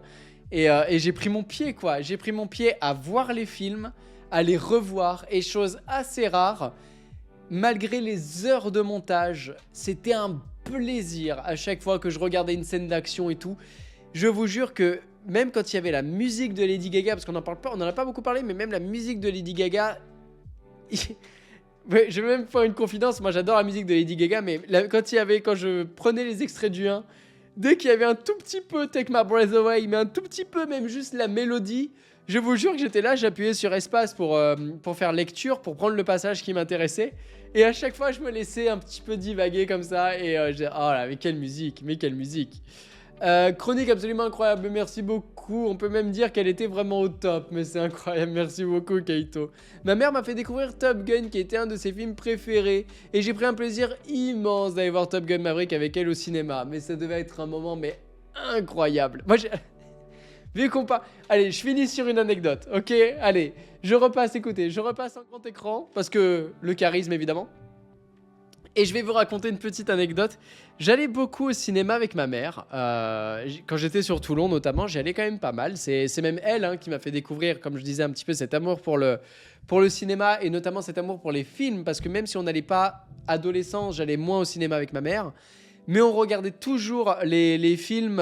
Et j'ai pris mon pied quoi. J'ai pris mon pied à voir les films, à les revoir. Et chose assez rare, malgré les heures de montage, c'était un plaisir à chaque fois que je regardais une scène d'action et tout. Je vous jure que même quand il y avait la musique de Lady Gaga, parce qu'on n'en parle pas, on n'en a pas beaucoup parlé, mais même la musique de Lady Gaga... Ouais, je vais même faire une confidence, moi j'adore la musique de Lady Gaga, mais quand je prenais les extraits du 1, dès qu'il y avait un tout petit peu Take My Breath Away, mais un tout petit peu, même juste la mélodie, je vous jure que j'étais là, j'appuyais sur espace pour faire lecture, pour prendre le passage qui m'intéressait. Et à chaque fois, je me laissais un petit peu divaguer comme ça. Et oh là, mais quelle musique, mais quelle musique. Chronique absolument incroyable, merci beaucoup. On peut même dire qu'elle était vraiment au top, mais c'est incroyable, merci beaucoup Keito. Ma mère m'a fait découvrir Top Gun qui était un de ses films préférés. Et j'ai pris un plaisir immense d'aller voir Top Gun Maverick avec elle au cinéma. Mais ça devait être un moment mais incroyable. Moi j'ai... Vu qu'on pas... Allez, je finis sur une anecdote, ok? Allez, je repasse, écoutez, je repasse en grand écran, parce que le charisme, évidemment. Et je vais vous raconter une petite anecdote. J'allais beaucoup au cinéma avec ma mère. Quand j'étais sur Toulon, notamment, j'y allais quand même pas mal. C'est même elle hein, qui m'a fait découvrir, comme je disais un petit peu, cet amour pour le cinéma, et notamment cet amour pour les films, parce que même si on n'allait pas adolescent, j'allais moins au cinéma avec ma mère. Mais on regardait toujours les films...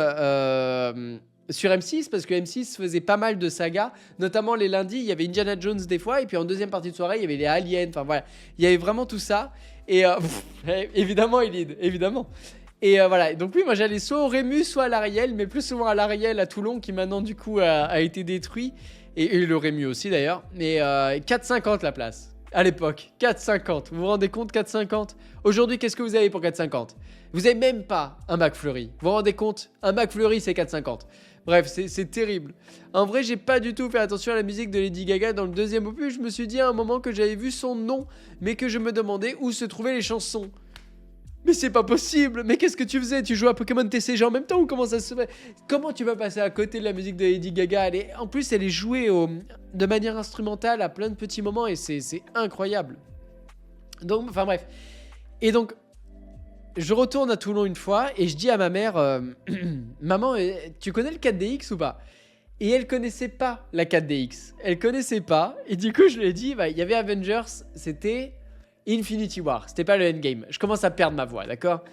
sur M6, parce que M6 faisait pas mal de sagas, notamment les lundis, il y avait Indiana Jones des fois, et puis en deuxième partie de soirée, il y avait les Aliens, enfin voilà, il y avait vraiment tout ça, et évidemment, Elide, évidemment. Et voilà, donc oui, moi j'allais soit au Rémus, soit à l'Ariel, mais plus souvent à l'Ariel à Toulon, qui maintenant du coup a été détruit, et le Rémus aussi d'ailleurs, mais 4,50 la place. à l'époque. 4,50. Vous vous rendez compte, 4,50? Aujourd'hui, qu'est-ce que vous avez pour 4,50? Vous avez même pas un McFlurry. Vous vous rendez compte? Un McFlurry, c'est 4,50. Bref, c'est terrible. En vrai, j'ai pas du tout fait attention à la musique de Lady Gaga dans le deuxième opus. Je me suis dit à un moment que j'avais vu son nom, mais que je me demandais où se trouvaient les chansons. Mais c'est pas possible. Mais qu'est-ce que tu faisais? Tu jouais à Pokémon TCG en même temps ou comment ça se fait? Comment tu vas passer à côté de la musique de Lady Gaga? En plus, elle est jouée de manière instrumentale à plein de petits moments et c'est incroyable. Donc, enfin bref. Et donc, je retourne à Toulon une fois et je dis à ma mère, maman, tu connais le 4DX ou pas? Et elle connaissait pas la 4DX. Elle connaissait pas. Et du coup, je lui ai dit, il y avait Avengers, c'était Infinity War. C'était pas le Endgame. Je commence à perdre ma voix, d'accord?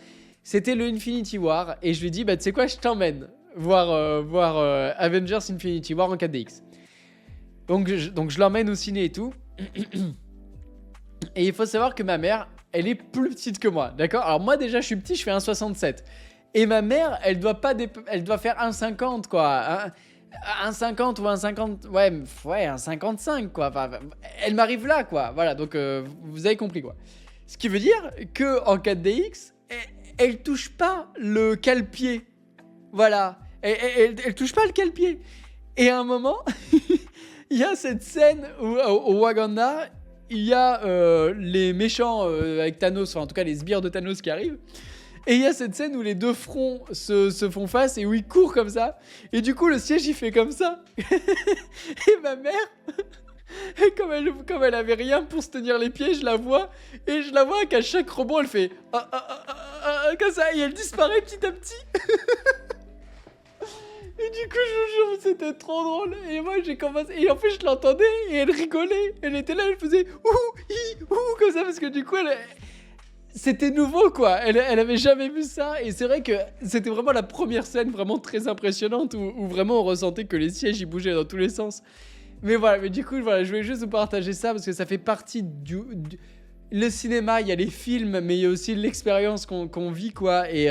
C'était le Infinity War. Et je lui ai dit, tu sais quoi, je t'emmène voir Avengers Infinity War en 4DX. Donc je l'emmène au ciné et tout. Et il faut savoir que ma mère, elle est plus petite que moi, d'accord? Alors moi déjà je suis petit, je fais 1,67. Et ma mère, elle doit faire 1,50 quoi. 1,50 ou 1,50, ouais 1,55 quoi. Enfin, elle m'arrive là quoi. Voilà, donc vous avez compris quoi. Ce qui veut dire que en 4DX, elle touche pas le cale-pied. Voilà, elle touche pas le cale-pied. Et à un moment, il y a cette scène où au Wakanda, il y a les méchants avec Thanos, enfin en tout cas les sbires de Thanos qui arrivent. Et il y a cette scène où les deux fronts se font face et où ils courent comme ça. Et du coup le siège il fait comme ça. Et ma mère, comme elle avait rien pour se tenir les pieds, je la vois. Et je la vois qu'à chaque rebond elle fait comme ça. Et elle disparaît petit à petit. Et du coup, je vous jure, c'était trop drôle. Et moi, j'ai commencé. Et en fait, je l'entendais et elle rigolait. Elle était là, elle faisait ouh, comme ça. Parce que du coup, c'était nouveau, quoi. Elle avait jamais vu ça. Et c'est vrai que c'était vraiment la première scène vraiment très impressionnante où vraiment on ressentait que les sièges ils bougeaient dans tous les sens. Mais voilà, mais du coup, voilà, je voulais juste vous partager ça parce que ça fait partie le cinéma, il y a les films, mais il y a aussi l'expérience qu'on vit, quoi. Et.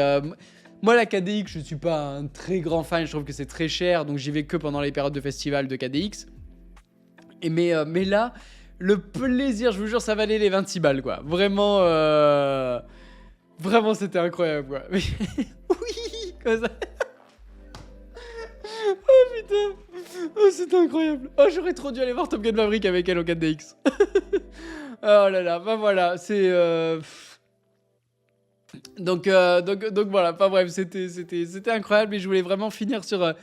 Moi, la KDX, je suis pas un très grand fan, je trouve que c'est très cher, donc j'y vais que pendant les périodes de festival de KDX. Mais là, le plaisir, je vous jure, ça valait les 26 balles, quoi. Vraiment, vraiment, c'était incroyable, quoi. Oui, comme ça. Oh putain, oh c'était incroyable. Oh, j'aurais trop dû aller voir Top Gun Maverick avec elle au 4DX. Oh là là, bah voilà, c'est... Donc voilà, pas bref, c'était incroyable et je voulais vraiment finir sur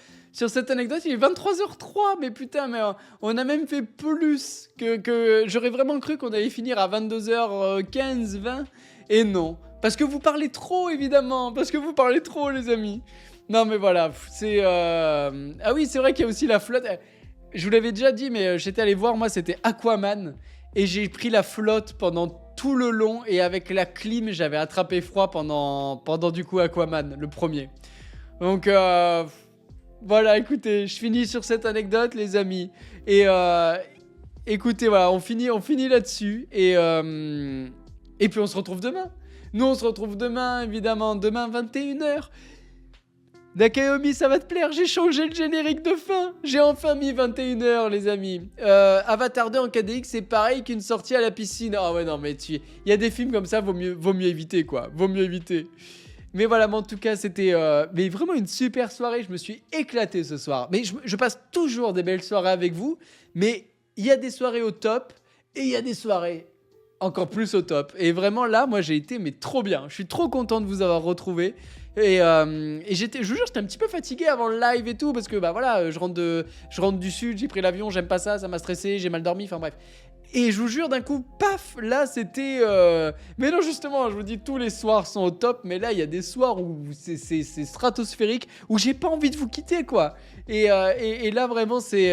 cette anecdote. Il est 23h03, mais putain, mais on a même fait plus que j'aurais vraiment cru qu'on allait finir à 22h15, 20, et non. Parce que vous parlez trop, évidemment, parce que vous parlez trop, les amis. Non, mais voilà, c'est... Ah oui, c'est vrai qu'il y a aussi la flotte. Je vous l'avais déjà dit, mais j'étais allé voir, moi, c'était Aquaman, et j'ai pris la flotte pendant tout le long et avec la clim j'avais attrapé froid pendant du coup Aquaman, le premier. Donc voilà, écoutez, je finis sur cette anecdote les amis. Et écoutez, voilà, on finit là-dessus et puis on se retrouve demain. Nous on se retrouve demain évidemment, demain 21h. Nakayomi, ça va te plaire, j'ai changé le générique de fin. J'ai enfin mis 21h, les amis. Avatar 2 en KDX, c'est pareil qu'une sortie à la piscine. Ah ouais, non, mais il y a des films comme ça, vaut mieux éviter, quoi. Vaut mieux éviter. Mais voilà, mais en tout cas, c'était mais vraiment une super soirée. Je me suis éclaté ce soir. Mais je passe toujours des belles soirées avec vous. Mais il y a des soirées au top et il y a des soirées encore plus au top. Et vraiment, là, moi, j'ai été mais trop bien. Je suis trop content de vous avoir retrouvé. Et je vous jure, j'étais un petit peu fatigué avant le live et tout parce que bah voilà, je rentre du sud, j'ai pris l'avion, j'aime pas ça m'a stressé, j'ai mal dormi, enfin bref. Et je vous jure, d'un coup, paf, là c'était... Mais non, justement, je vous dis, tous les soirs sont au top, mais là il y a des soirs où c'est stratosphérique, où j'ai pas envie de vous quitter, quoi. Et là vraiment, c'est...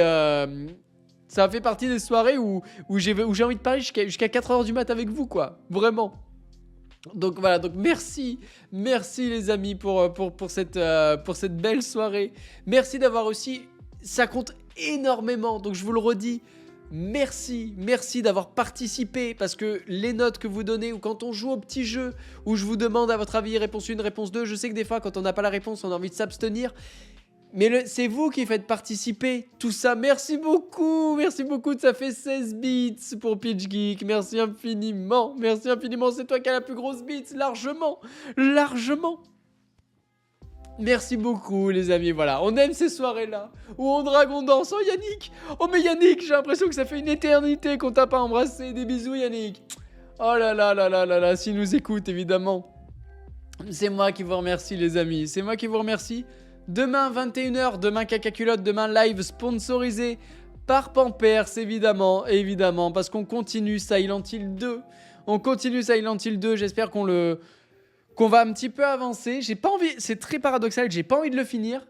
Ça fait partie des soirées où j'ai envie de parler jusqu'à 4h du mat avec vous, quoi. Vraiment. Donc voilà, donc merci les amis pour cette belle soirée. Merci d'avoir aussi, ça compte énormément, donc je vous le redis, merci d'avoir participé, parce que les notes que vous donnez, ou quand on joue au petit jeu, où je vous demande à votre avis, réponse 1, réponse 2, je sais que des fois quand on n'a pas la réponse, on a envie de s'abstenir. Mais c'est vous qui faites participer tout ça. Merci beaucoup, ça fait 16 bits pour Pitch Geek. Merci infiniment, c'est toi qui as la plus grosse bits, largement. Merci beaucoup les amis, voilà, on aime ces soirées-là où on dragon danse. Oh Yannick, oh mais Yannick, j'ai l'impression que ça fait une éternité qu'on t'a pas embrassé. Des bisous Yannick. Oh là là là là là là, s'il nous écoute évidemment. C'est moi qui vous remercie les amis, c'est moi qui vous remercie. Demain 21h, demain Cacaculotte, demain live sponsorisé par Pampers évidemment, parce qu'on continue Silent Hill 2. J'espère qu'on va un petit peu avancer. J'ai pas envie, c'est très paradoxal, j'ai pas envie de le finir.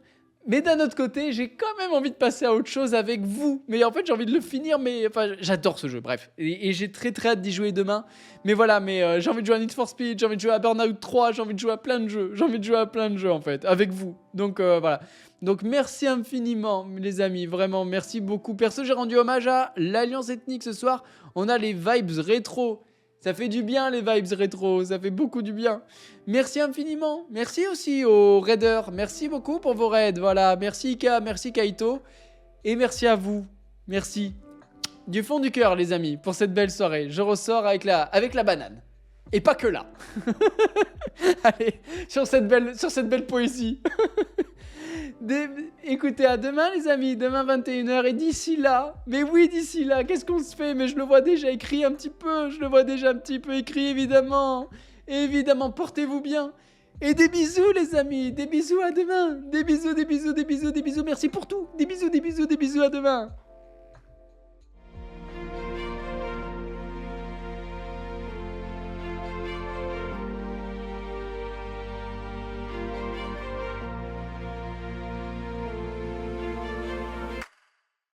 Mais d'un autre côté, j'ai quand même envie de passer à autre chose avec vous. Mais en fait, j'ai envie de le finir, mais enfin, j'adore ce jeu, bref. Et j'ai très très hâte d'y jouer demain. Mais voilà, j'ai envie de jouer à Need for Speed, j'ai envie de jouer à Burnout 3, j'ai envie de jouer à plein de jeux. En fait, avec vous. Donc voilà. Donc merci infiniment, les amis, vraiment, merci beaucoup. Perso, j'ai rendu hommage à l'Alliance Ethnique ce soir. On a les vibes rétro. Ça fait du bien les vibes rétro, ça fait beaucoup du bien. Merci infiniment. Merci aussi aux raiders. Merci beaucoup pour vos raids. Voilà, merci Ika, merci Kaito. Et merci à vous. Merci. Du fond du cœur les amis, pour cette belle soirée. Je ressors avec la banane. Et pas que là. Allez, sur cette belle poésie. Écoutez, à demain les amis, demain 21h. Et d'ici là, qu'est-ce qu'on se fait? Mais je le vois déjà écrit un petit peu, évidemment. Évidemment, portez-vous bien. Et des bisous les amis, des bisous à demain. Des bisous, merci pour tout. Des bisous à demain.